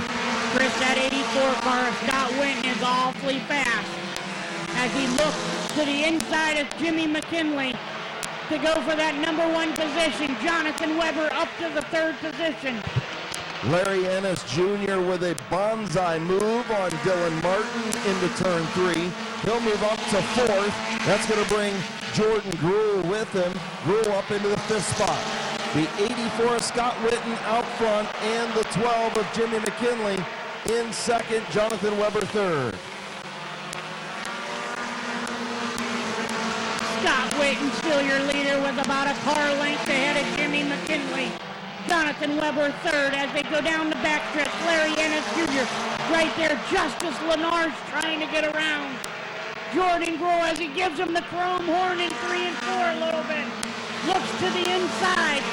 Chris, that 84 car of Scott Witten is awfully fast as he looks to the inside of Jimmy McKinley to go for that number 1 position. Jonathan Weber up to the 3rd position. Larry Ennis Jr. with a bonsai move on Dylan Martin into turn 3. He'll move up to 4th. That's going to bring Jordan Gruhl with him. Gruhl up into the 5th spot. The 84 Scott Witten out front, and the 12 of Jimmy McKinley in 2nd. Jonathan Weber 3rd. Scott Witten still your leader with about a car length ahead of Jimmy McKinley. Jonathan Weber 3rd as they go down the backstretch. Larry Ennis Jr. right there. Justice Lenard's trying to get around. Jordan Gruhl as he gives him the chrome horn in 3 and 4 a little bit. Looks to the inside.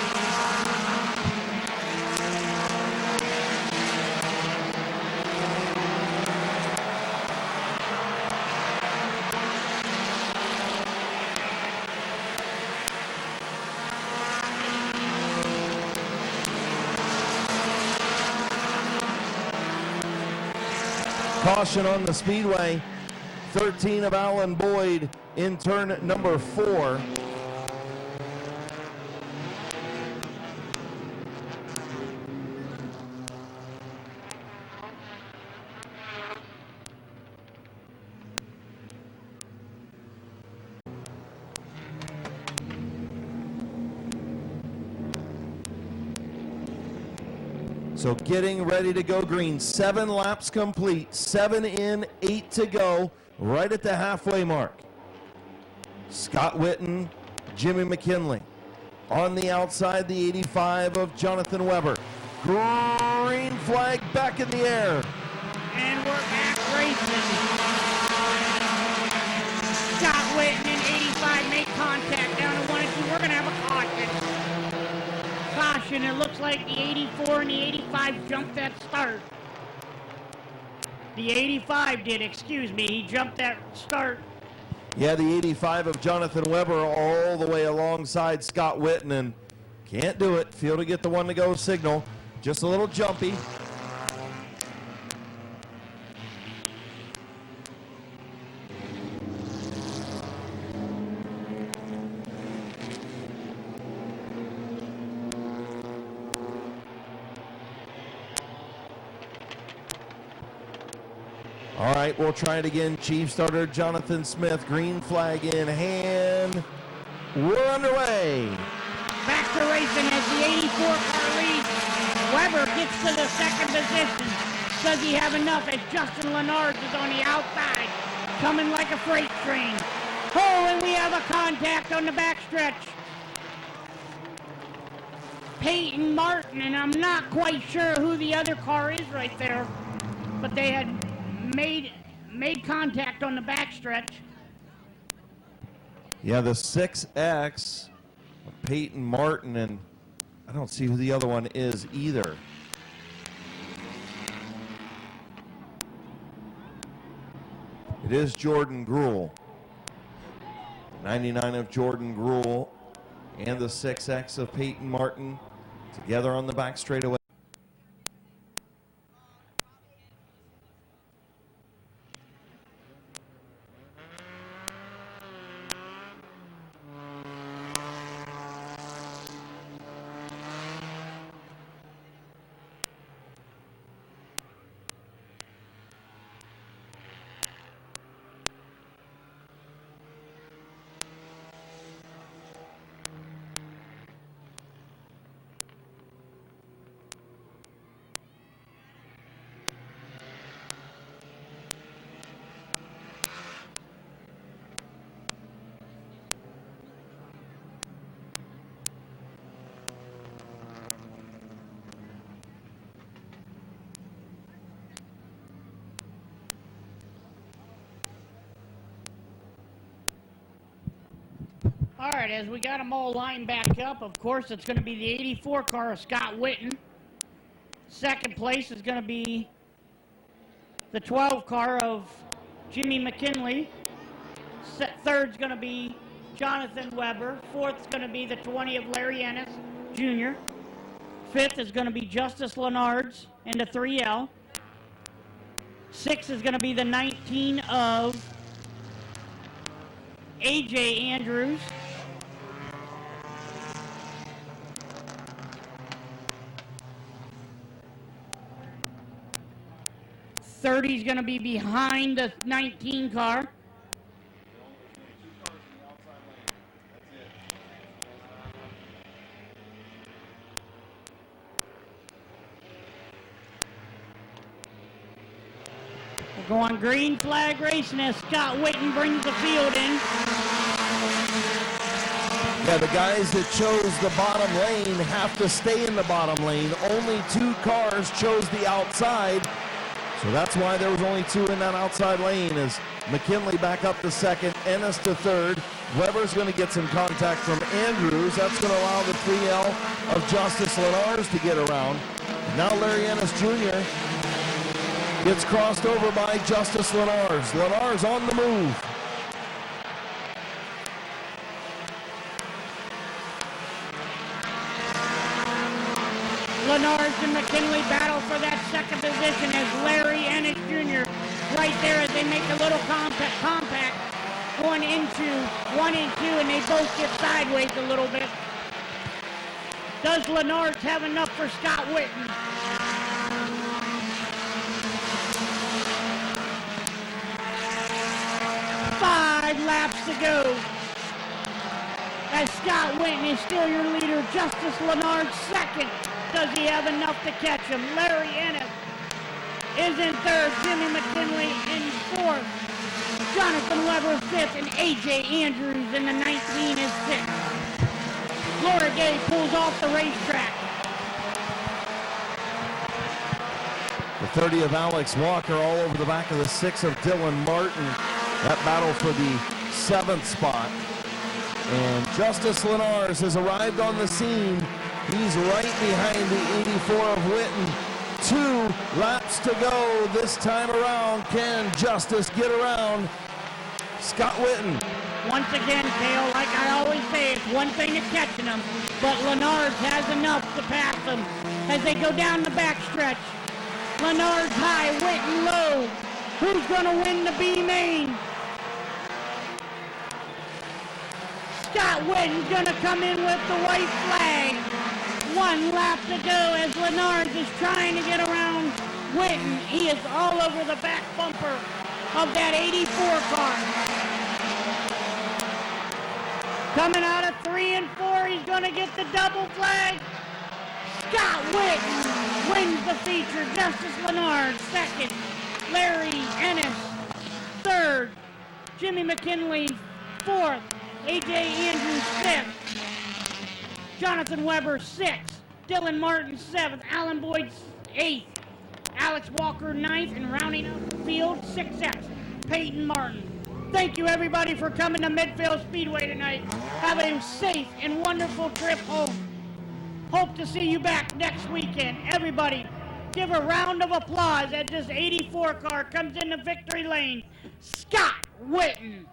Caution on the speedway. 13 of Alan Boyd in turn number 4. So getting ready to go green. 7 laps complete. 7 in, 8 to go. Right at the halfway mark. Scott Witten, Jimmy McKinley. On the outside, the 85 of Jonathan Weber. Green flag back in the air. And we're back racing. Scott Witten in 85 make contact down to 1 and 2. We're going to have a caution. Caution, it looks like the 84 and the 85 jumped that start. The 85 did, excuse me, he jumped that start. Yeah, the 85 of Jonathan Weber all the way alongside Scott Witten, and can't do it. Field to get the 1 to go signal. Just a little jumpy. All right, we'll try it again. Chief starter Jonathan Smith, green flag in hand. We're underway. Back to racing as the 84 car leads. Weber gets to the 2nd position. Does he have enough as Justin Lenard is on the outside, coming like a freight train. Oh, and we have a contact on the backstretch. Peyton Martin, and I'm not quite sure who the other car is right there, but they had made contact on the backstretch. Yeah, the 6X of Peyton Martin, and I don't see who the other one is either. It is Jordan Gruhl. 99 of Jordan Gruhl and the 6X of Peyton Martin together on the back straightaway. All right, as we got them all lined back up, of course, it's going to be the 84 car of Scott Witten. 2nd place is going to be the 12 car of Jimmy McKinley. 3rd is going to be Jonathan Weber. 4th is going to be the 20 of Larry Ennis Jr. 5th is going to be Justice Lenard's into 3L. 6th is going to be the 19 of A.J. Andrews. 30 is going to be behind the 19 car. We'll go on green flag racing as Scott Witten brings the field in. Yeah, the guys that chose the bottom lane have to stay in the bottom lane. Only 2 cars chose the outside, so that's why there was only 2 in that outside lane. As McKinley back up to second, Ennis to third. Weber's going to get some contact from Andrews. That's going to allow the 3L of Justice Lenars to get around. Now Larry Ennis Jr. gets crossed over by Justice Lenars. Lenars on the move. Lenars and McKinley battle for that second position as Larry Ennis Jr. right there as they make a little compact going into 1 and 2, and they both get sideways a little bit. Does Lenars have enough for Scott Witten? Five laps to go. As Scott Witten is still your leader, Justice Lenars second. Does he have enough to catch him? Larry Ennis is in third. Jimmy McKinley in fourth. Jonathan Weber fifth. And A.J. Andrews in the 19 is sixth. Laura Gay pulls off the racetrack. The 30 of Alex Walker all over the back of the 6 of Dylan Martin. That battle for the 7th spot. And Justice Lenars has arrived on the scene. He's right behind the 84 of Witten. 2 laps to go this time around. Can Justice get around Scott Witten? Once again, Cale, like I always say, it's one thing at catching them, but Lenars has enough to pass them as they go down the backstretch. Lenars high, Witten low. Who's going to win the B main? Scott Witten's going to come in with the white flag. 1 lap to go as Lenars is trying to get around Witten. He is all over the back bumper of that 84 car. Coming out of 3 and 4, he's going to get the double flag. Scott Witten wins the feature. Justice Lenars second. Larry Ennis third. Jimmy McKinley fourth. A.J. Andrews fifth. Jonathan Weber sixth. Dylan Martin seventh. Alan Boyd eighth. Alex Walker ninth. And rounding out the field, 6X, Peyton Martin. Thank you, everybody, for coming to Midvale Speedway tonight. Have a safe and wonderful trip home. Hope to see you back next weekend. Everybody, give a round of applause as this 84 car comes into victory lane. Scott Witten.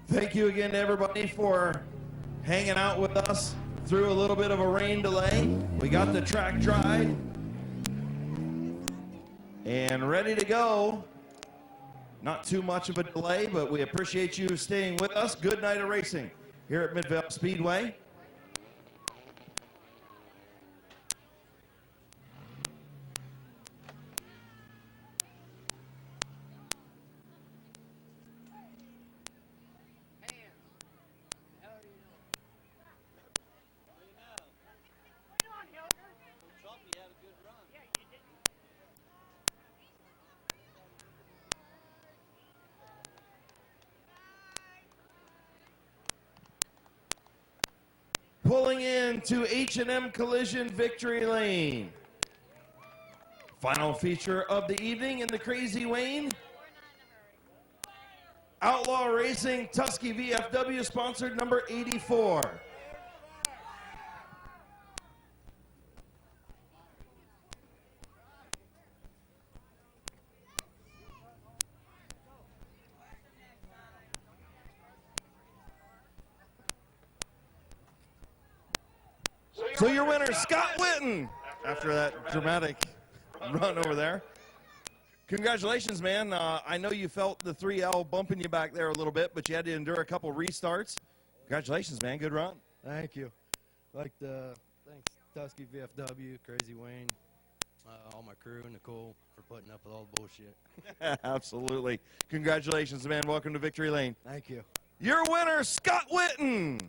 Thank you again to everybody for hanging out with us through a little bit of a rain delay. We got the track dried and ready to go. Not too much of a delay, but we appreciate you staying with us. Good night of racing here at Midvale Speedway. Pulling into H&M Collision Victory Lane. Final feature of the evening in the Crazy Wayne. Outlaw Racing Tusky VFW sponsored number 84. So your winner, Scott Witten, after that dramatic run over there. Congratulations, man. I know you felt the 3L bumping you back there a little bit, but you had to endure a couple restarts. Congratulations, man. Good run. Thank you. Thanks, Tusky VFW, Crazy Wayne. all my crew, Nicole, for putting up with all the bullshit. Absolutely. Congratulations, man. Welcome to Victory Lane. Thank you. Your winner, Scott Witten.